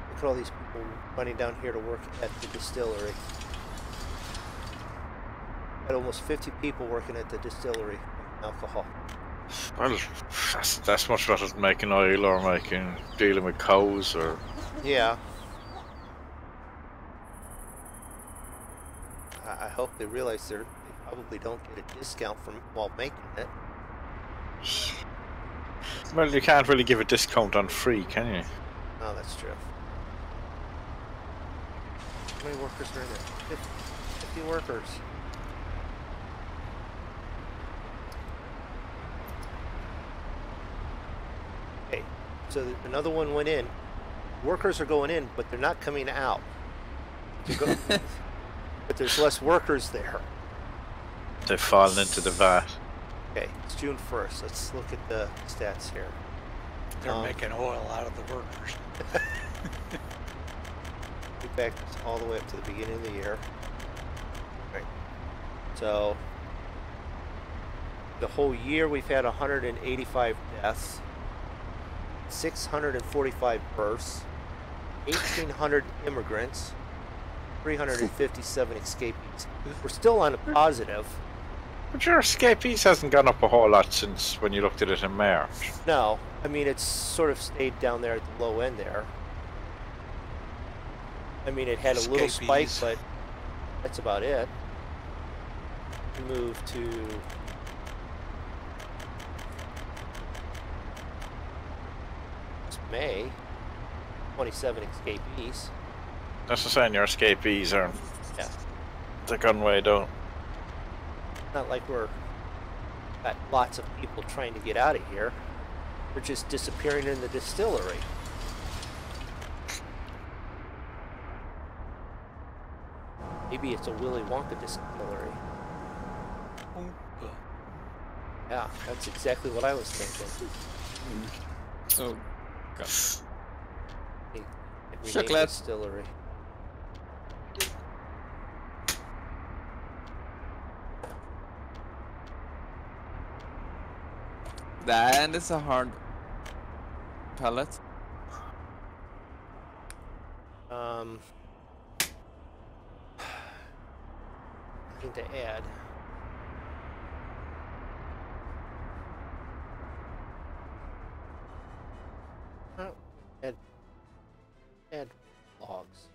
Look at all these people running down here to work at the distillery. Got almost 50 people working at the distillery making alcohol. Well, that's much better than making oil or dealing with cows or. Yeah. I hope they realize they probably don't get a discount from while making it. Well, you can't really give a discount on free, can you? Oh, that's true. How many workers are in there? 50 workers. Okay, so another one went in. Workers are going in, but they're not coming out. But there's less workers there. They've fallen into the vat. Okay, it's June 1st. Let's look at the stats here. They're making oil out of the workers. Get back all the way up to the beginning of the year. Right. So the whole year we've had 185 deaths, 645 births, 1,800 immigrants, 357 escapees. We're still on a positive. But your escapees hasn't gone up a whole lot since when you looked at it in March. No, I mean it's sort of stayed down there at the low end there. I mean it had a little spike, but that's about it. Move to May, 27 escapees. That's the saying, your escapees are. Yeah. They're gone way down. Not like we're got lots of people trying to get out of here. They're just disappearing in the distillery. Maybe it's a Willy Wonka distillery. Yeah, that's exactly what I was thinking. Oh, God. Chocolate distillery. That is a hard pallet. Thing to add. Oh, add logs.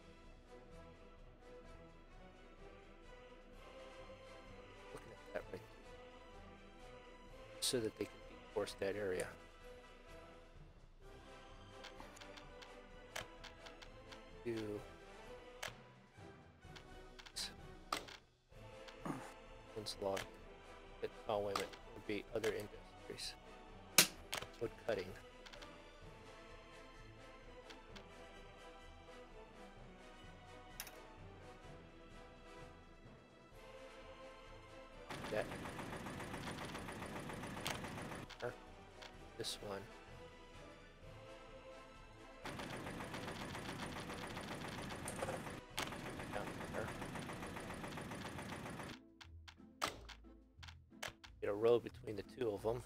Looking at that right, so that they can reinforce that area. Do log. Oh wait a minute. It would be other industries. Wood cutting. That. this one. Down there. Get a road between the two of them.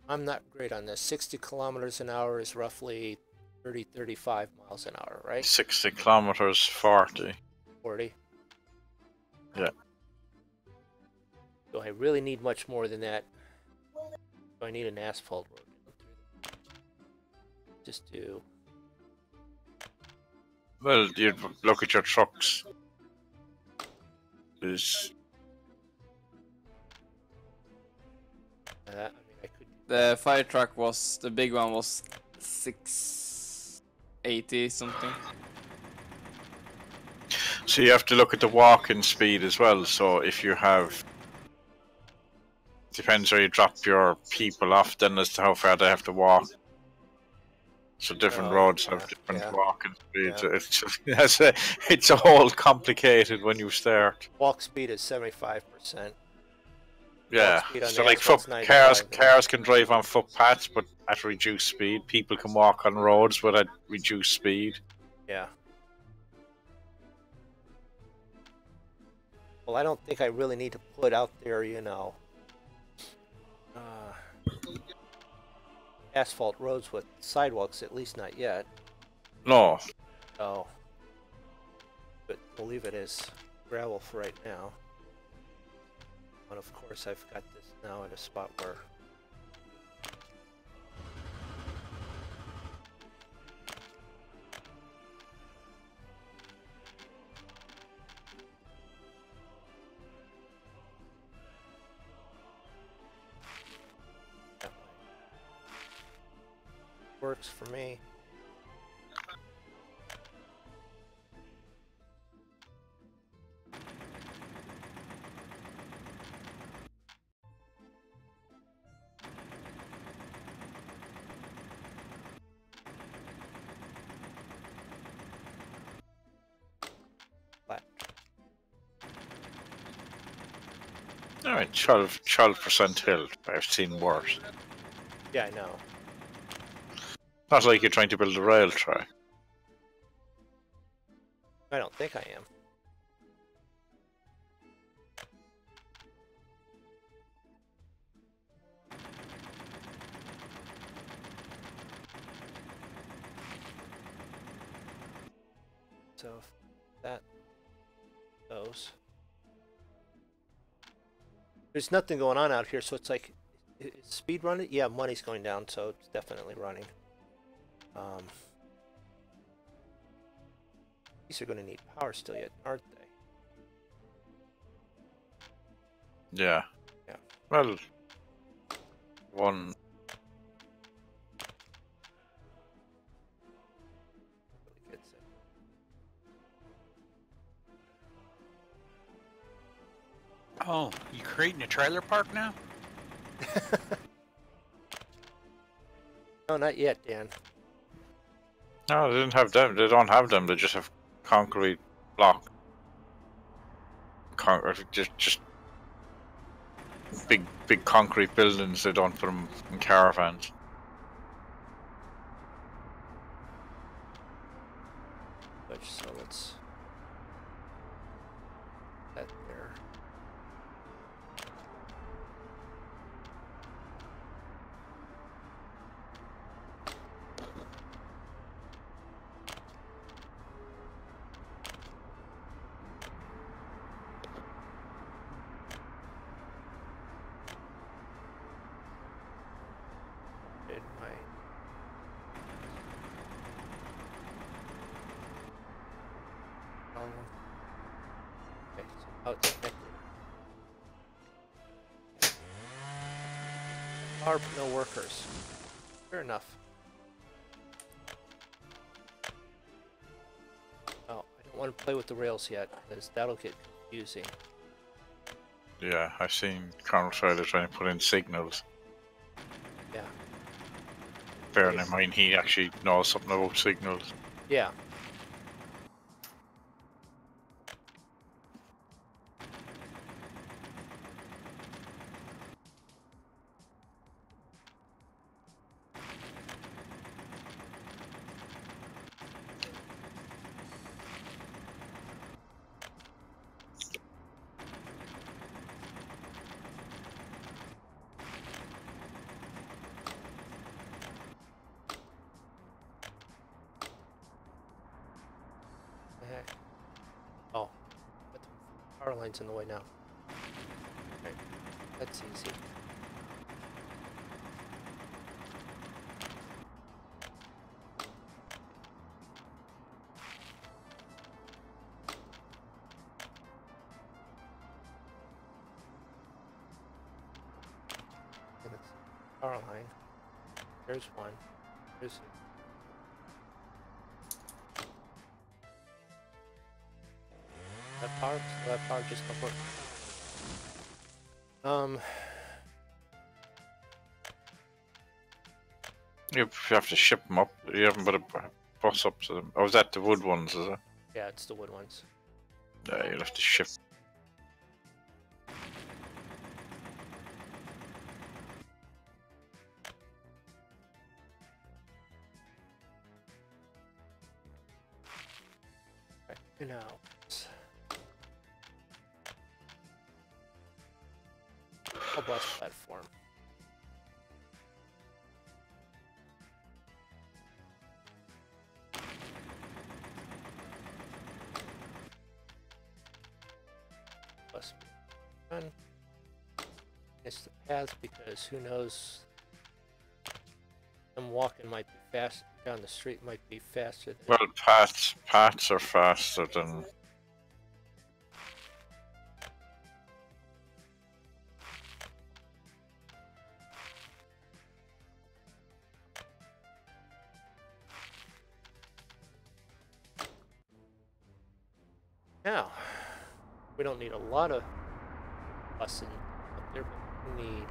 I'm not great on this. 60 kilometers an hour is roughly 35 miles an hour, right? 60 kilometers, 40. 40. Yeah. Do I really need much more than that? Do I need an asphalt road? Just do. Well, you look at your trucks. There's I mean, I could. The fire truck was, the big one was 680 something. So you have to look at the walking speed as well. So if you have, depends where you drop your people off then as to how far they have to walk. So different roads have different walking speeds. Yeah. It's all complicated when you start. Walk speed is 75%. Yeah. Speed on So the like asphalt's 95. cars can drive on footpaths, but at reduced speed. People can walk on roads but at reduced speed. Yeah. Well, I don't think I really need to put out there, you know, asphalt roads with sidewalks, at least not yet. No. Oh. But we'll leave it as gravel for right now. And of course, I've got this now at a spot where works for me. Flat. Alright, 12% hill. I've seen worse. Yeah, I know. Not like you're trying to build a rail track. I don't think I am. So if that goes. There's nothing going on out here, so it's like, is speed running? Yeah, money's going down, so it's definitely running. These are going to need power still yet, aren't they? Yeah. Yeah. Well, one. Gets it. Oh, you creating a trailer park now? No, not yet, Dan. No, they didn't have them. They don't have them. They just have concrete block. Just big concrete buildings. They don't put them in caravans. So let's that there. Did my okay, so how it's connected. Power, but no workers. Fair enough. Oh, I don't want to play with the rails yet, because that'll get confusing. Yeah, I've seen Comrade trying to put in signals. Yeah. Bearing in mind he actually knows something about signals. Yeah. line's in the way now. Right. That's easy. Power line. There's one. There's that power. So that power just don't work. You have to ship them up. You haven't put a bus up to them. Oh, is that the wood ones, is it? Yeah, it's the wood ones. Yeah, you'll have to ship. Right. And now. A bus platform. Bus done. It's the paths because who knows? Them walking might be fast down the street might be faster than. Well, paths are faster than. Now, we don't need a lot of busing up there, but we need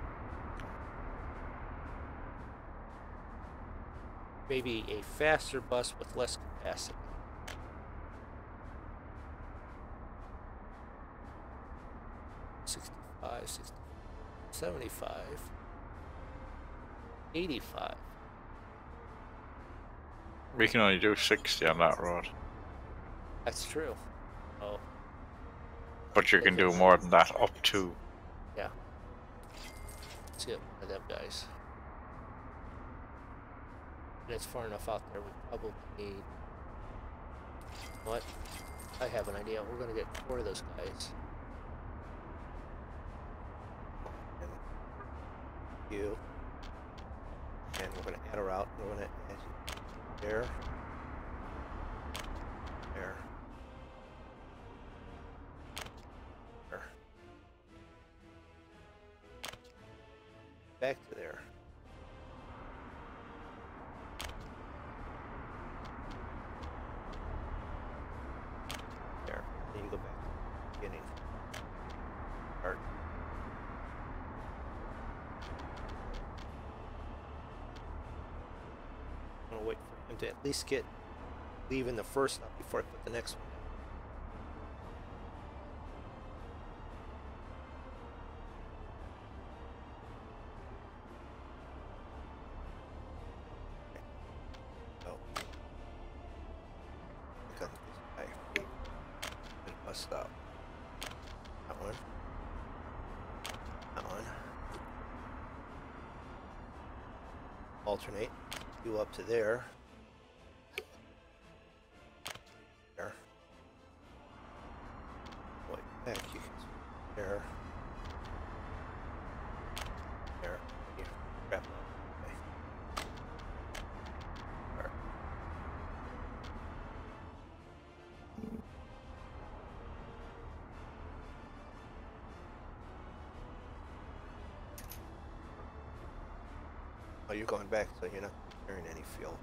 maybe a faster bus with less capacity. $65, $60, $75, $85. We can only do 60 on that road. That's true. Oh, But you can do more than that up to. yeah. Let's get one of them guys. And it's far enough out there, we probably need... What? I have an idea. We're gonna get 4 of those guys. And you. And we're gonna add her out. We're gonna add there. There. There. Back to there. There. Then you go back to the beginning. Start. I'm gonna wait for him to at least get leaving the first up before I put the next one. Oh. Got this guy. And bust out. That one. That one. Alternate. You up to there. There. Wait, back. You can there. There. Here. Wrap up. Okay. There. Oh, you're going back, so you're not carrying any fuel.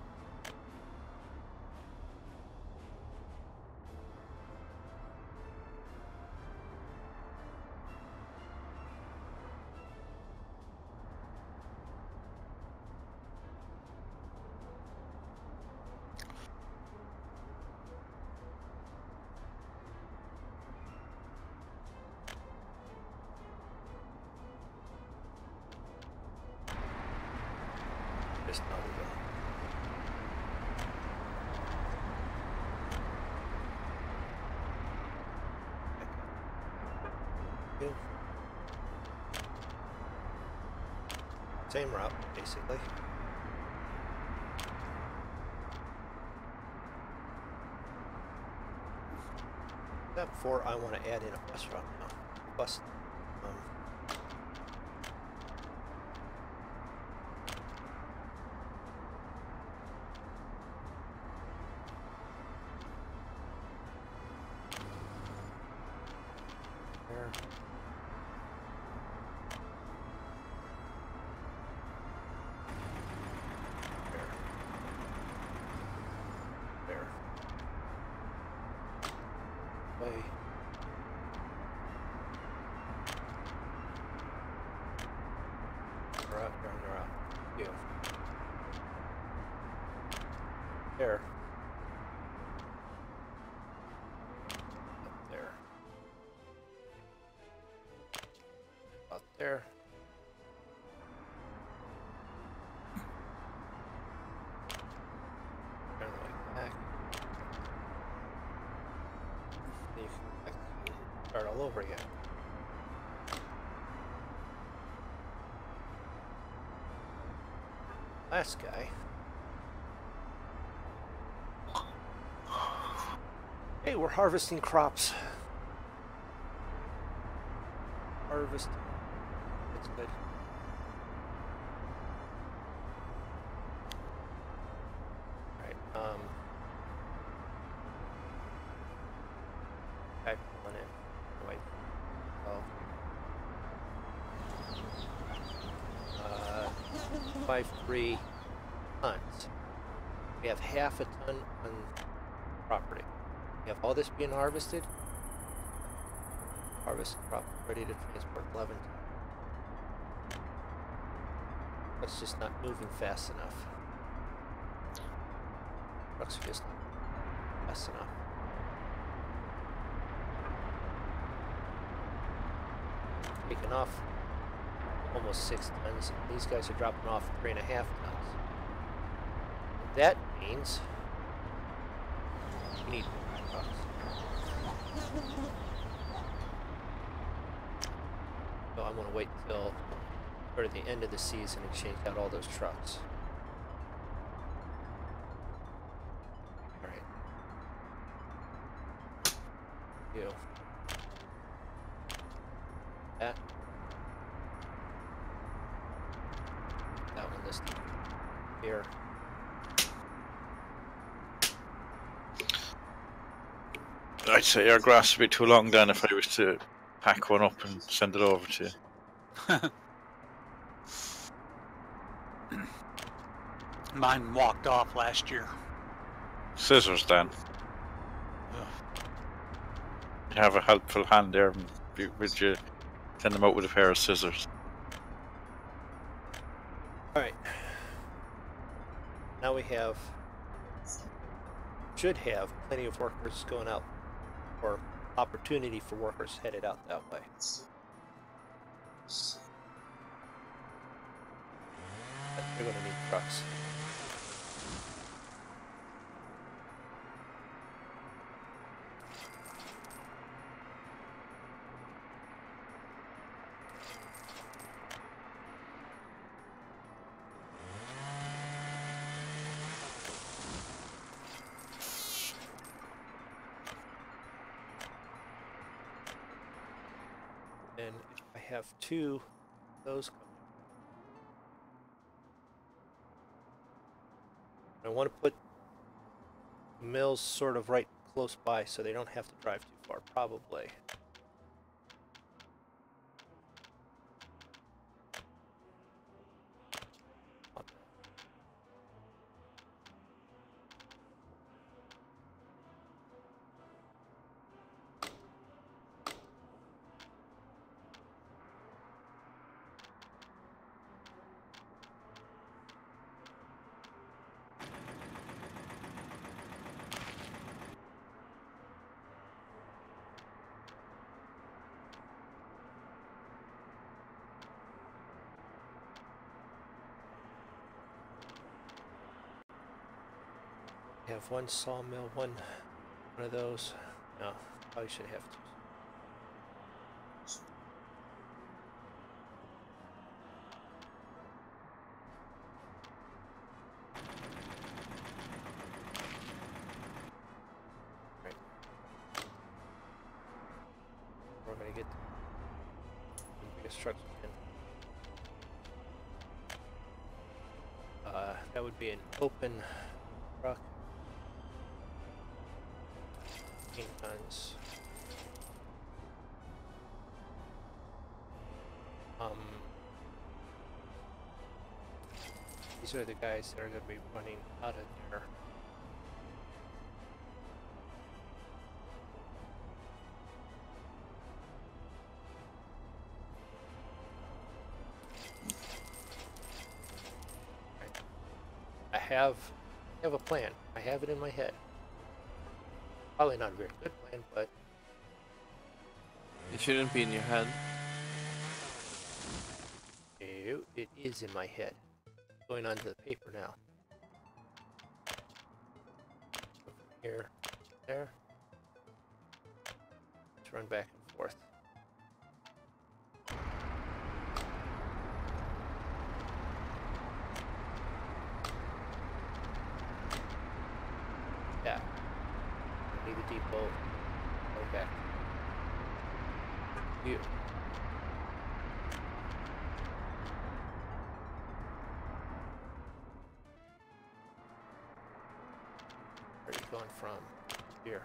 Just now we go. Good. Same route, basically. That before I want to add in a bus route now. Bus. There. There. Way. They're out, they're out. Yeah. There. Up there. Out there. Turn the way back. Then you can start all over again. Last guy. Hey, we're harvesting crops. Harvest. That's good. Alright, back on it. Wait. Oh. 5.3 tons. We have half a ton on property. We have all this being harvested. Harvest crop ready to transport 11 tons. That's just not moving fast enough. Trucks are just not fast enough. Taking off almost 6 tons. These guys are dropping off 3.5 tons. That means we need more trucks. So I'm going to wait until sort of the end of the season and change out all those trucks. All right. You. That. That one this here. I'd say our grass would be too long then if I was to pack one up and send it over to you. Mine walked off last year. Scissors then. You have a helpful hand there. Would you send them out with a pair of scissors? Alright. Now we have, should have plenty of workers going out, or opportunity for workers headed out that way. But you're going to need trucks. And if I have two of those coming, I want to put mills sort of right close by so they don't have to drive too far, probably. Have one sawmill, one of those. No, probably should have two. Right. this truck's in. That would be an open truck. 15 tons. These are the guys that are going to be running out of there. I have a plan. I have it in my head. Probably not a very good plan, but It shouldn't be in your head. it is in my head. Going on to the paper now. From here, there. Let's run back and forth. Yeah. Need a depot. Go back. You. Where are you going from? Here.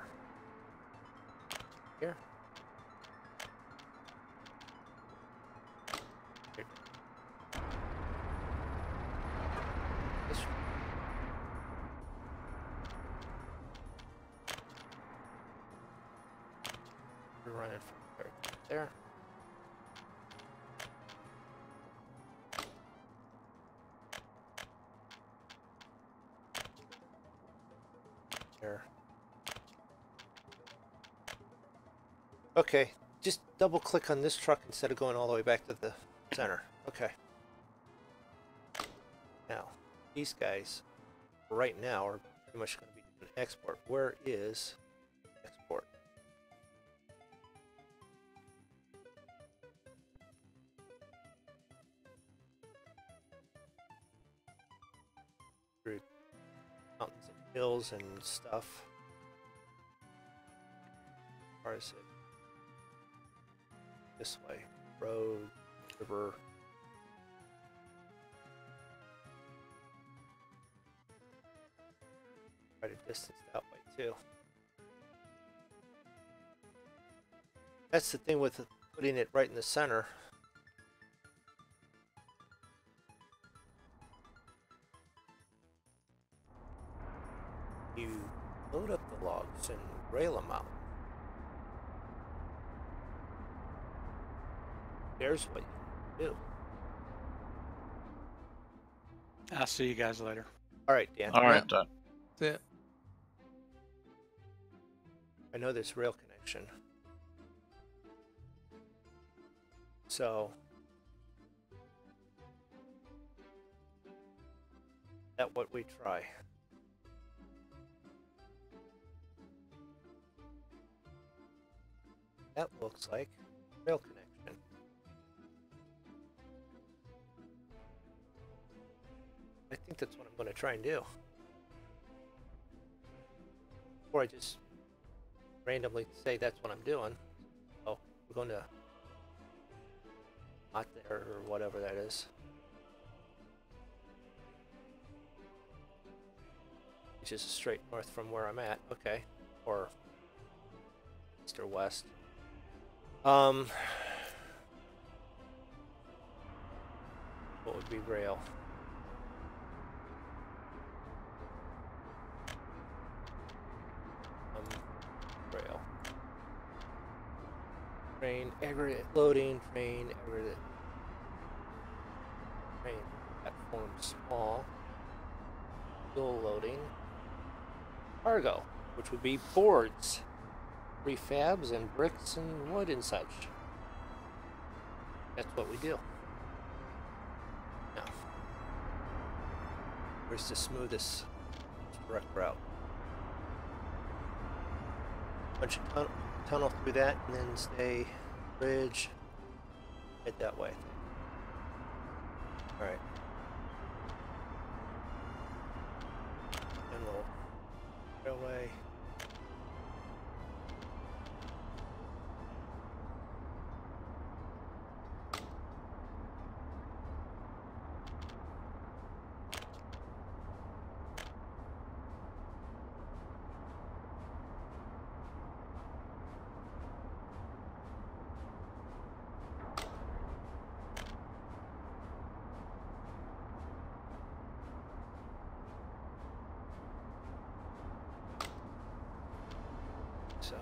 Here? Here. This one. We're running from there to there. There. Okay, just double click on this truck instead of going all the way back to the center. Okay. Now, these guys right now are pretty much going to be doing export. Where is export? Through mountains and hills and stuff. Or is it this way? Road, river. Try to distance that way too. That's the thing with putting it right in the center. You load up the logs and rail them out. There's what you do. I'll see you guys later. All right, Dan. All right, Dan. That's it. I know there's rail connection. So that's what we try. That looks like rail connection. I think that's what I'm going to try and do. Or I just randomly say that's what I'm doing. Oh, we're going to not there or whatever that is. Which is straight north from where I'm at. Okay. Or east or west. What would be rail? Rail. Train aggregate loading, train aggregate. Train platform small. Fuel loading. Cargo, which would be boards, prefabs, and bricks and wood and such. That's what we do. Now, where's the smoothest direct route? Bunch of tunnel through that, and then stay bridge. Head that way. All right. And we'll railway. So.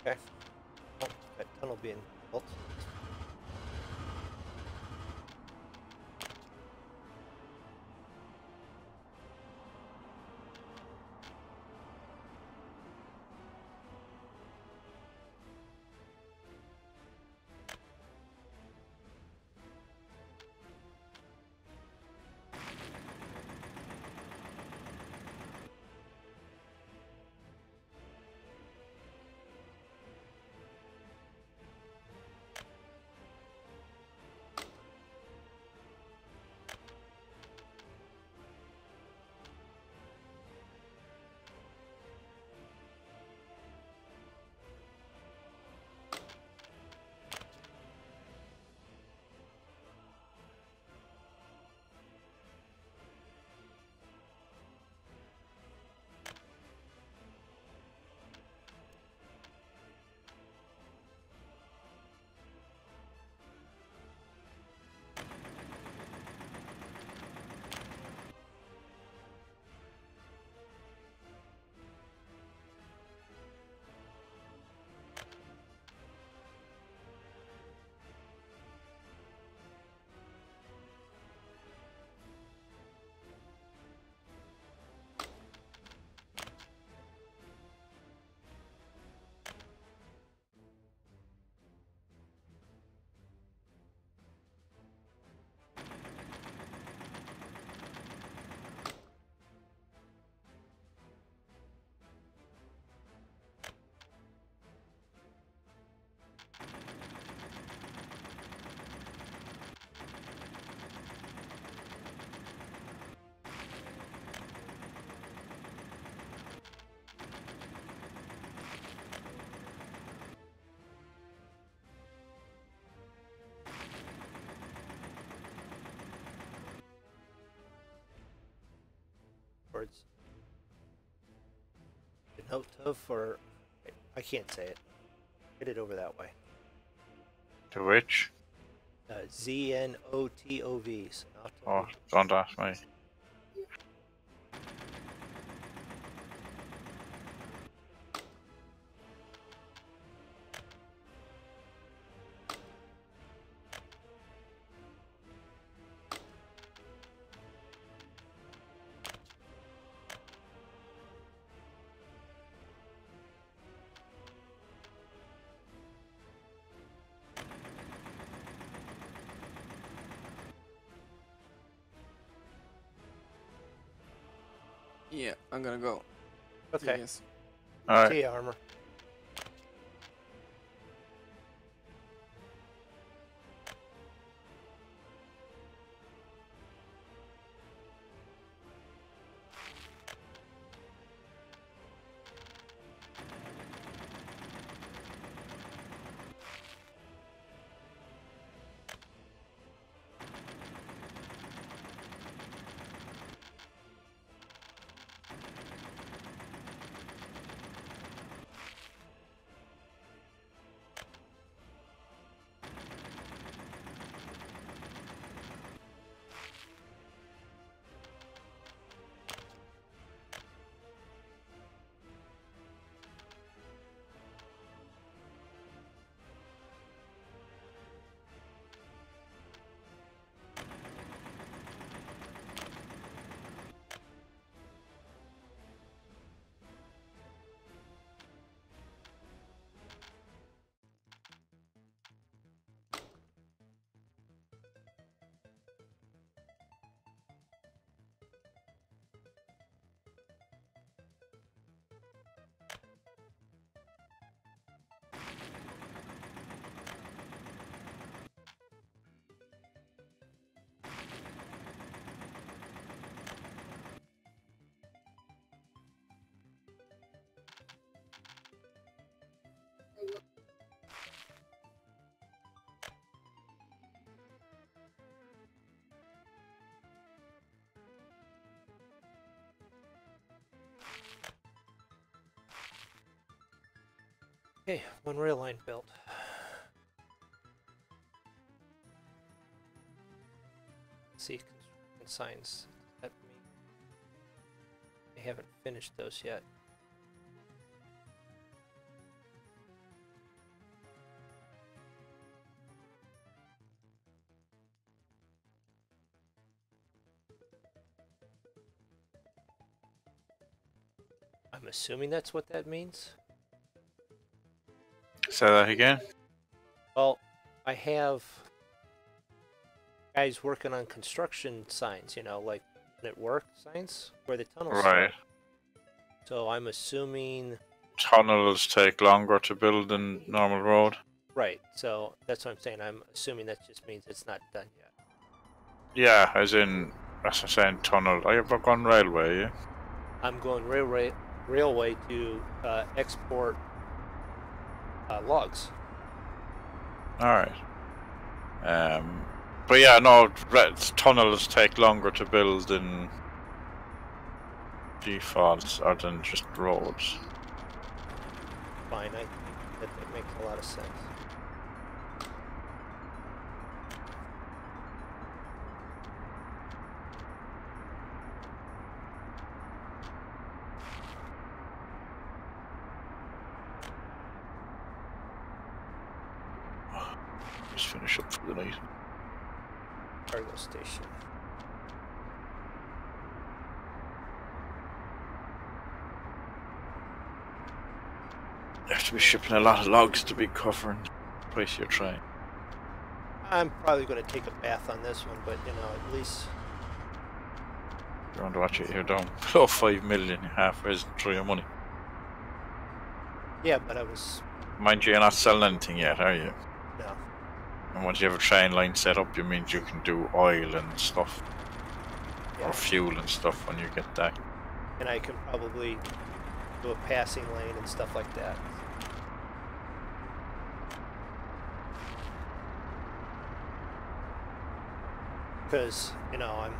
Okay. Oh, that tunnel being built. Words. Zenotov, or I can't say it. Get it over that way. To which? Znotov. Oh, don't ask me. Yeah, I'm gonna go. Okay. Yes. Alright. See ya, Armor. Okay, one rail line built. Let's see, construction signs. That mean they haven't finished those yet. I'm assuming that's what that means. Say that again. Well, I have guys working on construction signs, you know, like at work signs where the tunnels Right. start. So I'm assuming, Tunnels take longer to build than normal road. right, so that's what I'm saying. I'm assuming that just means it's not done yet. Yeah, as in, as I'm saying, tunnel. I have gone railway, yeah? I'm going railway to export logs. Alright. But yeah, no, tunnels take longer to build than defaults or than just roads. Fine, I think that makes a lot of sense. Just finish up for the night. Cargo station. You have to be shipping a lot of logs to be covering the price of your train. I'm probably going to take a bath on this one, but you know, at least You're on to watch it here down below 5 million, you're halfway through your money. yeah. But I was Mind you, you're not selling anything yet, are you? no. And once you have a train line set up, it means you can do oil and stuff. Yeah. Or fuel and stuff when you get that. And I can probably do a passing lane and stuff like that. Because you know,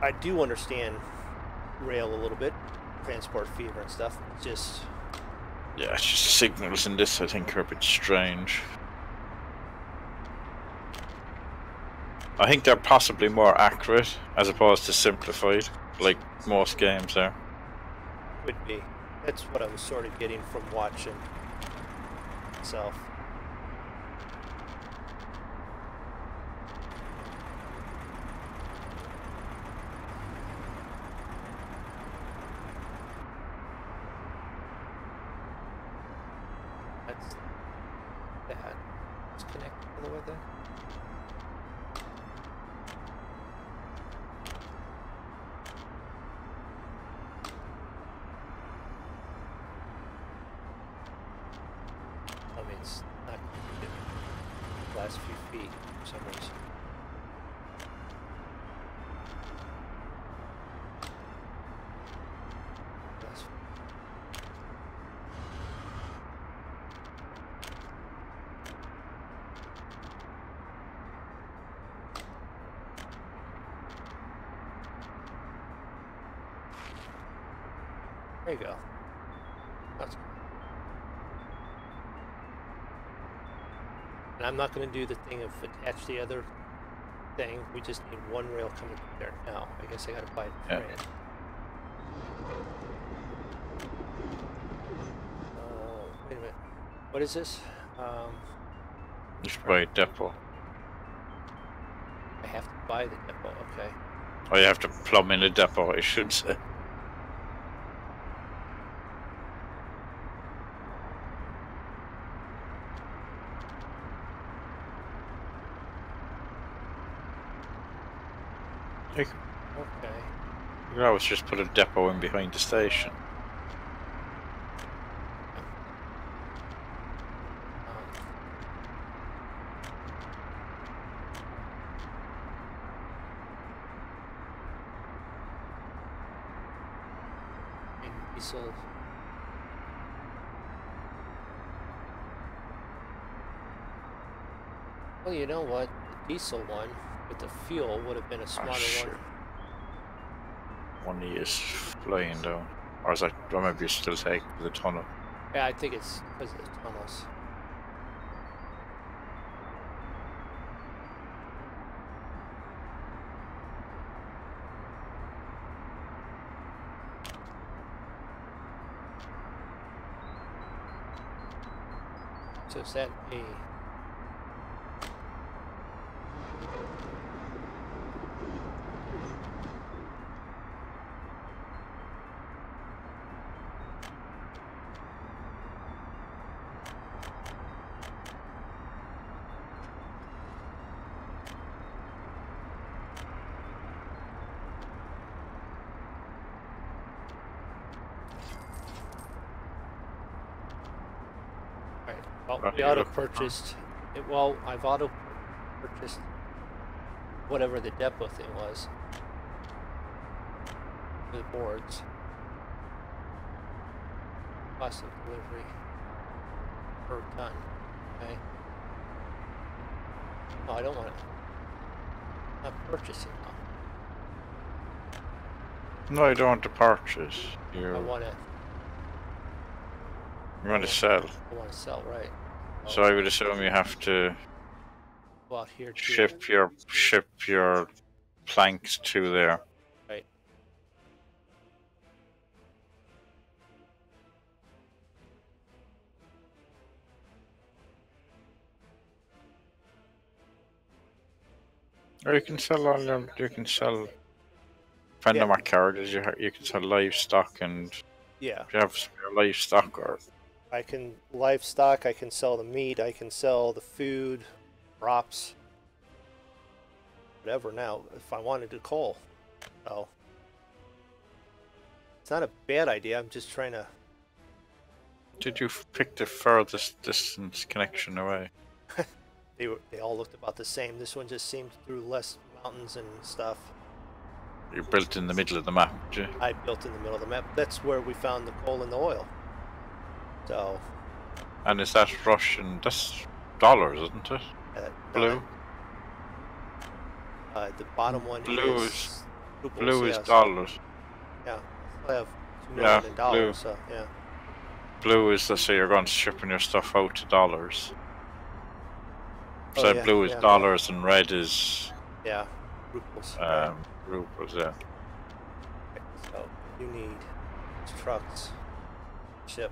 I do understand rail a little bit, transport fever and stuff. It's just Yeah, it's just signals in this I think are a bit strange. I think they're possibly more accurate as opposed to simplified, like most games are. could be. That's what I was sort of getting from watching itself. That's that. It's connected all the way there. I mean, it's not connected the last few feet for some reason. Last There you go. That's good. And I'm not going to do the thing of attach the other thing. We just need one rail coming through there. Now, I guess I got to buy the Yeah. train. Wait a minute. What is this? Just by depot. I have to buy the depot. Okay. Or you have to plumb in a depot, I should say. You Okay. could always just put a depot in behind the station. And diesel. Well, you know what? The diesel one with the fuel would have been a smarter shit. one. One is flying down. Or is that, or maybe you still take the tunnel. Yeah, I think it's because of the tunnels. So is that a... Well, we auto-purchased... Well, I've auto-purchased whatever the depot thing was. For the boards. Cost of delivery per ton. Okay. No, I don't want to... I'm purchasing now. No, you don't want to purchase. I You want to... want to sell. I want to sell, right. So I would assume you have to Go out here to... ship your planks to there. Right. Or you can sell all them. You can sell. Depending on what carriages you can sell livestock, and Yeah. if you have spare livestock or I can livestock, I can sell the meat, I can sell the food, crops, whatever now, if I wanted to coal. So it's not a bad idea, I'm just trying to... did you pick the furthest distance connection away? They all looked about the same. This one just seemed through less mountains and stuff. You built in the middle of the map, did you? I built in the middle of the map. That's where we found the coal and the oil. So... And is that Russian? That's dollars, isn't it? Blue. The bottom one Blue is rubles, Blue is yes. dollars. Yeah, I have $2 Yeah, million in dollars, blue. so yeah. Blue is the say you're going to shipping your stuff out to dollars. Oh, So yeah, blue is yeah. dollars and red is Yeah, rubles. rubles. Yeah. Okay, so you need trucks, ship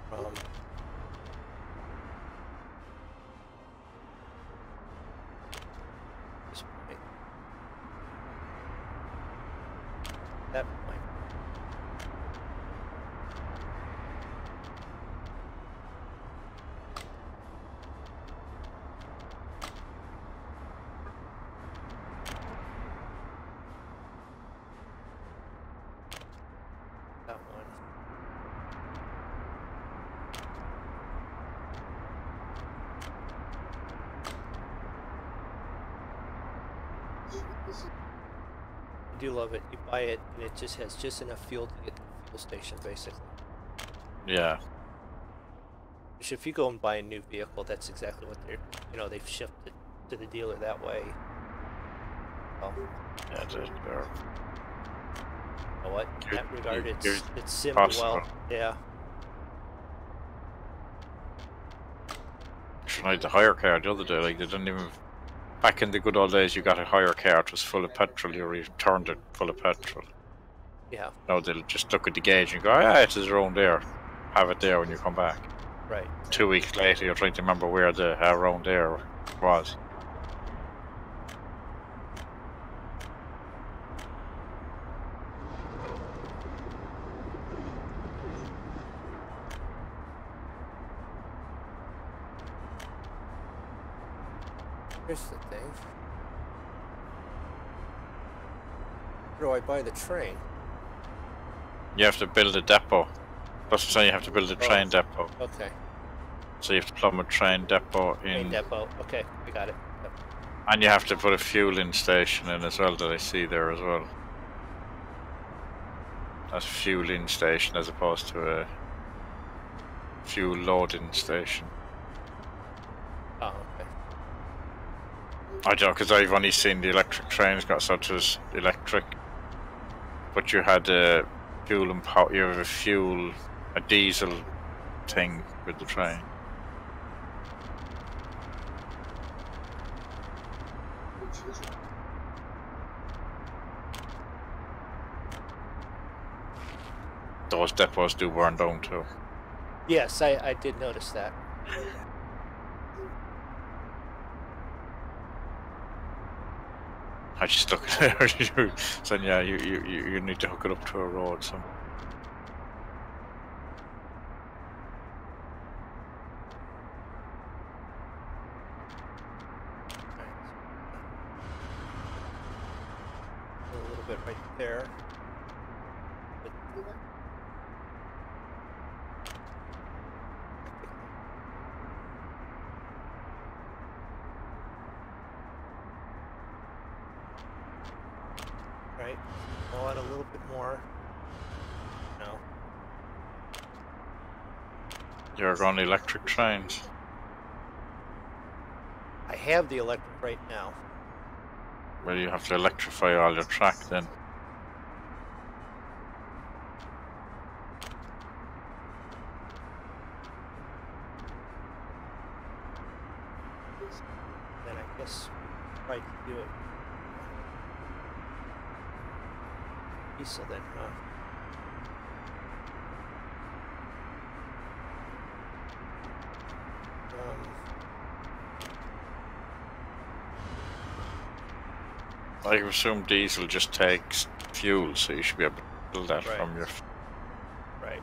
from this point, that point. That one. I do love it. You buy it and it just has just enough fuel to get to the fuel station, basically. Yeah. Which if you go and buy a new vehicle, that's exactly what they're, they've shipped it to the dealer that way. Well, Yeah. They're you know what? In that regard, you're it's simmed possible. well. Yeah. tried the hire car the other day. Like they didn't even. Back in the good old days, you got a hire car. It was full of petrol. You returned it full of petrol. Yeah. No, they'll just look at the gauge and go, "Yeah, it is around there. Have it there when you come back." Right. 2 weeks later, you're trying to remember where the around there was. Here's the thing. Where do I buy the train? You have to build a depot. That's what I'm saying. You have to build a train depot. Okay. So you have to plumb a train depot in, Train depot. Okay, I got it. Yep. and you have to put a fueling station in as well. That I see there as well. That's a fueling station as opposed to a fuel loading station. Oh, okay. I don't know, because I've only seen the electric trains got such as electric, but you had fuel and power. You have a fuel a diesel thing with the train. Those depots do burn down too. Yes, I did notice that. I just look at there. Saying, yeah, you need to hook it up to a road. So. A little bit right there. Right. Pull out a little bit more. No. You're on electric trains. I have the electric right now. Well, you have to electrify all your track then. Then I guess try to do it. Diesel then, huh? I assume diesel just takes fuel, so you should be able to build that Right. from your. Right.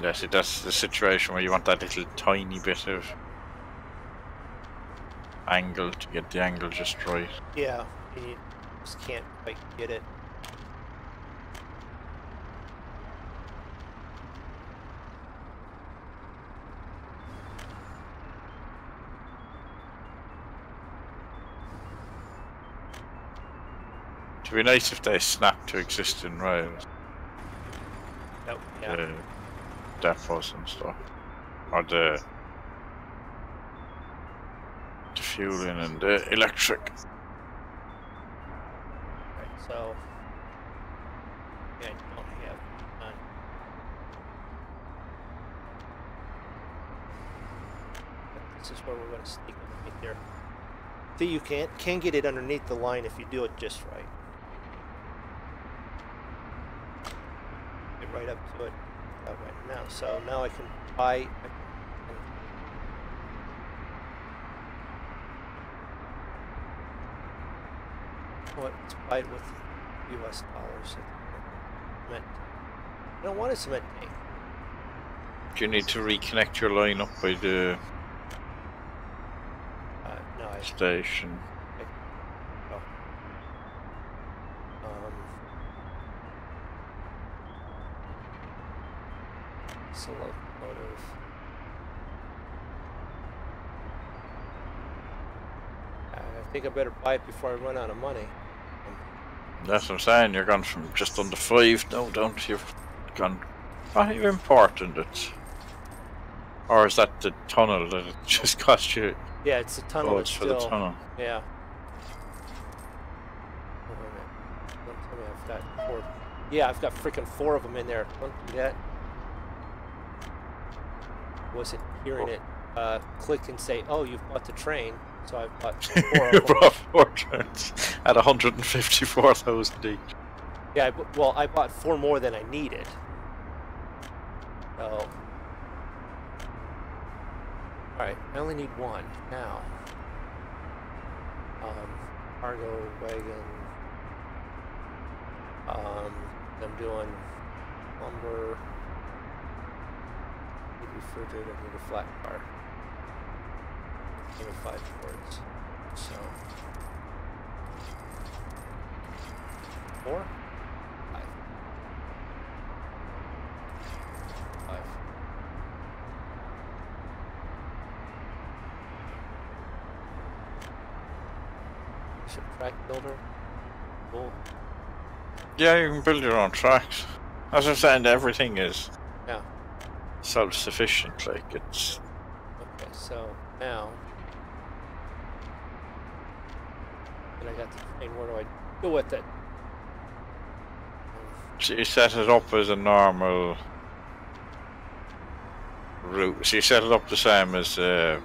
Yeah, see, that's the situation where you want that little tiny bit of angle to get the angle just right. Yeah, you just can't quite get it. It'd be nice if they snap to existing rails, Nope. Yeah. the depots and stuff, or the fueling and the electric. Right. So. Yeah, I don't have none. This is where we're going to sneak underneath there. See, you can get it underneath the line if you do it just right. Get right up to it right now. So now I can buy. Let's buy it with U.S. dollars. Cement. I don't want a cement tank. Do you need to reconnect your line up by the No, I. station? Oh. It's a locomotive. I think I better buy it before I run out of money. That's what I'm saying. You're gone from just under 5 now down to you've gone. What are you importing it? Or is that the tunnel that it just cost you? Yeah, it's the tunnel. Oh, It's it's for still, the tunnel. Yeah. Oh, wait a minute. Don't tell me I've got 4. Yeah, I've got freaking 4 of them in there. Don't do that. Wasn't hearing it click and say, "Oh, you've bought the train." So I've bought 4 You of them. brought 4 trains at 154,000 each. Yeah, well, I bought 4 more than I needed. So, all right, I only need 1 now. Cargo wagon. I'm doing lumber. Need refrigerator. I need a flat car. 25 boards. So 4, 5, 5. Track builder. Cool. Yeah, you can build your own tracks. As I'm saying, everything is Yeah. self-sufficient. Like it's. Okay, so now And I got the train. Where do I go with it? So you set it up as a normal route. So you set it up the same as a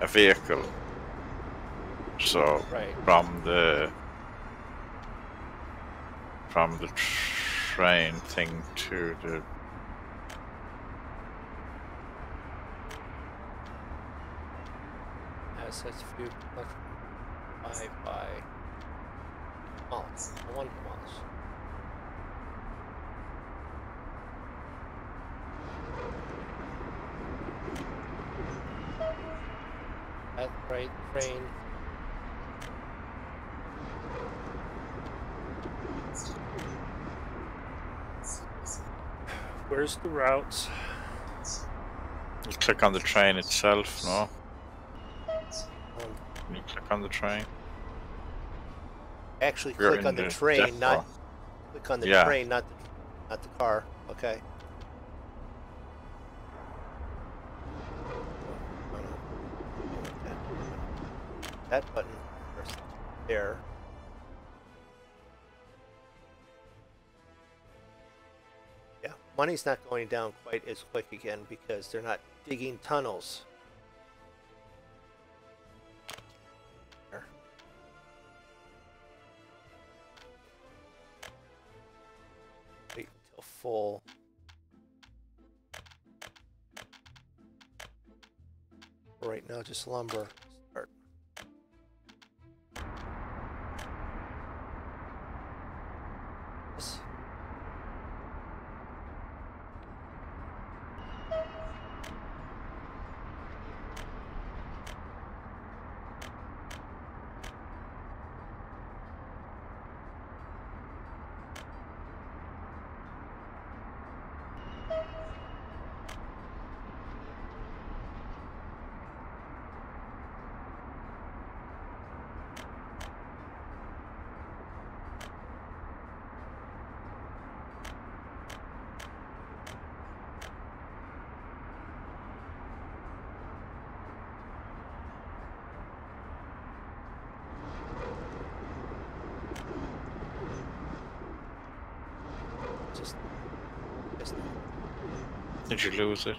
vehicle. So Right. from the train thing to the Assets view. 5 by mouse. One mouse. That's right, train. Where's the routes? you click on the train itself, no? Um, You click on the train. actually, You're click in on the the train, depot. not click on the Yeah. train, not the car. Okay. That button first there. Yeah, money's not going down quite as quick again because they're not digging tunnels. There. Wait until full. Right now, just lumber. Start. This. Just Did you lose it?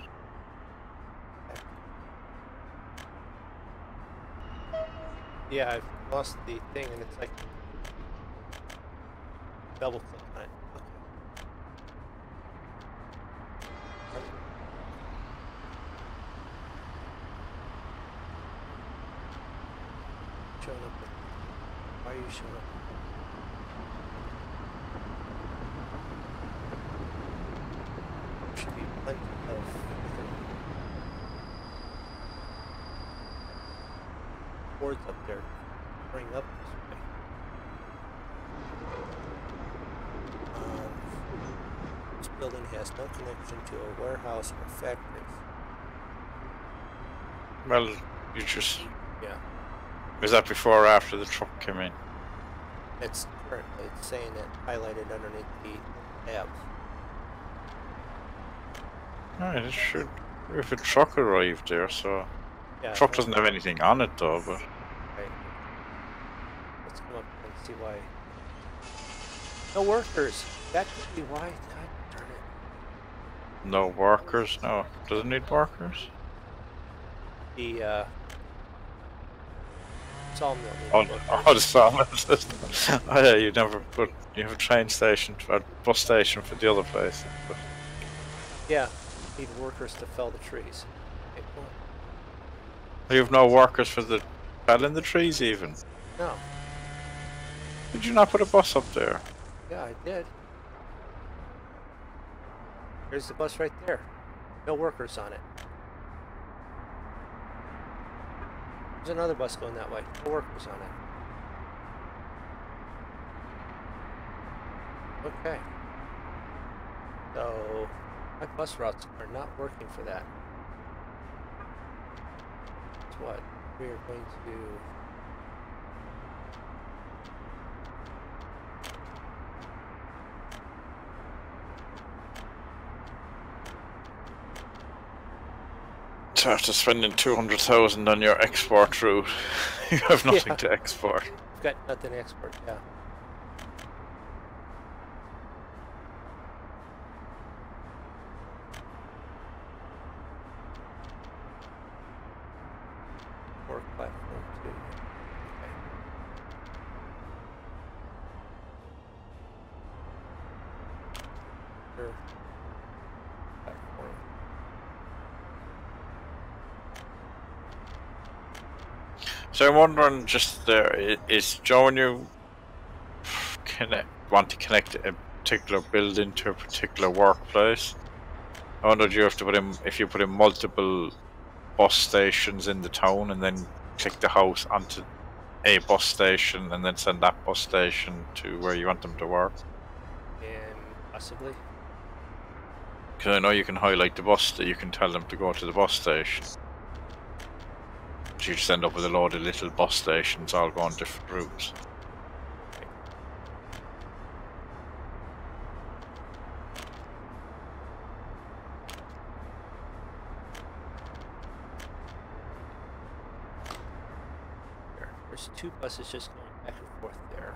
yeah, I've lost the thing, and it's like double click on it. Okay. Showing up. Why are you showing up? There should be plenty of boards up there. Bring up this way. This building has no connection to a warehouse or factory. Well, you just... Yeah, Was that before or after the truck came in? it's currently saying that highlighted underneath the tabs. Alright, it should... If a truck arrived there, so... Yeah, Truck doesn't have anything on it though, but... right. Let's come up and see why. No workers. That could be why. God darn it. No workers, no. Does it need workers? The sawmill needs Oh, workers. oh, the sawmill system. Oh yeah, you never put... You have a train station, or bus station for the other place. But Yeah, need workers to fell the trees. Okay, cool. you have no workers for the... felling the trees even. No, Did you not put a bus up there? yeah, I did. There's the bus right there. No workers on it. There's another bus going that way. No workers on it. Okay. So, my bus routes are not working for that. That's what we are going to... So after spending 200,000 on your export route, you have nothing Yeah. to export. I've got nothing to export, yeah. Work platform too. Okay. Sure. Platform. So I'm wondering, just there, is Joe, when you want to connect a particular building to a particular workplace, I wonder, do you have to put in, if you put in multiple bus stations in the town and then click the house onto a bus station and then send that bus station to where you want them to work? And possibly. Because I know you can highlight the bus that you can tell them to go to the bus station. So you just end up with a load of little bus stations all going different routes. There's two buses just going back and forth there.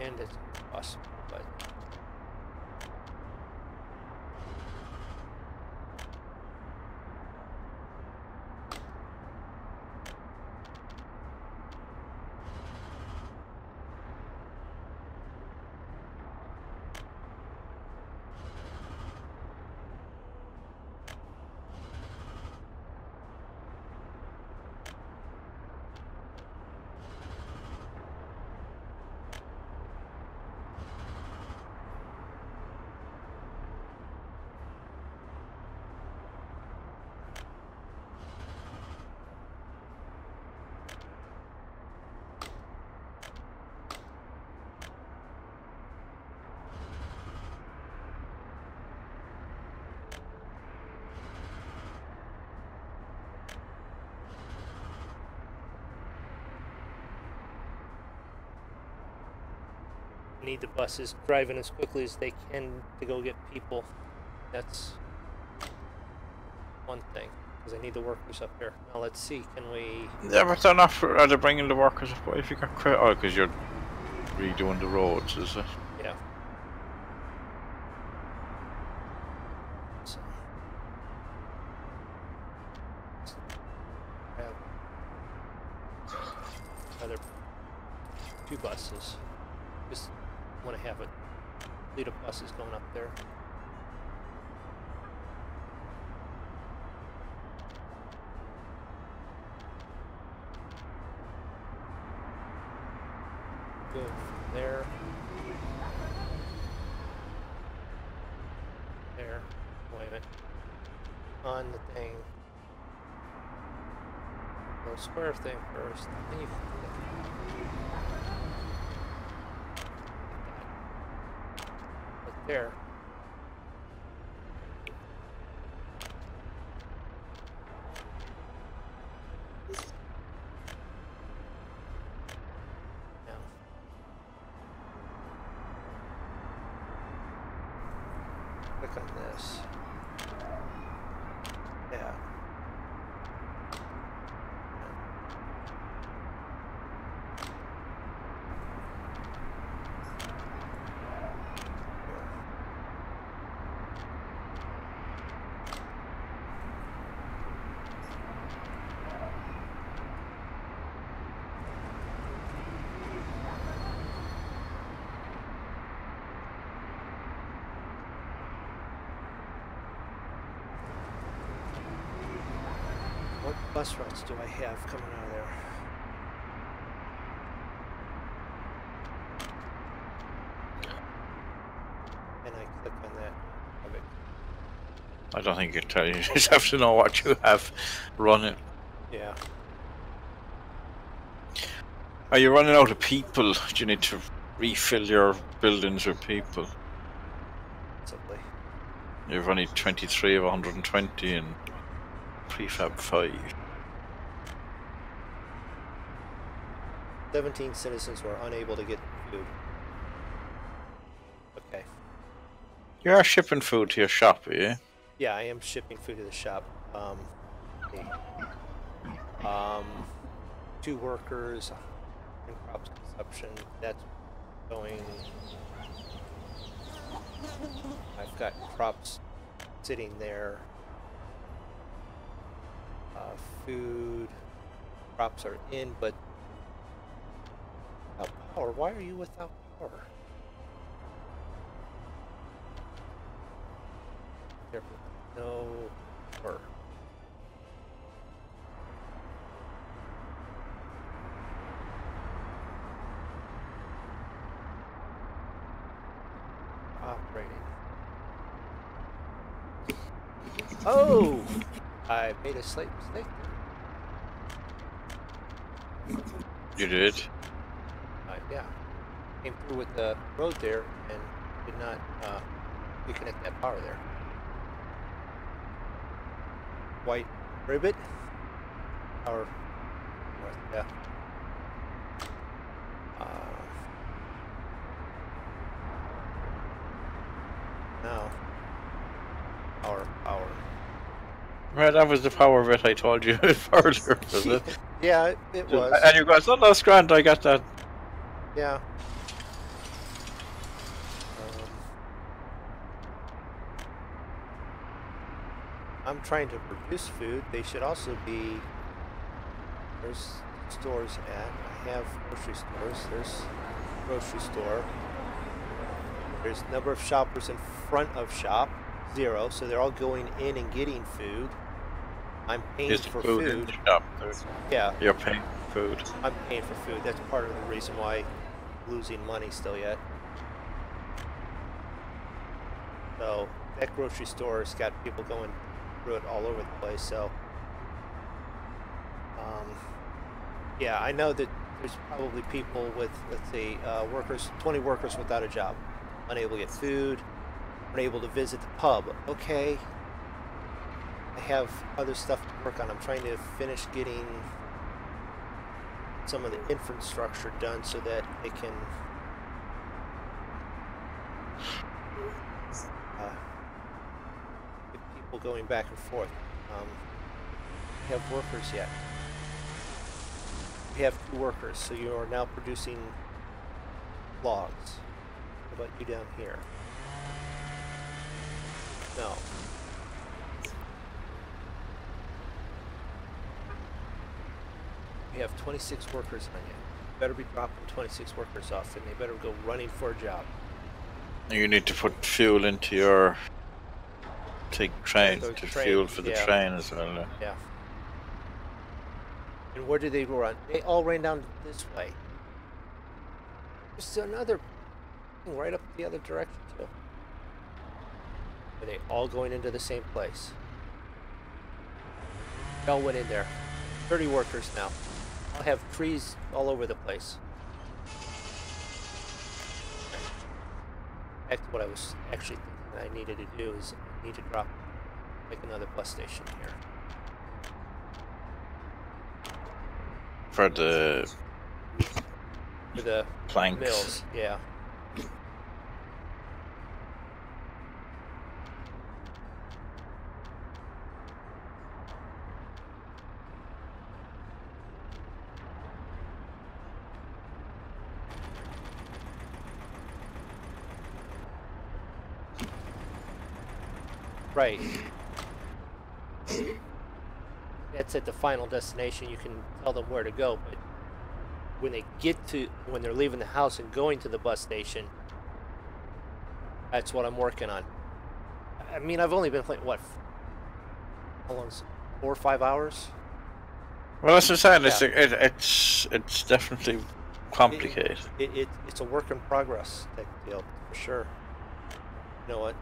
And it's possible, but need the buses driving as quickly as they can to go get people. That's one thing, because I need the workers up here. Now let's see, can we... Yeah, but they're not. Are they bringing the workers up? If you got credit, oh, because you're redoing the roads, is it? Yeah. So, have another two buses. Just want to have a fleet of buses going up there. Go from there. There. Wait a minute. On the thing. The square thing first. Then you right there. Now. Click on this. Yeah. What bus routes do I have coming out of there? And I click on that. Of it. I don't think you can tell. You just have to know what you have running. Yeah. Are you running out of people? Do you need to refill your buildings with people? Possibly. You've only 23 of 120 and prefab 5. 17 citizens were unable to get food. Okay. You are shipping food to your shop, are you? Yeah, I am shipping food to the shop. Okay. 2 workers, and crops consumption. That's going. I've got crops sitting there. Food. Crops are in, but without power. Why are you without power? There, no power. Operating. Oh! I made a slight mistake there. You did? Yeah. Came through with the road there and did not reconnect that power there. White ribbit? Or, yeah. Now. Power. Right, that was the power bit I told you further, was it? Yeah, it was. And you guys, oh, that's grand, I got that. Yeah. I'm trying to produce food. They should also be. There's stores at. I have grocery stores. There's grocery store. There's number of shoppers in front of shop, 0. So they're all going in and getting food. I'm paying for food. In the shop. Yeah. You're paying for food. I'm paying for food. That's part of the reason why I'm losing money still yet. So that grocery store's got people going through it all over the place. So yeah, I know that there's probably people with, let's say, 20 workers without a job, unable to get food, unable to visit the pub. Okay, I have other stuff to work on. I'm trying to finish getting some of the infrastructure done so that they can get people going back and forth. We have workers yet. We have 2 workers, so you are now producing logs. What about you down here? No. We have 26 workers on you. You better be dropping 26 workers off, and they better go running for a job. You need to put fuel into your train, to fuel for the train as well. Yeah. And where did they run? They all ran down this way. There's another thing right up the other direction too. Are they all going into the same place? They all went in there. 30 workers now. I'll have trees all over the place. Back to what I was actually thinking I needed to do is I need to drop like another bus station here. For the planks. Mills, yeah. Right. That's at the final destination. You can tell them where to go, but when they're leaving the house and going to the bus station, that's what I'm working on. I mean, I've only been playing, what, how long is it? 4 or 5 hours? Well, that's what I'm saying. Yeah. It's definitely complicated. It's a work in progress type deal, for sure. You know what?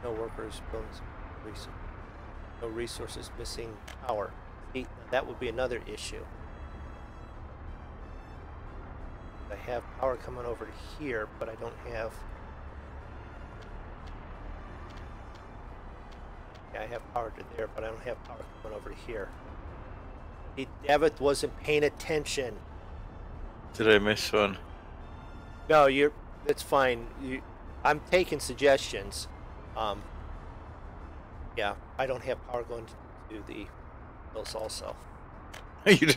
No workers, buildings, no resources, missing power. See, that would be another issue. I have power coming over to here, but I don't have. Yeah, I have power to there, but I don't have power coming over to here. See, David wasn't paying attention. Did I miss one? No, it's fine. I'm taking suggestions. Yeah, I don't have power going to the mills also. You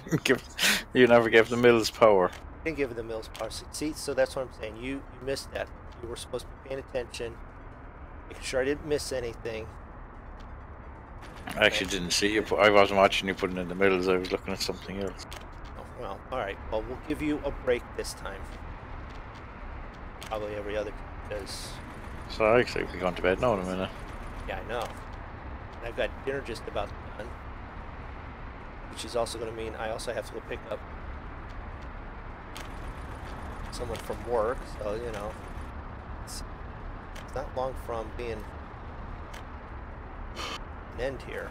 never gave the mills power. Didn't give the mills power. See, so that's what I'm saying. You missed that. You were supposed to be paying attention, making sure I didn't miss anything. I actually didn't see you. I wasn't watching you putting in the mills. I was looking at something else. Oh, well, all right. Well, we'll give you a break this time. Probably every other, because... So I actually be going to bed now in a minute. Yeah, I know. And I've got dinner just about done, which is also going to mean I also have to go pick up someone from work. So, you know, it's not long from being an end here.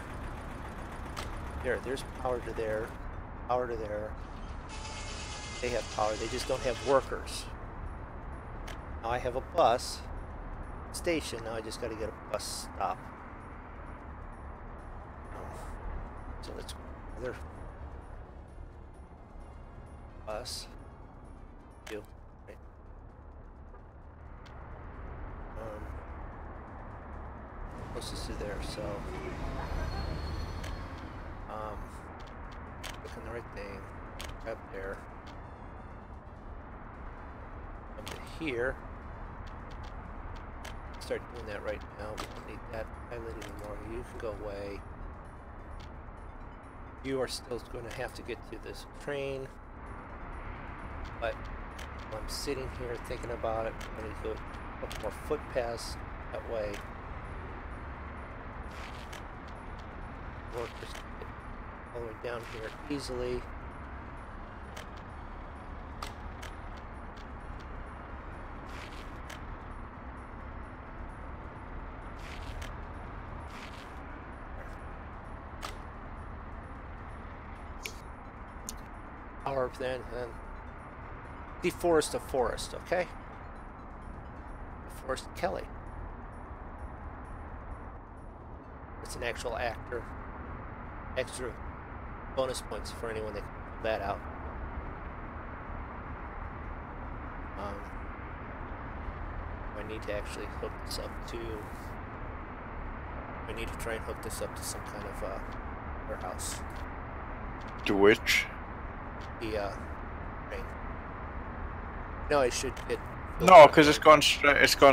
There's power to there, power to there. They have power, they just don't have workers. Now I have a bus station, now I just got to get a bus stop. So let's go another bus. You. Right. Closest to there, so click on the right thing, up there. Come to here. Start doing that right now. We don't need that pilot anymore. You can go away. You are still going to have to get to this train, but I'm sitting here thinking about it. I need to go a couple more footpaths that way. Workers can get all the way down here easily. Power then deforest a forest, okay? DeForest Kelly. It's an actual actor. Extra bonus points for anyone that can pull that out. I need to actually hook this up to... I need to try and hook this up to some kind of warehouse. To which? The train. No, I should get... No, because it's gone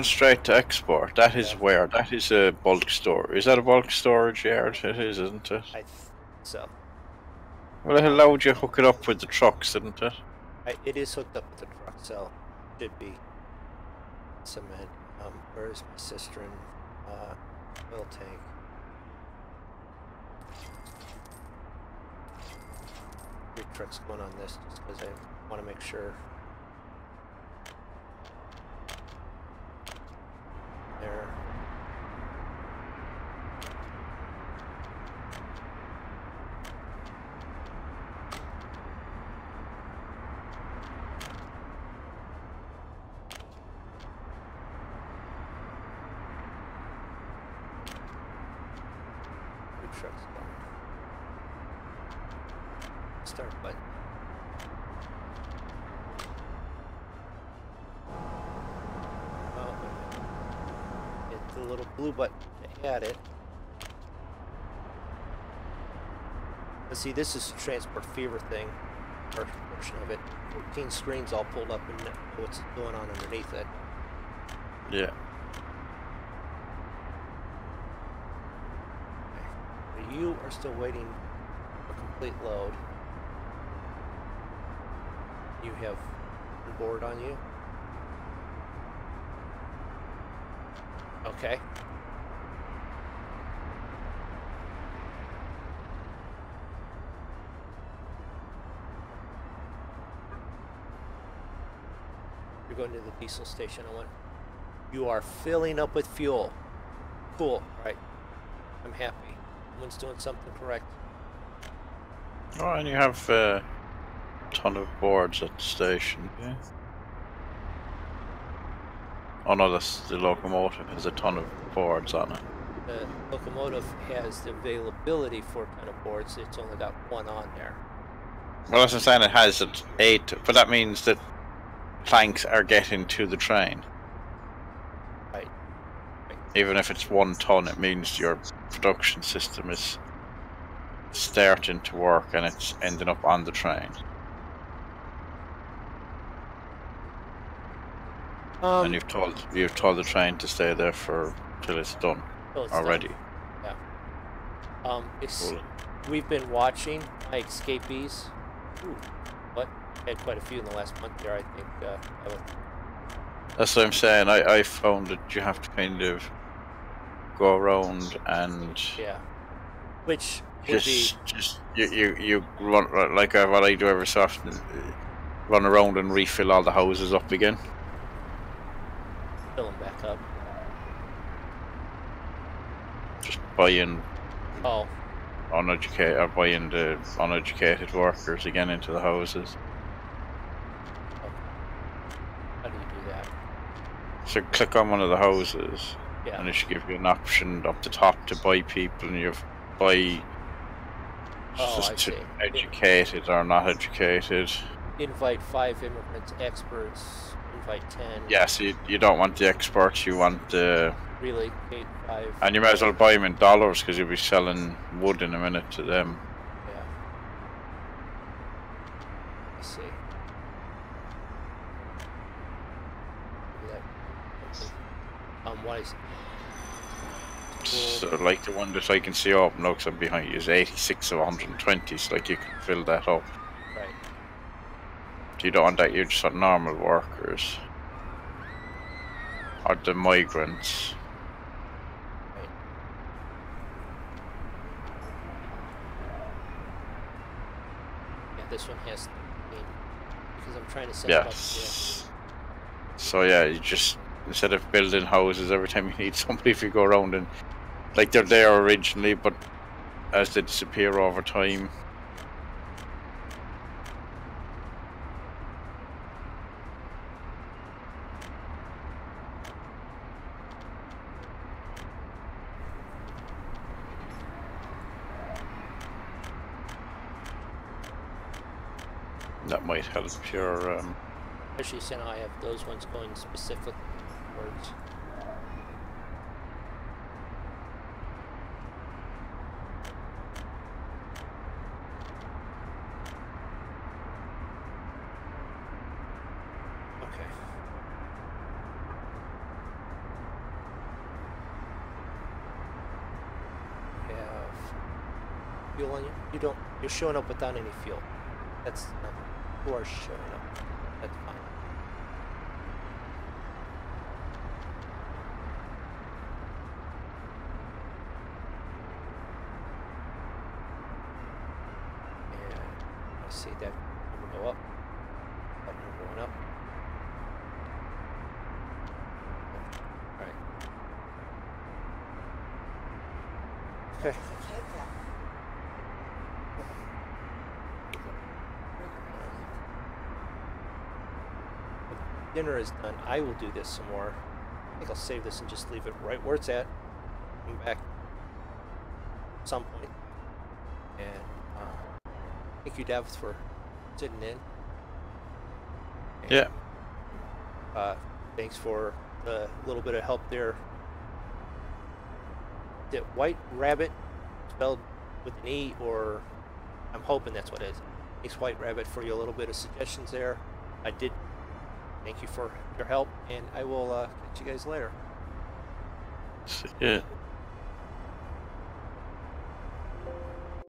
straight to export. That is where? That is a bulk store. Is that a bulk storage yard? It is, isn't it? I think so. Well, it allowed you to hook it up with the trucks, didn't it? It is hooked up with the truck, so it should be cement. Where's my cistern? Oil tank. Three trucks going on this just because I want to make sure. There. Three trucks going. Start button. The little blue button to add it. Let's see, this is the transport fever thing, portion of it. 14 screens all pulled up and what's going on underneath it. Yeah. Okay. You are still waiting for complete load. You have the board on you. Okay. You're going to the diesel station. You are filling up with fuel. Cool. Right. I'm happy. Someone's doing something correct. Oh, and you have a ton of boards at the station. Yeah. Oh no, that's the locomotive has a ton of boards on it. The locomotive has the availability for a ton of boards. It's only got one on there. Well, as I'm saying, it has 8, but that means that planks are getting to the train. even if it's 1 ton, it means your production system is starting to work and it's ending up on the train. And you've told the train to stay there till it's done already. Done. Yeah. Cool. We've been watching my escapees. Ooh, but had quite a few in the last month there, I think. That's what I'm saying. I found that you have to kind of go around and which you run like what I do every so often. Run around and refill all the houses up again. Fill them back up. Just buying buying the uneducated workers again into the houses. How do you do that? So click on one of the houses, Yeah. and it should give you an option up the top to buy people, and you buy educated or not educated. Invite 5 immigrants, experts. Invite 10. Yeah, so you don't want the experts, you want the... Really? 8, 5. And you might as well buy them in dollars, because you'll be selling wood in a minute to them. Yeah. Let's see. What is it? So like the one that I can see up now, because I'm behind you, is 86 of 120, so like you can fill that up. Right. You don't want that, you just want normal workers. Or the migrants. Right. Yeah, this one has 13, because I'm trying to set it up. So yeah, you just, instead of building houses every time you need somebody, if you go around and, like they're there originally, but as they disappear over time. That might help your Especially since I have those ones going specific words. Okay. We have fuel on you? You're showing up without any fuel. That's not, you are showing up. That's fine. And I see that number go up. That number went up. Alright. Okay. Dinner is done. I will do this some more. I think I'll save this and just leave it right where it's at. Come back at some point. And thank you, Dav, for sitting in. And, yeah. Thanks for the little bit of help there. Is it White Rabbit spelled with an E, or I'm hoping that's what it is. Thanks, White Rabbit, for your little bit of suggestions there. I did. Thank you for your help, and I will catch you guys later. Yeah.